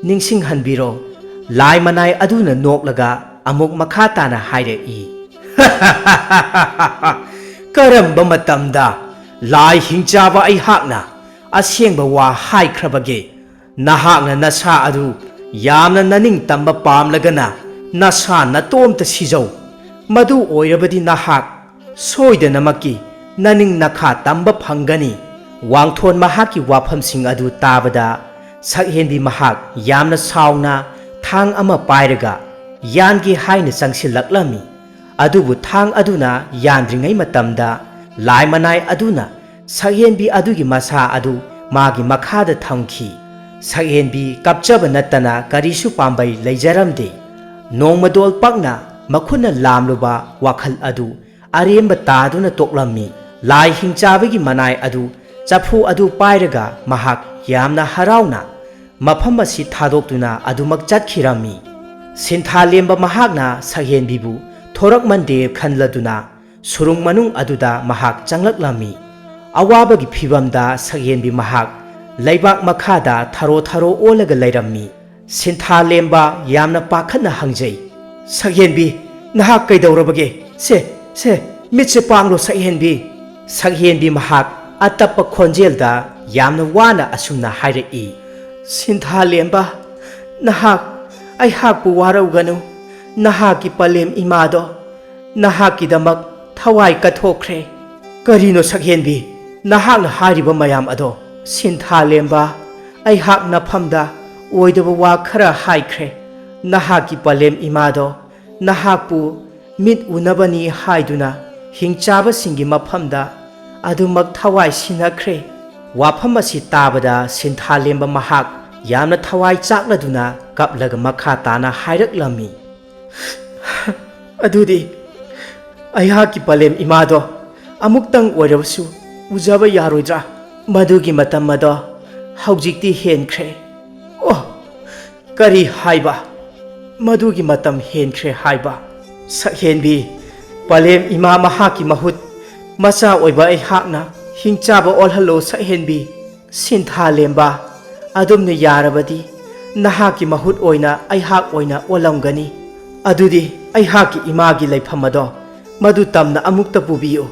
ꯅꯤꯡꯁꯤꯡꯍꯟꯕꯤꯔꯣ꯫ ꯂꯥꯏ ꯃꯅꯥꯏ ꯑꯗꯨꯅ ꯅꯣꯛꯂꯒ ꯑꯃꯨꯛ ꯃꯈꯥ ꯇꯥꯅ ꯍꯥꯏꯔꯛꯏ, ꯀꯔꯝꯕ ꯃꯇꯝꯗ ꯂꯥꯏ ꯍꯤꯡꯆꯥꯕ ꯑꯩꯍꯥꯛꯅ ꯑꯁꯦꯡꯕ ꯋꯥ ꯍꯥꯏꯈ꯭ꯔꯕꯒꯦ? ꯅꯍꯥꯛꯅ ꯅꯁꯥ ꯑꯗු ꯌꯥꯝꯅ ꯅꯅꯤꯡ ꯇꯝꯕ ꯄꯥꯝꯂꯒꯅ ꯅꯁꯥ ꯅꯇꯣꯝꯇ ꯁꯤꯖꯧ꯫ ꯃꯗꯨ ꯑꯣꯏꯔꯕꯗꯤ ꯅꯍꯥꯛ ꯁꯣꯏꯗꯅꯃꯛꯀꯤ ꯅꯅꯤꯡ ꯅꯈꯥ ꯇꯝꯕ ꯐꯪꯒꯅꯤ꯫ ꯋꯥꯡꯊꯣꯟ ꯃꯍꯥꯛꯀꯤ ꯋꯥꯐꯝꯁꯤꯡ ꯑꯗꯨ ꯇꯥꯕꯗ ꯁꯛꯍꯦꯟꯕꯤ ꯃꯍꯥꯛ ꯌꯥꯝꯅ ꯁꯥꯎꯅ ꯊꯥꯡ ꯑꯃ ꯄꯥꯏꯔꯒ ꯌꯥꯟꯒꯦ ꯍꯥꯏꯅ ꯆꯪꯁꯤꯜꯂꯛꯂꯝꯃꯤ꯫ ꯑꯗꯨꯕꯨ ꯊꯥꯡ ꯑꯗꯨꯅ ꯌꯥꯟꯗ꯭ꯔꯤꯉꯩ ꯃꯇꯝꯗ ꯂꯥꯏ ꯃꯅꯥꯏ ꯑꯗꯨꯅ ꯁꯛꯍꯦꯟꯕꯤ ꯑꯗꯨꯒꯤ ꯃꯁꯥ ꯑꯗු ꯃꯥꯒꯤ ꯃꯈꯥꯗ ꯊꯝꯈꯤ꯫ ꯁꯛꯍꯦꯟꯕꯤ ꯀꯞꯆꯕ ꯅꯠꯇꯅ ꯀꯔꯤꯁꯨ ꯄꯥꯝꯕꯩ ꯂꯩꯖꯔꯝꯗꯦ꯫ ꯅꯣꯡꯃꯗꯣꯜ ꯄꯛꯅ ꯃꯈꯨꯠꯅ ꯂꯥꯝꯂꯨꯕ ꯋꯥꯈꯜ ꯑꯗꯨ ꯑꯔꯦꯝꯕ ꯇꯥꯗꯨꯅ ꯇꯣꯛꯂꯝꯃꯤ꯫ ꯂꯥꯏ ꯍꯤꯡꯆꯥꯕꯒꯤ ꯃꯅꯥꯏ ꯑꯗꯨ ꯆꯐꯨ ꯑꯗꯨ ꯄꯥꯏꯔꯒ ꯃꯍꯥꯛ ꯌꯥꯝꯅ ꯍꯔꯥꯎꯅ ꯃꯐꯝ ꯑꯁꯤ ꯊꯥꯗꯣꯛꯇꯨꯅ ꯑꯗꯨꯃꯛ ꯆꯠꯈꯤꯔꯝꯃꯤ꯫ ꯁꯤꯟꯊꯥꯂꯦꯝꯕ ꯃꯍꯥꯛꯅ ꯁꯛꯍꯦꯟꯕꯤꯕꯨ ꯊꯣꯔꯛꯃꯟꯗꯦ ꯈꯟꯂꯗꯨꯅ ꯁꯨꯔꯨꯡ ꯃꯅꯨꯡ ꯑꯗꯨꯗ ꯃꯍꯥꯛ ꯆꯪꯂꯛꯂꯝꯃꯤ꯫ ꯑꯋꯥꯕꯒꯤ ꯐꯤꯚꯝꯗ ꯁꯛꯍꯦꯟꯕꯤ ꯃꯍꯥꯛ ꯂꯩꯕꯥꯛ ꯃꯈꯥꯗ ꯊꯔꯣ ꯑꯣꯜꯂꯒ ꯂꯩꯔꯝꯃꯤ꯫ ꯁꯤꯟꯊꯥꯂꯦꯝꯕ ꯌꯥꯝꯅ ꯄꯥꯈꯠꯅ ꯍꯪꯖꯩ, ꯁꯛꯍꯦꯟꯕꯤ, ꯅꯍꯥꯛ ꯀꯩꯗꯧꯔꯕꯒꯦ? ꯁꯦ, ꯃꯤꯠꯁꯦ ꯄꯥꯡꯂꯣ ꯁꯛꯍꯦꯟꯕꯤ꯫ ꯁꯛꯍꯦꯟꯕꯤ ꯃꯍꯥꯛ ꯑꯇꯞꯄ ꯈꯣꯟꯖꯦꯜꯗ ꯌꯥꯝꯅ ꯋꯥꯅ ꯑꯁꯨꯝꯅ ꯍꯥꯏꯔꯛꯏ, ꯁꯤꯟꯊꯥꯂꯦꯝꯕ, ꯅꯍꯥꯛ ꯑꯩꯍꯥꯛꯄꯨ ꯋꯥꯔꯧꯒꯅꯨ꯫ ꯅꯍꯥꯛꯀꯤ ꯄꯂꯦꯝ ꯏꯃꯥꯗꯣ ꯅꯍꯥꯛꯀꯤꯗꯃꯛ ꯊꯋꯥꯏ ꯀꯠꯊꯣꯛꯈ꯭ꯔꯦ꯫ ꯀꯔꯤꯅꯣ ꯁꯛꯍꯦꯟꯕꯤ, ꯅꯍꯥꯛꯅ ꯍꯥꯏꯔꯤꯕ ꯃꯌꯥꯝ ꯑꯗꯣ? ꯁꯤꯟꯊꯥꯂꯦꯝꯕ, ꯑꯩꯍꯥꯛ ꯅꯐꯝꯗ ꯑꯣꯏꯗꯕ ꯋꯥ ꯈꯔ ꯍꯥꯏꯈ꯭ꯔꯦ꯫ ꯅꯍꯥꯛꯀꯤ ꯄꯂꯦꯝ ꯏꯃꯥꯗꯣ ꯅꯍꯥꯛꯄꯨ ꯃꯤꯠ ꯎꯅꯕꯅꯤ ꯍꯥꯏꯗꯨꯅ ꯍꯤꯡꯆꯥꯕꯁꯤꯡꯒꯤ ꯃꯐꯝꯗ ꯑꯗꯨꯃꯛ ꯊꯋꯥꯏ ꯁꯤꯟꯅꯈ꯭ꯔꯦ꯫ ꯋꯥꯐꯝ ꯑꯁꯤ ꯇꯥꯕꯗ ꯁꯤꯟꯊꯥꯂꯦꯝꯕ ꯃꯍꯥꯛ ꯌꯥꯝꯅ ꯊꯋꯥꯏ ꯆꯥꯛꯂꯗꯨꯅ ꯀꯞꯂꯒ ꯃꯈꯥ ꯇꯥꯅ ꯍꯥꯏꯔꯛꯂꯝꯃꯤ, ꯑꯗꯨꯗꯤ ꯑꯩꯍꯥꯛꯀꯤ ꯄꯂꯦꯝ ꯏꯃꯥꯗꯣ ꯑꯃꯨꯛꯇꯪ ꯑꯣꯏꯔꯕꯁꯨ ꯎꯖꯕ ꯌꯥꯔꯣꯏꯗ꯭ꯔꯥ? ꯃꯗꯨꯒꯤ ꯃꯇꯝ ꯑꯗꯣ ꯍꯧꯖꯤꯛꯇꯤ ꯍꯦꯟꯈ꯭ꯔꯦ꯫ ꯑꯣ, ꯀꯔꯤ ꯍꯥꯏꯕ? ꯃꯗꯨꯒꯤ ꯃꯇꯝ ꯍꯦꯟꯈ꯭ꯔꯦ ꯍꯥꯏꯕ? ꯁꯛꯍꯦꯟꯕꯤ, ꯄꯂꯦꯝ ꯏꯃꯥ ꯃꯍꯥꯛꯀꯤ ꯃꯍꯨꯠ ꯃꯆꯥ ꯑꯣꯏꯕ ꯑꯩꯍꯥꯛꯅ ꯍꯤꯡꯆꯥꯕ ꯑꯣꯜꯍꯜꯂꯣ ꯁꯛꯍꯦꯟꯕꯤ꯫ ꯁꯤꯟꯊꯥ ꯂꯦꯝꯕ ꯑꯗꯨꯝꯅ ꯌꯥꯔꯕꯗꯤ ꯅꯍꯥꯛꯀꯤ ꯃꯍꯨꯠ ꯑꯣꯏꯅ ꯑꯩꯍꯥꯛ ꯑꯣꯏꯅ ꯑꯣꯜꯂꯝꯒꯅꯤ ꯑꯗꯨꯗꯤ ꯑꯩꯍꯥꯛꯀꯤ ꯏꯃꯥꯒꯤ ꯂꯩꯐꯝ ꯑꯗꯣ ꯃꯗꯨ ꯇꯝꯅ ꯑꯃꯨꯛꯇ ꯄꯨꯕꯤꯌꯨ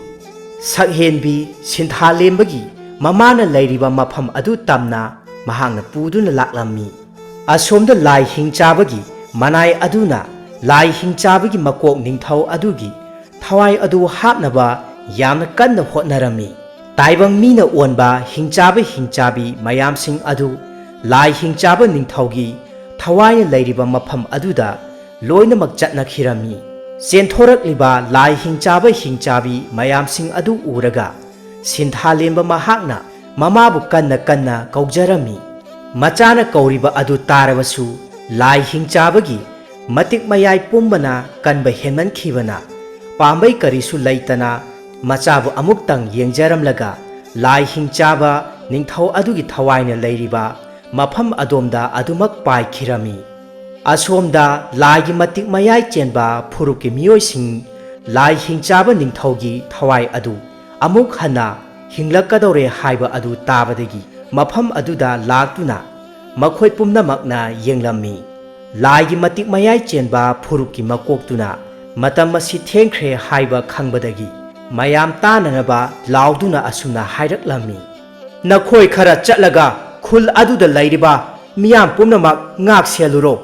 ꯁꯛꯍꯦꯟꯕꯤ ꯁꯤꯟꯊꯥ ꯂꯦꯝꯕꯒꯤ ꯃꯃꯥꯅ ꯂꯩꯔꯤꯕ ꯃꯐꯝ ꯑꯗꯨ ꯇꯝꯅ ꯃꯍꯥꯛꯅ ꯄꯨꯗꯨꯅ ꯂꯥꯛꯂꯝꯃꯤ ꯑꯁꯣꯝꯗ ꯂꯥꯏ ꯍꯤꯡꯆꯥꯕꯒꯤ ꯃꯅꯥꯏ ꯑꯗꯨꯅ ꯂꯥꯏ ꯍꯤꯡꯆꯥꯕꯒꯤ ꯃꯀꯣꯛ ꯅꯤꯡꯊꯧ ꯑꯗꯨꯒꯤ ꯊꯋꯥꯏ ꯑꯗꯨ ꯍꯥꯞꯅꯕ ꯌꯥꯝꯅ ꯀꯟꯅ ꯍꯣꯠꯅꯔꯝꯃꯤ ꯇꯥꯏꯕꯪ ꯃꯤꯅ ꯑꯣꯟꯕ ꯍꯤꯡꯆꯥꯕꯤ ꯃꯌꯥꯝꯁꯤꯡ ꯑꯗꯨ ꯂꯥꯏ ꯍꯤꯡꯆꯥꯕ ꯅꯤꯡꯊꯧꯒꯤ ꯊꯋꯥꯏꯅ ꯂꯩꯔꯤꯕ ꯃꯐꯝ ꯑꯗꯨꯗ ꯂꯣꯏꯅꯃꯛ ꯆꯠꯅꯈꯤꯔꯝꯃꯤ ꯆꯦꯟꯊꯣꯔꯛꯂꯤꯕ ꯂꯥꯏ ꯍꯤꯡꯆꯥꯕꯤ ꯃꯌꯥꯝꯁꯤꯡ ꯑꯗꯨ ꯎꯔꯒ ꯁꯤꯟꯊꯥꯂꯦꯝꯕ ꯃꯍꯥꯛꯅ ꯃꯃꯥꯕꯨ ꯀꯟꯅ ꯀꯟꯅ ꯀꯧꯖꯔꯝꯃꯤ ꯃꯆꯥꯅ ꯀꯧꯔꯤꯕ ꯑꯗꯨ ꯇꯥꯔꯕꯁꯨ ꯂꯥꯏ ꯍꯤꯡꯆꯥꯕꯒꯤ ꯃꯇꯤꯛ ꯃꯌꯥꯏ ꯄꯨꯝꯕꯅ ꯀꯟꯕ ꯍꯦꯟꯃꯟꯈꯤꯕꯅ ꯄꯥꯝꯕꯩ ꯀꯔꯤꯁꯨ ꯂꯩꯇꯅ ꯃꯆꯥꯕꯨ ꯑꯃꯨꯛꯇꯪ ꯌꯦꯡꯖꯔꯝꯂꯒ ꯂꯥꯏ ꯍꯤꯡꯆꯥꯕ ꯅꯤꯡꯊꯧ ꯑꯗꯨꯒꯤ ꯊꯋꯥꯏꯅ ꯂꯩꯔꯤꯕ ꯃꯐꯝ ꯑꯗꯣꯝꯗ ꯑꯗꯨꯃꯛ ꯄꯥꯏꯈꯤꯔꯝꯃꯤ ꯑꯁꯣꯝꯗ ꯂꯥꯏꯒꯤ ꯃꯇꯤꯛ ꯃꯌꯥꯏ ꯆꯦꯟꯕ ꯐꯨꯔꯨꯞꯀꯤ ꯃꯤꯑꯣꯏꯁꯤꯡ ꯂꯥꯏ ꯍꯤꯡꯆꯥꯕ ꯅꯤꯡꯊꯧꯒꯤ ꯊꯋꯥꯏ ꯑꯗꯨ ꯑꯃꯨꯛ ꯍꯟꯅ ꯍꯤꯡꯂꯛꯀꯗꯧꯔꯦ ꯍꯥꯏꯕ ꯑꯗꯨ ꯇꯥꯕꯗꯒꯤ ꯃꯐꯝ ꯑꯗꯨꯗ ꯂꯥꯛꯇꯨꯅ ꯃꯈꯣꯏ ꯄꯨꯝꯅꯃꯛꯅ ꯌꯦꯡꯂꯝꯃꯤ ꯂꯥꯏꯒꯤ ꯃꯇꯤꯛ ꯃꯌꯥꯏ ꯆꯦꯟꯕ ꯐꯨꯔꯨꯞꯀꯤ ꯃꯀꯣꯛꯇꯨꯅ ꯃꯇꯝ ꯑꯁꯤ ꯊꯦꯡꯈ꯭ꯔꯦ ꯍꯥꯏꯕ ꯈꯪꯕꯗꯒꯤ ꯃꯌꯥꯝ ꯇꯥꯅꯅꯕ ꯂꯥꯎꯗꯨꯅ ꯑꯁꯨꯝꯅ ꯍꯥꯏꯔꯛꯂꯝꯃꯤ ꯅꯈꯣꯏ ꯈꯔ ꯆꯠꯂꯒ ꯈꯨꯜ ꯑꯗꯨꯗ ꯂꯩꯔꯤꯕ ꯃꯤꯌꯥꯝ ꯄꯨꯝꯅꯃꯛ ꯉꯥꯛ ꯁꯦꯜꯂꯨꯔꯣ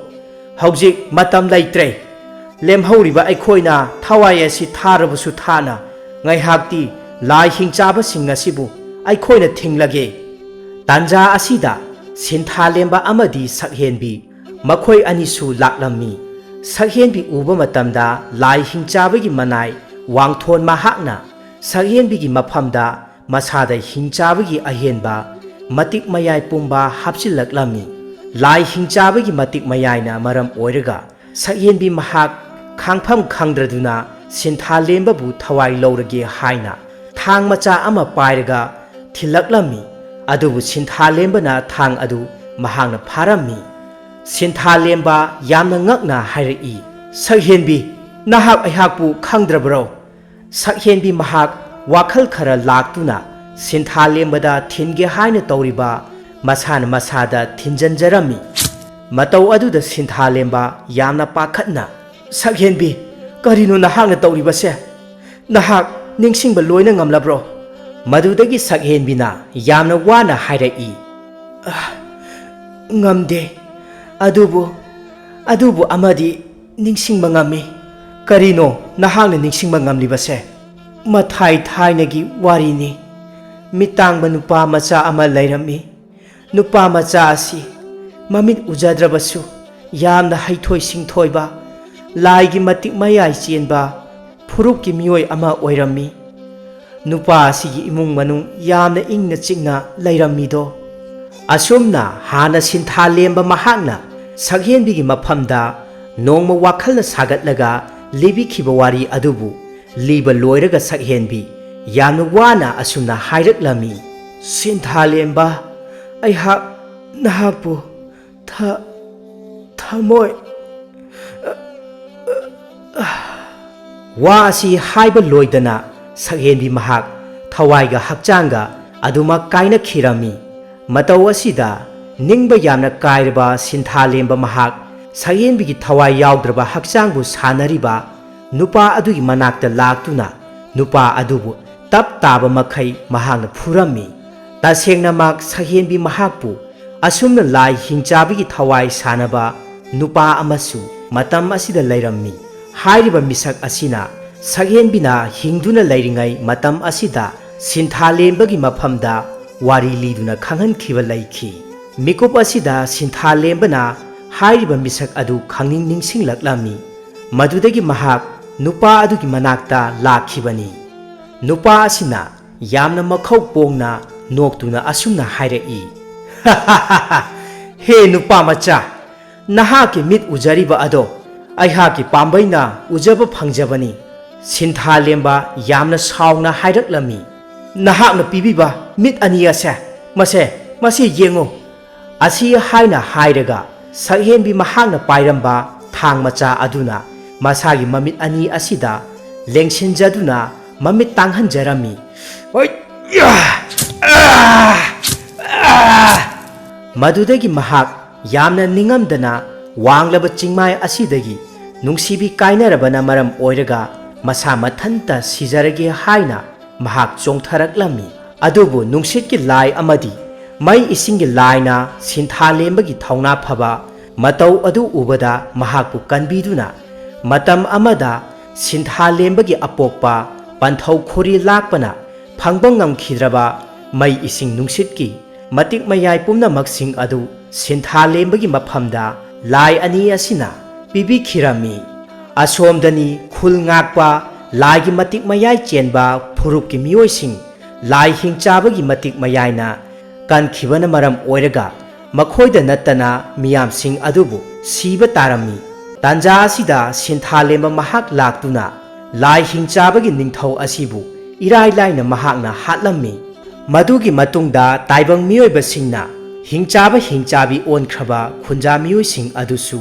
ꯍꯧꯖꯤꯛ ꯃꯇꯝ ꯂꯩꯇ꯭ꯔꯦ ꯂꯦꯝꯍꯧꯔꯤꯕ ꯑꯩꯈꯣꯏꯅ ꯊꯋꯥꯏ ꯑꯁꯤ ꯊꯥꯔꯕꯁꯨ ꯊꯥꯅ ꯉꯥꯏꯍꯥꯛꯇꯤ ꯂꯥꯏ ꯍꯤꯡꯆꯥꯕꯁꯤꯡ ꯑꯁꯤꯕꯨ ꯑꯩꯈꯣꯏꯅ ꯊꯤꯡꯂꯒꯦ ꯇꯥꯟꯖꯥ ꯑꯁꯤꯗ ꯁꯤꯟꯊꯥꯂꯦꯝꯕ ꯑꯃꯗꯤ ꯁꯛꯍꯦꯟꯕꯤ ꯃꯈꯣꯏ ꯑꯅꯤꯁꯨ ꯂꯥꯛꯂꯝꯃꯤ ꯁꯛꯍꯦꯟꯕꯤ ꯎꯕ ꯃꯇꯝꯗ ꯂꯥꯏ ꯍꯤꯡꯆꯥꯕꯒꯤ ꯃꯅꯥꯏ ꯋꯥꯡꯊꯣꯟ ꯃꯍꯥꯛꯅ ꯁꯛꯍꯦꯟꯕꯤꯒꯤ ꯃꯐꯝꯗ ꯃꯁꯥꯗ ꯍꯤꯡꯆꯥꯕꯒꯤ ꯑꯍꯦꯟꯕ ꯃꯇꯤꯛ ꯃꯌꯥꯏ ꯄꯨꯝꯕ ꯍꯥꯞꯆꯤꯜꯂꯛꯂꯝꯃꯤ ꯂꯥꯏ ꯍꯤꯡꯆꯥꯕꯒꯤ ꯃꯇꯤꯛ ꯃꯌꯥꯏꯅ ꯃꯔꯝ ꯑꯣꯏꯔꯒ ꯁꯛꯍꯦꯟꯕꯤ ꯃꯍꯥꯛ ꯈꯥꯡꯐꯝ ꯈꯪꯗ꯭ꯔꯗꯨꯅ ꯁꯤꯟꯊꯥꯂꯦꯝꯕꯕꯨ ꯊꯋꯥꯏ ꯂꯧꯔꯒꯦ ꯍꯥꯏꯅ ꯊꯥꯡ ꯃꯆꯥ ꯑꯃ ꯄꯥꯏꯔꯒ ꯊꯤꯜꯂꯛꯂꯝꯃꯤ ꯑꯗꯨꯕꯨ ꯁꯤꯟꯊꯥꯂꯦꯝꯕꯅ ꯊꯥꯡ ꯑꯗꯨ ꯃꯍꯥꯛꯅ ꯐꯥꯔꯝꯃꯤ ꯁꯤꯟꯊꯥꯂꯦꯝꯕ ꯌꯥꯝꯅ ꯉꯛꯅ ꯍꯥꯏꯔꯛꯏ ꯁꯛꯍꯦꯟꯕꯤ ꯅꯍꯥꯛ ꯑꯩꯍꯥꯛꯄꯨ ꯈꯪꯗ꯭ꯔꯕ꯭ꯔꯣ ꯁꯛꯍꯦꯟꯕꯤ ꯃꯍꯥꯛ ꯋꯥꯈꯜ ꯈꯔ ꯂꯥꯛꯇꯨꯅ ꯁꯤꯟꯊꯥꯂꯦꯝꯕꯗ ꯊꯤꯟꯒꯦ ꯍꯥꯏꯅ ꯇꯧꯔꯤꯕ ꯃꯁꯥꯅ ꯃꯁꯥꯗ ꯊꯤꯟꯖꯟꯖꯔꯝꯃꯤ ꯃꯇꯧ ꯑꯗꯨꯗ ꯁꯤꯟꯊꯥꯂꯦꯝꯕ ꯌꯥꯝꯅ ꯄꯥꯈꯠꯅ ꯁꯛꯍꯦꯟꯕꯤ ꯀꯔꯤꯅꯣ ꯅꯍꯥꯛꯅ ꯇꯧꯔꯤꯕꯁꯦ ꯅꯍꯥꯛ ꯅꯤꯡꯁꯤꯡꯕ ꯂꯣꯏꯅ ꯉꯝꯂꯕ꯭ꯔꯣ ꯃꯗꯨꯗꯒꯤ ꯁꯛꯍꯦꯟꯕꯤꯅ ꯌꯥꯝꯅ ꯋꯥꯅ ꯍꯥꯏꯔꯛꯏ ꯉꯝꯗꯦ ꯑꯗꯨꯕꯨ ꯑꯃꯗꯤ ꯅꯤꯡꯁꯤꯡꯕ ꯉꯝꯃꯤ ꯀꯔꯤꯅꯣ ꯅꯍꯥꯛꯅ ꯅꯤꯡꯁꯤꯡꯕ ꯉꯝꯂꯤꯕꯁꯦ ꯃꯊꯥꯏ ꯊꯥꯏꯅꯒꯤ ꯋꯥꯔꯤꯅꯤ ꯃꯤꯇꯥꯡꯕ ꯅꯨꯄꯥ ꯃꯆꯥ ꯑꯃ ꯂꯩꯔꯝꯃꯤ ꯅꯨꯄꯥ ꯃꯆꯥ ꯑꯁꯤ ꯃꯃꯤꯠ ꯎꯖꯗ꯭ꯔꯕꯁꯨ ꯌꯥꯝꯅ ꯍꯩꯊꯣꯏ ꯁꯤꯡꯊꯣꯏꯕ ꯂꯥꯏꯒꯤ ꯃꯇꯤꯛ ꯃꯌꯥꯏ ꯆꯦꯟꯕ ꯐꯨꯔꯨꯞꯀꯤ ꯃꯤꯑꯣꯏ ꯑꯃ ꯑꯣꯏꯔꯝꯃꯤ ꯅꯨꯄꯥ ꯑꯁꯤꯒꯤ ꯏꯃꯨꯡ ꯃꯅꯨꯡ ꯌꯥꯝꯅ ꯏꯪꯅ ꯆꯤꯛꯅ ꯂꯩꯔꯝꯃꯤꯗꯣ ꯑꯁꯨꯝꯅ ꯍꯥꯟꯅ ꯁꯤꯟꯊꯥꯂꯦꯝꯕ ꯃꯍꯥꯛꯅ ꯁꯛꯍꯦꯟꯕꯤꯒꯤ ꯃꯐꯝꯗ ꯅꯣꯡꯃ ꯋꯥꯈꯜꯅ ꯁꯥꯒꯠꯂꯒ ꯂꯤꯕꯤꯈꯤꯕ ꯋꯥꯔꯤ ꯑꯗꯨꯕꯨ ꯂꯤꯕ ꯂꯣꯏꯔꯒ ꯁꯛꯍꯦꯟꯕꯤ ꯌꯥꯝꯅ ꯋꯥꯅ ꯑꯁꯨꯝꯅ ꯍꯥꯏꯔꯛꯂꯝꯃꯤ ꯁꯤꯟꯊꯥꯂꯦꯝꯕ ꯑꯩꯍꯥꯛ ꯅꯍꯥꯛꯄꯨ ꯊꯃꯣꯏ ꯋꯥ ꯑꯁꯤ ꯍꯥꯏꯕ ꯂꯣꯏꯗꯅ ꯁꯛꯍꯦꯟꯕꯤ ꯃꯍꯥꯛ ꯊꯋꯥꯏꯒ ꯍꯛꯆꯥꯡꯒ ꯑꯗꯨꯃꯛ ꯀꯥꯏꯅꯈꯤꯔꯝꯃꯤ ꯃꯇꯧ ꯑꯁꯤꯗ ꯅꯤꯡꯕ ꯌꯥꯝꯅ ꯀꯥꯏꯔꯕ ꯁꯤꯟꯊꯥꯂꯦꯝꯕ ꯃꯍꯥꯛ ꯁꯛꯍꯦꯟꯕꯤꯒꯤ ꯊꯋꯥꯏ ꯌꯥꯎꯗ꯭ꯔꯕ ꯍꯛꯆꯥꯡꯕꯨ ꯁꯥꯟꯅꯔꯤꯕ ꯅꯨꯄꯥ ꯑꯗꯨꯒꯤ ꯃꯅꯥꯛꯇ ꯂꯥꯛꯇꯨꯅ ꯅꯨꯄꯥ ꯑꯗꯨꯕꯨ ꯇꯞ តាꯕ ꯃꯈꯩ ꯃꯍꯥꯛꯅ ꯐꯨꯔꯝꯃꯤ ꯇꯁꯦꯡꯅꯃꯛ ꯁꯛꯍꯦꯟꯕꯤ ꯃꯍꯥꯛꯄꯨ ꯑꯁꯨꯝꯅ ꯂꯥꯏ ꯍꯤꯡꯆꯥꯕꯒꯤ ꯊꯋꯥꯏ ꯁꯥꯟꯅꯕ ꯅꯨꯄꯥ ꯑꯃꯁꯨ ꯃꯇꯝ ꯑꯁꯤꯗ ꯂꯩꯔꯝꯃꯤ ꯍꯥꯏꯔꯤꯕ ꯃꯤꯁꯛ ꯑꯁꯤꯅ ꯁꯛꯍꯦꯟꯕꯤꯅ ꯍꯤꯡꯗꯨꯅ ꯂꯩꯔꯤꯉꯩ ꯃꯇꯝ ꯑꯁꯤꯗ ꯁꯤꯟꯊꯥꯂꯦꯝꯕꯒꯤ ꯃꯐꯝꯗ ꯋꯥꯔꯤ ꯂꯤꯗꯨꯅ ꯈꯪꯍꯟꯈꯤꯕ ꯂꯩꯈꯤ ꯃꯤꯀꯨꯞ ꯑꯁꯤꯗ ꯁꯤꯟꯊꯥꯂꯦꯝꯕꯅ ꯍꯥꯏꯔꯤꯕ ꯃꯤꯁꯛ ꯑꯗꯨ ꯈꯪꯅꯤꯡ ꯅꯤꯡꯁꯤꯡꯂꯛꯂꯝꯃꯤ ꯃꯗꯨꯗꯒꯤ ꯃꯍꯥꯛ ꯅꯨꯄꯥ ꯑꯗꯨꯒꯤ ꯃꯅꯥꯛꯇ ꯂꯥꯛꯈꯤꯕꯅꯤ ꯅꯨꯄꯥ ꯑꯁꯤꯅ ꯌꯥꯝꯅ ꯃꯈꯧ ꯄꯣꯡꯅ ꯅꯣꯛꯇꯨꯅ ꯑꯁꯨꯝꯅ ꯍꯥꯏꯔꯛꯏ ꯍꯦ ꯅꯨꯄꯥ ꯃꯆꯥ ꯅꯍꯥꯛꯀꯤ ꯃꯤꯠ ꯎꯖꯔꯤꯕ ꯑꯗꯣ ꯑꯩꯍꯥꯛꯀꯤ ꯄꯥꯝꯕꯩꯅ ꯎꯖꯕ ꯐꯪꯖꯕꯅꯤ ꯁꯤꯟꯊꯥꯂꯦꯝꯕ ꯌꯥꯝꯅ ꯁꯥꯎꯅ ꯍꯥꯏꯔꯛꯂꯝꯃꯤ ꯅꯍꯥꯛꯅ ꯄꯤꯕꯤꯕ ꯃꯤꯠ ꯑꯅꯤ ꯑꯁꯦ ꯃꯁꯤ ꯌꯦꯡꯉꯨ ꯑꯁꯤ ꯍꯥꯏꯅ ꯍꯥꯏꯔꯒ ꯁꯛꯍꯦꯟꯕꯤ ꯃꯍꯥꯛꯅ ꯄꯥꯏꯔꯝꯕ ꯊꯥꯡ ꯃꯆꯥ ꯑꯗꯨꯅ ꯃꯁꯥꯒꯤ ꯃꯃꯤꯠ ꯑꯅꯤ ꯑꯁꯤꯗ ꯂꯦꯡꯁꯤꯟꯖꯗꯨꯅ ꯃꯃꯤꯠ ꯇꯥꯡꯍꯟꯖꯔꯝꯃꯤ ꯃꯗꯨꯗꯒꯤ ꯃꯍꯥꯛ ꯌꯥꯝꯅ ꯅꯤꯡꯉꯝꯗꯅ ꯋꯥꯡꯂꯕ ꯆꯤꯡꯃꯥꯏ ꯑꯁꯤꯗꯒꯤ ꯅꯨꯡꯁꯤꯕꯤ ꯀꯥꯏꯅꯔꯕꯅ ꯃꯔꯝ ꯑꯣꯏꯔꯒ ꯃꯁꯥ ꯃꯊꯟꯇ ꯁꯤꯖꯔꯒꯦ ꯍꯥꯏꯅ ꯃꯍꯥꯛ ꯆꯣꯡꯊꯔꯛꯂꯝꯃꯤ꯫ ꯑꯗꯨꯕꯨ ꯅꯨꯡꯁꯤꯠꯀꯤ ꯂꯥꯏ ꯑꯃꯗꯤ ꯃꯩ ꯏꯁꯤꯡꯒꯤ ꯂꯥꯏꯅ ꯁꯤꯟꯊꯥ ꯂꯦꯝꯕꯒꯤ ꯊꯧꯅꯥ ꯐꯕ ꯃꯇꯧ ꯑꯗꯨ ꯎꯕꯗ ꯃꯍꯥꯛꯄꯨ ꯀꯟꯕꯤꯗꯨꯅ ꯃꯇꯝ ꯑꯃꯗ ꯁꯤꯟꯊꯥ ꯂꯦꯝꯕꯒꯤ ꯑꯄꯣꯛꯄ ꯄꯟꯊꯧ ꯈꯣꯔꯤ ꯂꯥꯛꯄꯅ ꯐꯪꯕ ꯉꯝꯈꯤꯗ꯭ꯔꯕ ꯃꯩ ꯏꯁꯤꯡ ꯅꯨꯡꯁꯤꯠꯀꯤ ꯃꯇꯤꯛ ꯃꯌꯥꯏ ꯄꯨꯝꯅꯃꯛꯁꯤꯡ ꯑꯗꯨ ꯁꯤꯟꯊꯥ ꯂꯦꯝꯕꯒꯤ ꯃꯐꯝꯗ ꯂꯥꯏ ꯑꯅꯤ ꯑꯁꯤꯅ ꯄꯤꯕꯤꯈꯤꯔꯝꯃꯤ꯫ ꯑꯁꯣꯝꯗꯅꯤ ꯈꯨꯜ ꯉꯥꯛꯄ ꯂꯥꯏꯒꯤ ꯃꯇꯤꯛ ꯃꯌꯥꯏ ꯆꯦꯟꯕ ꯐꯨꯔꯨꯞꯀꯤ ꯃꯤꯑꯣꯏꯁꯤꯡ ꯂꯥꯏ ꯍꯤꯡꯆꯥꯕꯒꯤ ꯃꯇꯤꯛ ꯃꯌꯥꯏꯅ ꯀꯟꯈꯤꯕꯅ ꯃꯔꯝ ꯑꯣꯏꯔꯒ ꯃꯈꯣꯏꯗ ꯅꯠꯇꯅ ꯃꯤꯌꯥꯝꯁꯤꯡ ꯑꯗꯨꯕꯨ ꯁꯤꯕ ꯇꯥꯔꯝꯃꯤ꯫ ꯇꯥꯟꯖꯥ ꯑꯁꯤꯗ ꯁꯤꯟꯊꯥ ꯂꯦꯝꯕ ꯃꯍꯥꯛ ꯂꯥꯛꯇꯨꯅ ꯂꯥꯏ ꯍꯤꯡꯆꯥꯕꯒꯤ ꯅꯤꯡꯊꯧ ꯑꯁꯤꯕꯨ ꯏꯔꯥꯏ ꯂꯥꯏꯅ ꯃꯍꯥꯛꯅ ꯍꯥꯠꯂꯝꯃꯤ꯫ ꯃꯗꯨꯒꯤ ꯃꯇꯨꯡꯗ ꯇꯥꯏꯕꯪ ꯃꯤꯑꯣꯏꯕꯁꯤꯡꯅ ꯍꯤꯡꯆꯥꯕ ꯍꯤꯡꯆꯥꯕꯤ ꯑꯣꯟꯈ꯭ꯔꯕ ꯈꯨꯟꯖꯥ ꯃꯤꯑꯣꯏꯁꯤꯡ ꯑꯗꯨꯁꯨ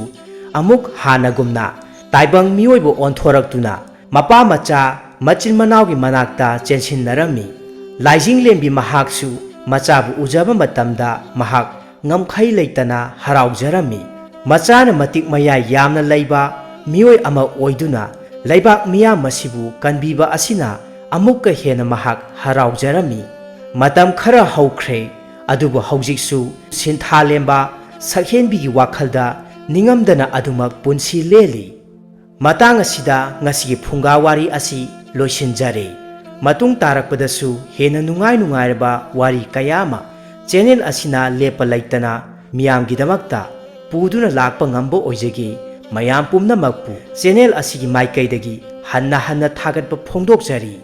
ꯑꯃꯨꯛ ꯍꯥꯟꯅꯒꯨꯝꯅ ꯇꯥꯏꯕꯪ ꯃꯤꯑꯣꯏꯕ ꯑꯣꯟꯊꯣꯔꯛꯇꯨꯅ ꯃꯄꯥ ꯃꯆꯥ ꯃꯆꯤꯟ ꯃꯅꯥꯎꯒꯤ ꯃꯅꯥꯛꯇ ꯆꯦꯟꯁꯤꯟꯅꯔꯝꯃꯤ꯫ ꯂꯥꯏꯖꯤꯡꯂꯦꯝꯕꯤ ꯃꯍꯥꯛꯁꯨ ꯃꯆꯥꯕꯨ ꯎꯖꯕ ꯃꯇꯝꯗ ꯃꯍꯥꯛ ꯉꯝꯈꯩ ꯂꯩꯇꯅ ꯍꯔꯥꯎꯖꯔꯝꯃꯤ꯫ ꯃꯆꯥꯅ ꯃꯇꯤꯛ ꯃꯌꯥꯏ ꯌꯥꯝꯅ ꯂꯩꯕ ꯃꯤꯑꯣꯏ ꯑꯃ ꯑꯣꯏꯗꯨꯅ ꯂꯩꯕꯥꯛ ꯃꯤꯌꯥꯝ ꯑꯁꯤꯕꯨ ꯀꯟꯕꯤꯕ ꯑꯁꯤꯅ ꯑꯃꯨꯛꯀ ꯍꯦꯟꯅ ꯃꯍꯥꯛ ꯍꯔꯥꯎꯖꯔꯝꯃꯤ꯫ ꯃꯇꯝ ꯈꯔ ꯍꯧꯈ꯭ꯔꯦ, ꯑꯗꯨꯕꯨ ꯍꯧꯖꯤꯛꯁꯨ ꯁꯤꯟꯊꯥ ꯂꯦꯝꯕ ꯁꯛꯍꯦꯟꯕꯤꯒꯤ ꯋꯥꯈꯜꯗ ꯅꯤꯡꯉꯝꯗꯅ ꯑꯗꯨꯃꯛ ꯄꯨꯟꯁꯤ ꯂꯦꯜꯂꯤ꯫ ꯃꯇꯥꯡ ꯑꯁꯤꯗ ꯉꯁꯤꯒꯤ ꯐꯨꯡꯒꯥ ꯋꯥꯔꯤ ꯑꯁꯤ ꯂꯣꯏꯁꯤꯟꯖꯔꯦ꯫ ꯃꯇꯨꯡ ꯇꯥꯔꯛꯄꯗꯁꯨ ꯍꯦꯟꯅ ꯅꯨꯡꯉꯥꯏꯔꯕ ꯋꯥꯔꯤ ꯀꯌꯥ ꯑꯃ ꯆꯦꯅꯦꯜ ꯑꯁꯤꯅ ꯂꯦꯞꯄ ꯂꯩꯇꯅ ꯃꯤꯌꯥꯝꯒꯤꯗꯃꯛꯇ ꯄꯨꯗꯨꯅ ꯂꯥꯛꯄ ꯉꯝꯕ ꯑꯣꯏꯖꯒꯦ꯫ ꯃꯌꯥꯝ ꯄꯨꯝꯅꯃꯛꯄꯨ ꯆꯦꯅꯦꯜ ꯑꯁꯤꯒꯤ ꯃꯥꯏꯀꯩꯗꯒꯤ ꯍꯟꯅ ꯍꯟꯅ ꯊꯥꯒꯠꯄ ꯐꯣꯡꯗꯣꯛꯆꯔꯤ꯫